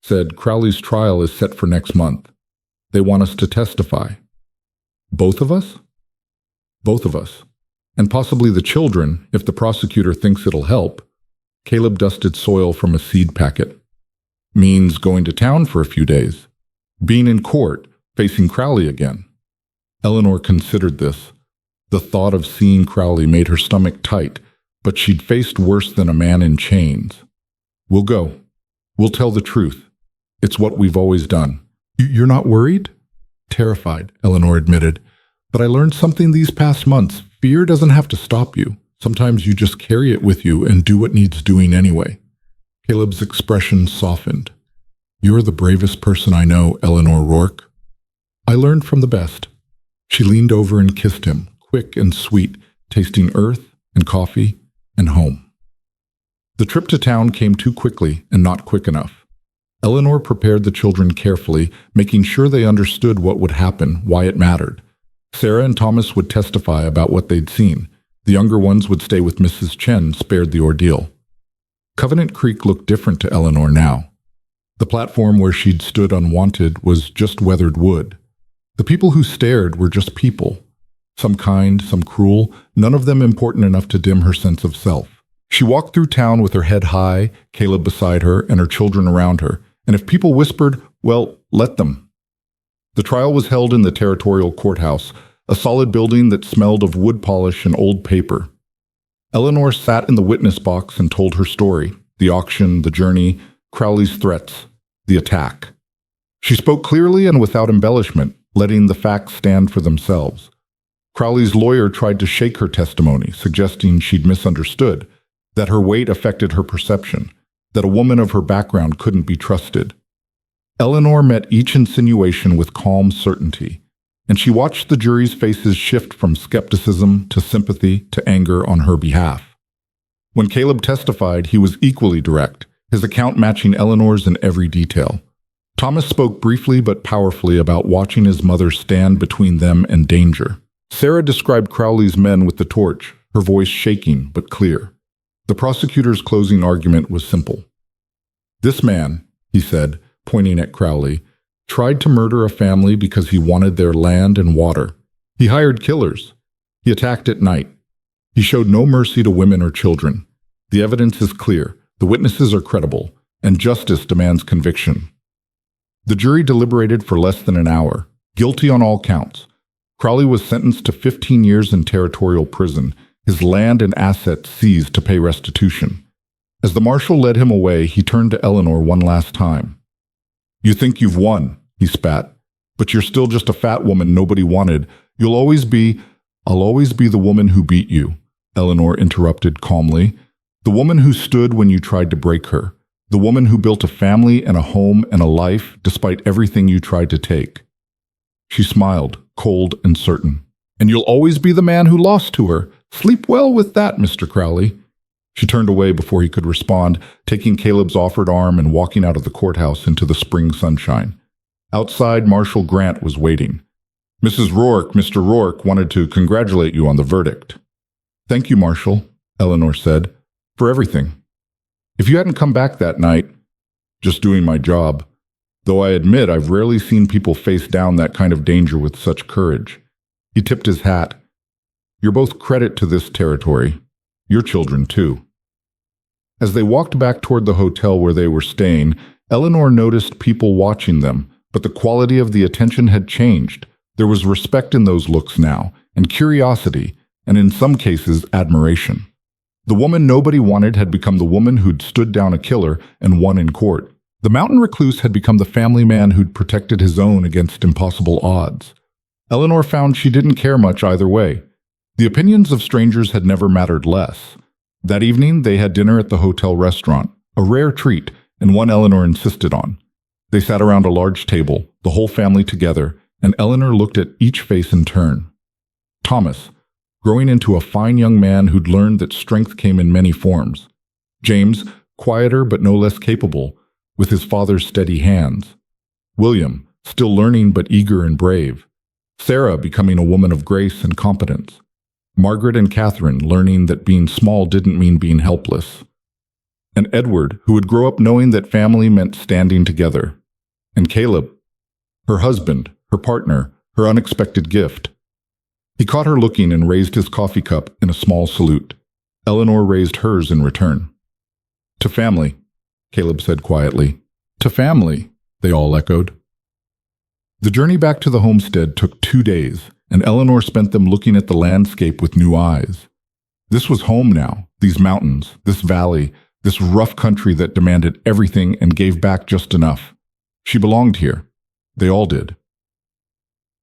Said Crowley's trial is set for next month. They want us to testify. Both of us? Both of us. And possibly the children, if the prosecutor thinks it'll help. Caleb dusted soil from a seed packet. Means going to town for a few days. Being in court, facing Crowley again. Eleanor considered this. The thought of seeing Crowley made her stomach tight, but she'd faced worse than a man in chains. We'll go. We'll tell the truth. It's what we've always done. You're not worried? Terrified, Eleanor admitted. But I learned something these past months. Fear doesn't have to stop you. Sometimes you just carry it with you and do what needs doing anyway. Caleb's expression softened. You're the bravest person I know, Eleanor Rourke. I learned from the best. She leaned over and kissed him, quick and sweet, tasting earth and coffee and home. The trip to town came too quickly and not quick enough. Eleanor prepared the children carefully, making sure they understood what would happen, why it mattered. Sarah and Thomas would testify about what they'd seen. The younger ones would stay with Mrs. Chen, spared the ordeal. Covenant Creek looked different to Eleanor now. The platform where she'd stood unwanted was just weathered wood. The people who stared were just people. Some kind, some cruel, none of them important enough to dim her sense of self. She walked through town with her head high, Caleb beside her, and her children around her. And if people whispered, well, let them. The trial was held in the territorial courthouse, a solid building that smelled of wood polish and old paper. Eleanor sat in the witness box and told her story, the auction, the journey, Crowley's threats, the attack. She spoke clearly and without embellishment, letting the facts stand for themselves. Crowley's lawyer tried to shake her testimony, suggesting she'd misunderstood, that her weight affected her perception, that a woman of her background couldn't be trusted. Eleanor met each insinuation with calm certainty. and she watched the jury's faces shift from skepticism to sympathy to anger on her behalf. When Caleb testified, he was equally direct, his account matching Eleanor's in every detail. Thomas spoke briefly but powerfully about watching his mother stand between them and danger. Sarah described Crowley's men with the torch, her voice shaking but clear. The prosecutor's closing argument was simple. "This man," he said, pointing at Crowley, "tried to murder a family because he wanted their land and water. He hired killers. He attacked at night. He showed no mercy to women or children. The evidence is clear, the witnesses are credible, and justice demands conviction." The jury deliberated for less than an hour, guilty on all counts. Crowley was sentenced to 15 years in territorial prison, his land and assets seized to pay restitution. As the marshal led him away, he turned to Eleanor one last time. "You think you've won," he spat, "but you're still just a fat woman nobody wanted. I'll always be the woman who beat you," Eleanor interrupted calmly. "The woman who stood when you tried to break her. The woman who built a family and a home and a life despite everything you tried to take." She smiled, cold and certain. "And you'll always be the man who lost to her. Sleep well with that, Mr. Crowley." She turned away before he could respond, taking Caleb's offered arm and walking out of the courthouse into the spring sunshine. Outside, Marshal Grant was waiting. "Mrs. Rourke, Mr. Rourke wanted to congratulate you on the verdict." "Thank you, Marshal," Eleanor said, "for everything. If you hadn't come back that night, just doing my job. Though I admit I've rarely seen people face down that kind of danger with such courage." He tipped his hat. "You're both credit to this territory. Your children, too." As they walked back toward the hotel where they were staying, Eleanor noticed people watching them, but the quality of the attention had changed. There was respect in those looks now, and curiosity, and in some cases, admiration. The woman nobody wanted had become the woman who'd stood down a killer and won in court. The mountain recluse had become the family man who'd protected his own against impossible odds. Eleanor found she didn't care much either way. The opinions of strangers had never mattered less. That evening, they had dinner at the hotel restaurant, a rare treat, and one Eleanor insisted on. They sat around a large table, the whole family together, and Eleanor looked at each face in turn. Thomas, growing into a fine young man who'd learned that strength came in many forms. James, quieter but no less capable, with his father's steady hands. William, still learning but eager and brave. Sarah becoming a woman of grace and competence. Margaret and Catherine learning that being small didn't mean being helpless. And Edward, who would grow up knowing that family meant standing together. And Caleb, her husband, her partner, her unexpected gift. He caught her looking and raised his coffee cup in a small salute. Eleanor raised hers in return. "To family," Caleb said quietly. "To family," they all echoed. The journey back to the homestead took 2 days, and Eleanor spent them looking at the landscape with new eyes. This was home now, these mountains, this valley, this rough country that demanded everything and gave back just enough. She belonged here. They all did.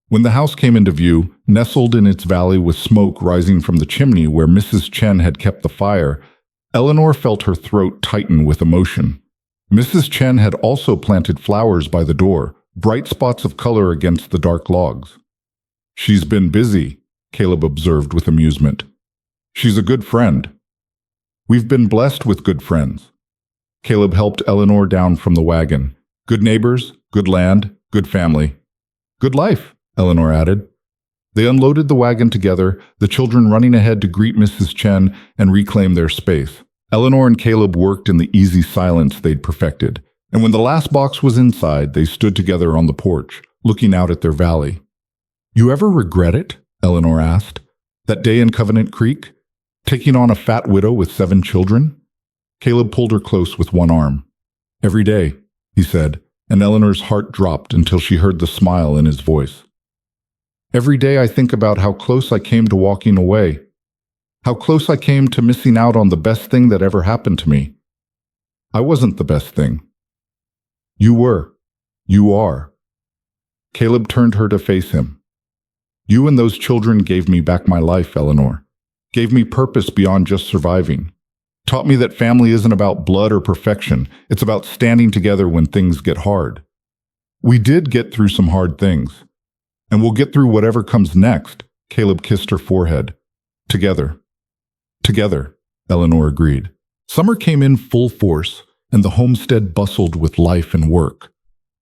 When the house came into view, nestled in its valley with smoke rising from the chimney where Mrs. Chen had kept the fire, Eleanor felt her throat tighten with emotion. Mrs. Chen had also planted flowers by the door, bright spots of color against the dark logs. "She's been busy," Caleb observed with amusement. "She's a good friend." "We've been blessed with good friends." Caleb helped Eleanor down from the wagon. "Good neighbors, good land, good family. Good life," Eleanor added. They unloaded the wagon together, the children running ahead to greet Mrs. Chen and reclaim their space. Eleanor and Caleb worked in the easy silence they'd perfected, and when the last box was inside, they stood together on the porch, looking out at their valley. "You ever regret it?" Eleanor asked. "That day in Covenant Creek? Taking on a fat widow with 7 children?" Caleb pulled her close with one arm. "Every day," he said, and Eleanor's heart dropped until she heard the smile in his voice. "Every day I think about how close I came to walking away. How close I came to missing out on the best thing that ever happened to me. I wasn't the best thing. You were. You are." Caleb turned her to face him. "You and those children gave me back my life, Eleanor. Gave me purpose beyond just surviving. Taught me that family isn't about blood or perfection. It's about standing together when things get hard. We did get through some hard things. And we'll get through whatever comes next. Caleb kissed her forehead. Together. Together, Eleanor agreed. Summer came in full force, and the homestead bustled with life and work.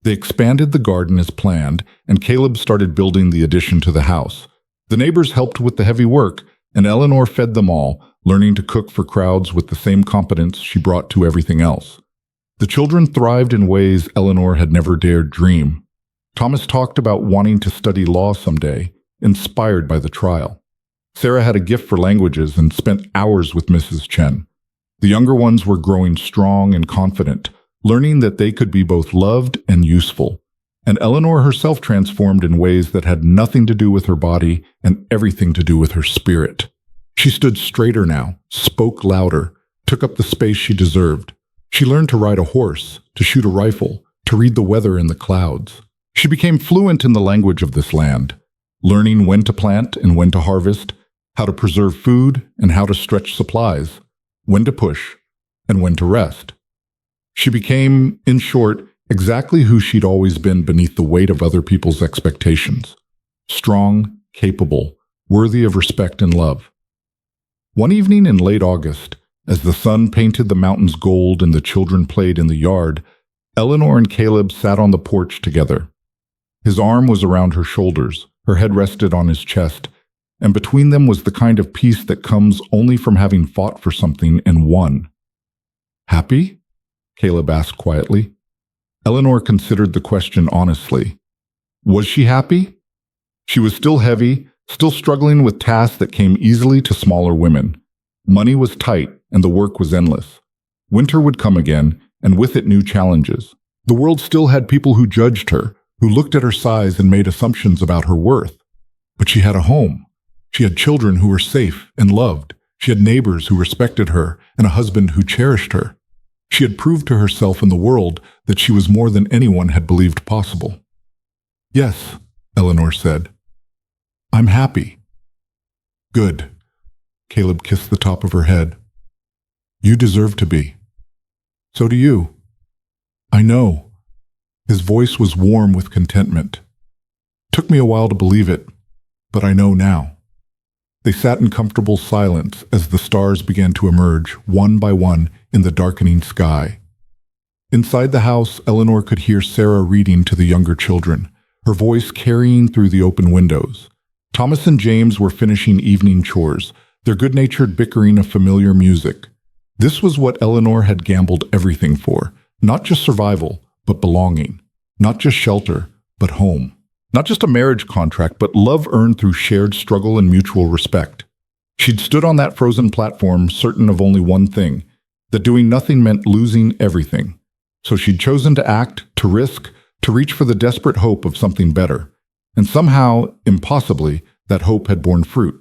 They expanded the garden as planned, and Caleb started building the addition to the house. The neighbors helped with the heavy work, and Eleanor fed them all, learning to cook for crowds with the same competence she brought to everything else. The children thrived in ways Eleanor had never dared dream. Thomas talked about wanting to study law someday, inspired by the trial. Sarah had a gift for languages and spent hours with Mrs. Chen. The younger ones were growing strong and confident, learning that they could be both loved and useful. And Eleanor herself transformed in ways that had nothing to do with her body and everything to do with her spirit. She stood straighter now, spoke louder, took up the space she deserved. She learned to ride a horse, to shoot a rifle, to read the weather in the clouds. She became fluent in the language of this land, learning when to plant and when to harvest, how to preserve food and how to stretch supplies, when to push and when to rest. She became, in short, exactly who she'd always been beneath the weight of other people's expectations. Strong, capable, worthy of respect and love. One evening in late August, as the sun painted the mountains gold and the children played in the yard, Eleanor and Caleb sat on the porch together. His arm was around her shoulders, her head rested on his chest, and between them was the kind of peace that comes only from having fought for something and won. Happy? Caleb asked quietly. Eleanor considered the question honestly. Was she happy? She was still heavy, still struggling with tasks that came easily to smaller women. Money was tight, and the work was endless. Winter would come again, and with it new challenges. The world still had people who judged her, who looked at her size and made assumptions about her worth. But she had a home. She had children who were safe and loved. She had neighbors who respected her, and a husband who cherished her. She had proved to herself and the world that she was more than anyone had believed possible. Yes, Eleanor said. I'm happy. Good. Caleb kissed the top of her head. You deserve to be. So do you. I know. His voice was warm with contentment. Took me a while to believe it, but I know now. They sat in comfortable silence as the stars began to emerge, one by one, in the darkening sky. Inside the house, Eleanor could hear Sarah reading to the younger children, her voice carrying through the open windows. Thomas and James were finishing evening chores, their good-natured bickering of familiar music. This was what Eleanor had gambled everything for, not just survival, but belonging. Not just shelter, but home. Not just a marriage contract, but love earned through shared struggle and mutual respect. She'd stood on that frozen platform certain of only one thing, that doing nothing meant losing everything. So she'd chosen to act, to risk, to reach for the desperate hope of something better. And somehow, impossibly, that hope had borne fruit.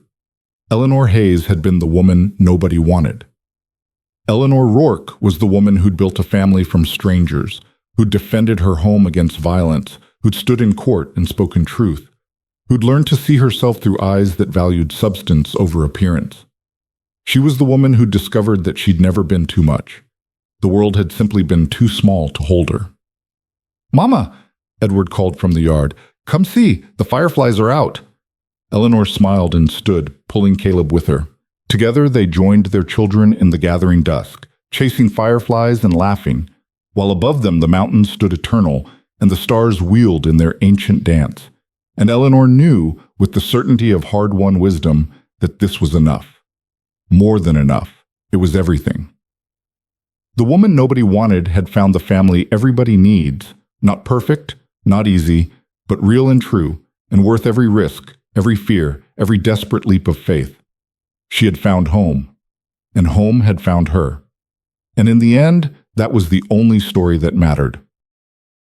Eleanor Hayes had been the woman nobody wanted. Eleanor Rourke was the woman who'd built a family from strangers, who'd defended her home against violence, who'd stood in court and spoken truth, who'd learned to see herself through eyes that valued substance over appearance. She was the woman who'd discovered that she'd never been too much. The world had simply been too small to hold her. "Mama," Edward called from the yard, "come see, the fireflies are out." Eleanor smiled and stood, pulling Caleb with her. Together they joined their children in the gathering dusk, chasing fireflies and laughing, while above them the mountains stood eternal, and the stars wheeled in their ancient dance. And Eleanor knew, with the certainty of hard-won wisdom, that this was enough. More than enough. It was everything. The woman nobody wanted had found the family everybody needs, not perfect, not easy, but real and true, and worth every risk, every fear, every desperate leap of faith. She had found home, and home had found her. And in the end, that was the only story that mattered.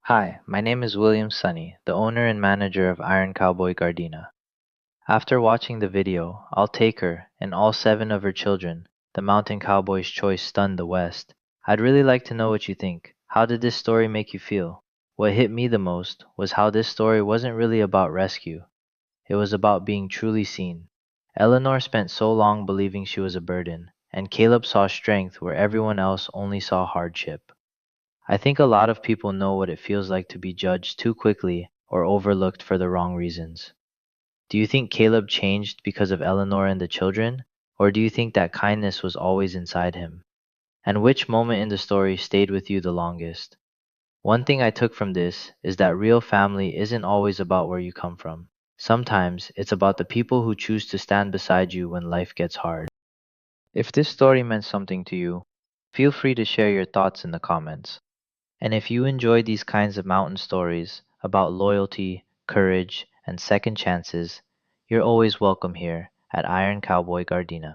Hi, my name is William Sunny, the owner and manager of Iron Cowboy Gardena. After watching the video, I'll take her and all 7 of her children. The Mountain Cowboy's choice stunned the West. I'd really like to know what you think. How did this story make you feel? What hit me the most was how this story wasn't really about rescue. It was about being truly seen. Eleanor spent so long believing she was a burden, and Caleb saw strength where everyone else only saw hardship. I think a lot of people know what it feels like to be judged too quickly or overlooked for the wrong reasons? Do you think Caleb changed because of Eleanor and the children, or do you think that kindness was always inside him? And which moment in the story stayed with you the longest? One thing I took from this is that real family isn't always about where you come from. Sometimes it's about the people who choose to stand beside you when life gets hard. If this story meant something to you, feel free to share your thoughts in the comments. And if you enjoy these kinds of mountain stories about loyalty, courage, and second chances, you're always welcome here at Iron Cowboy Gardena.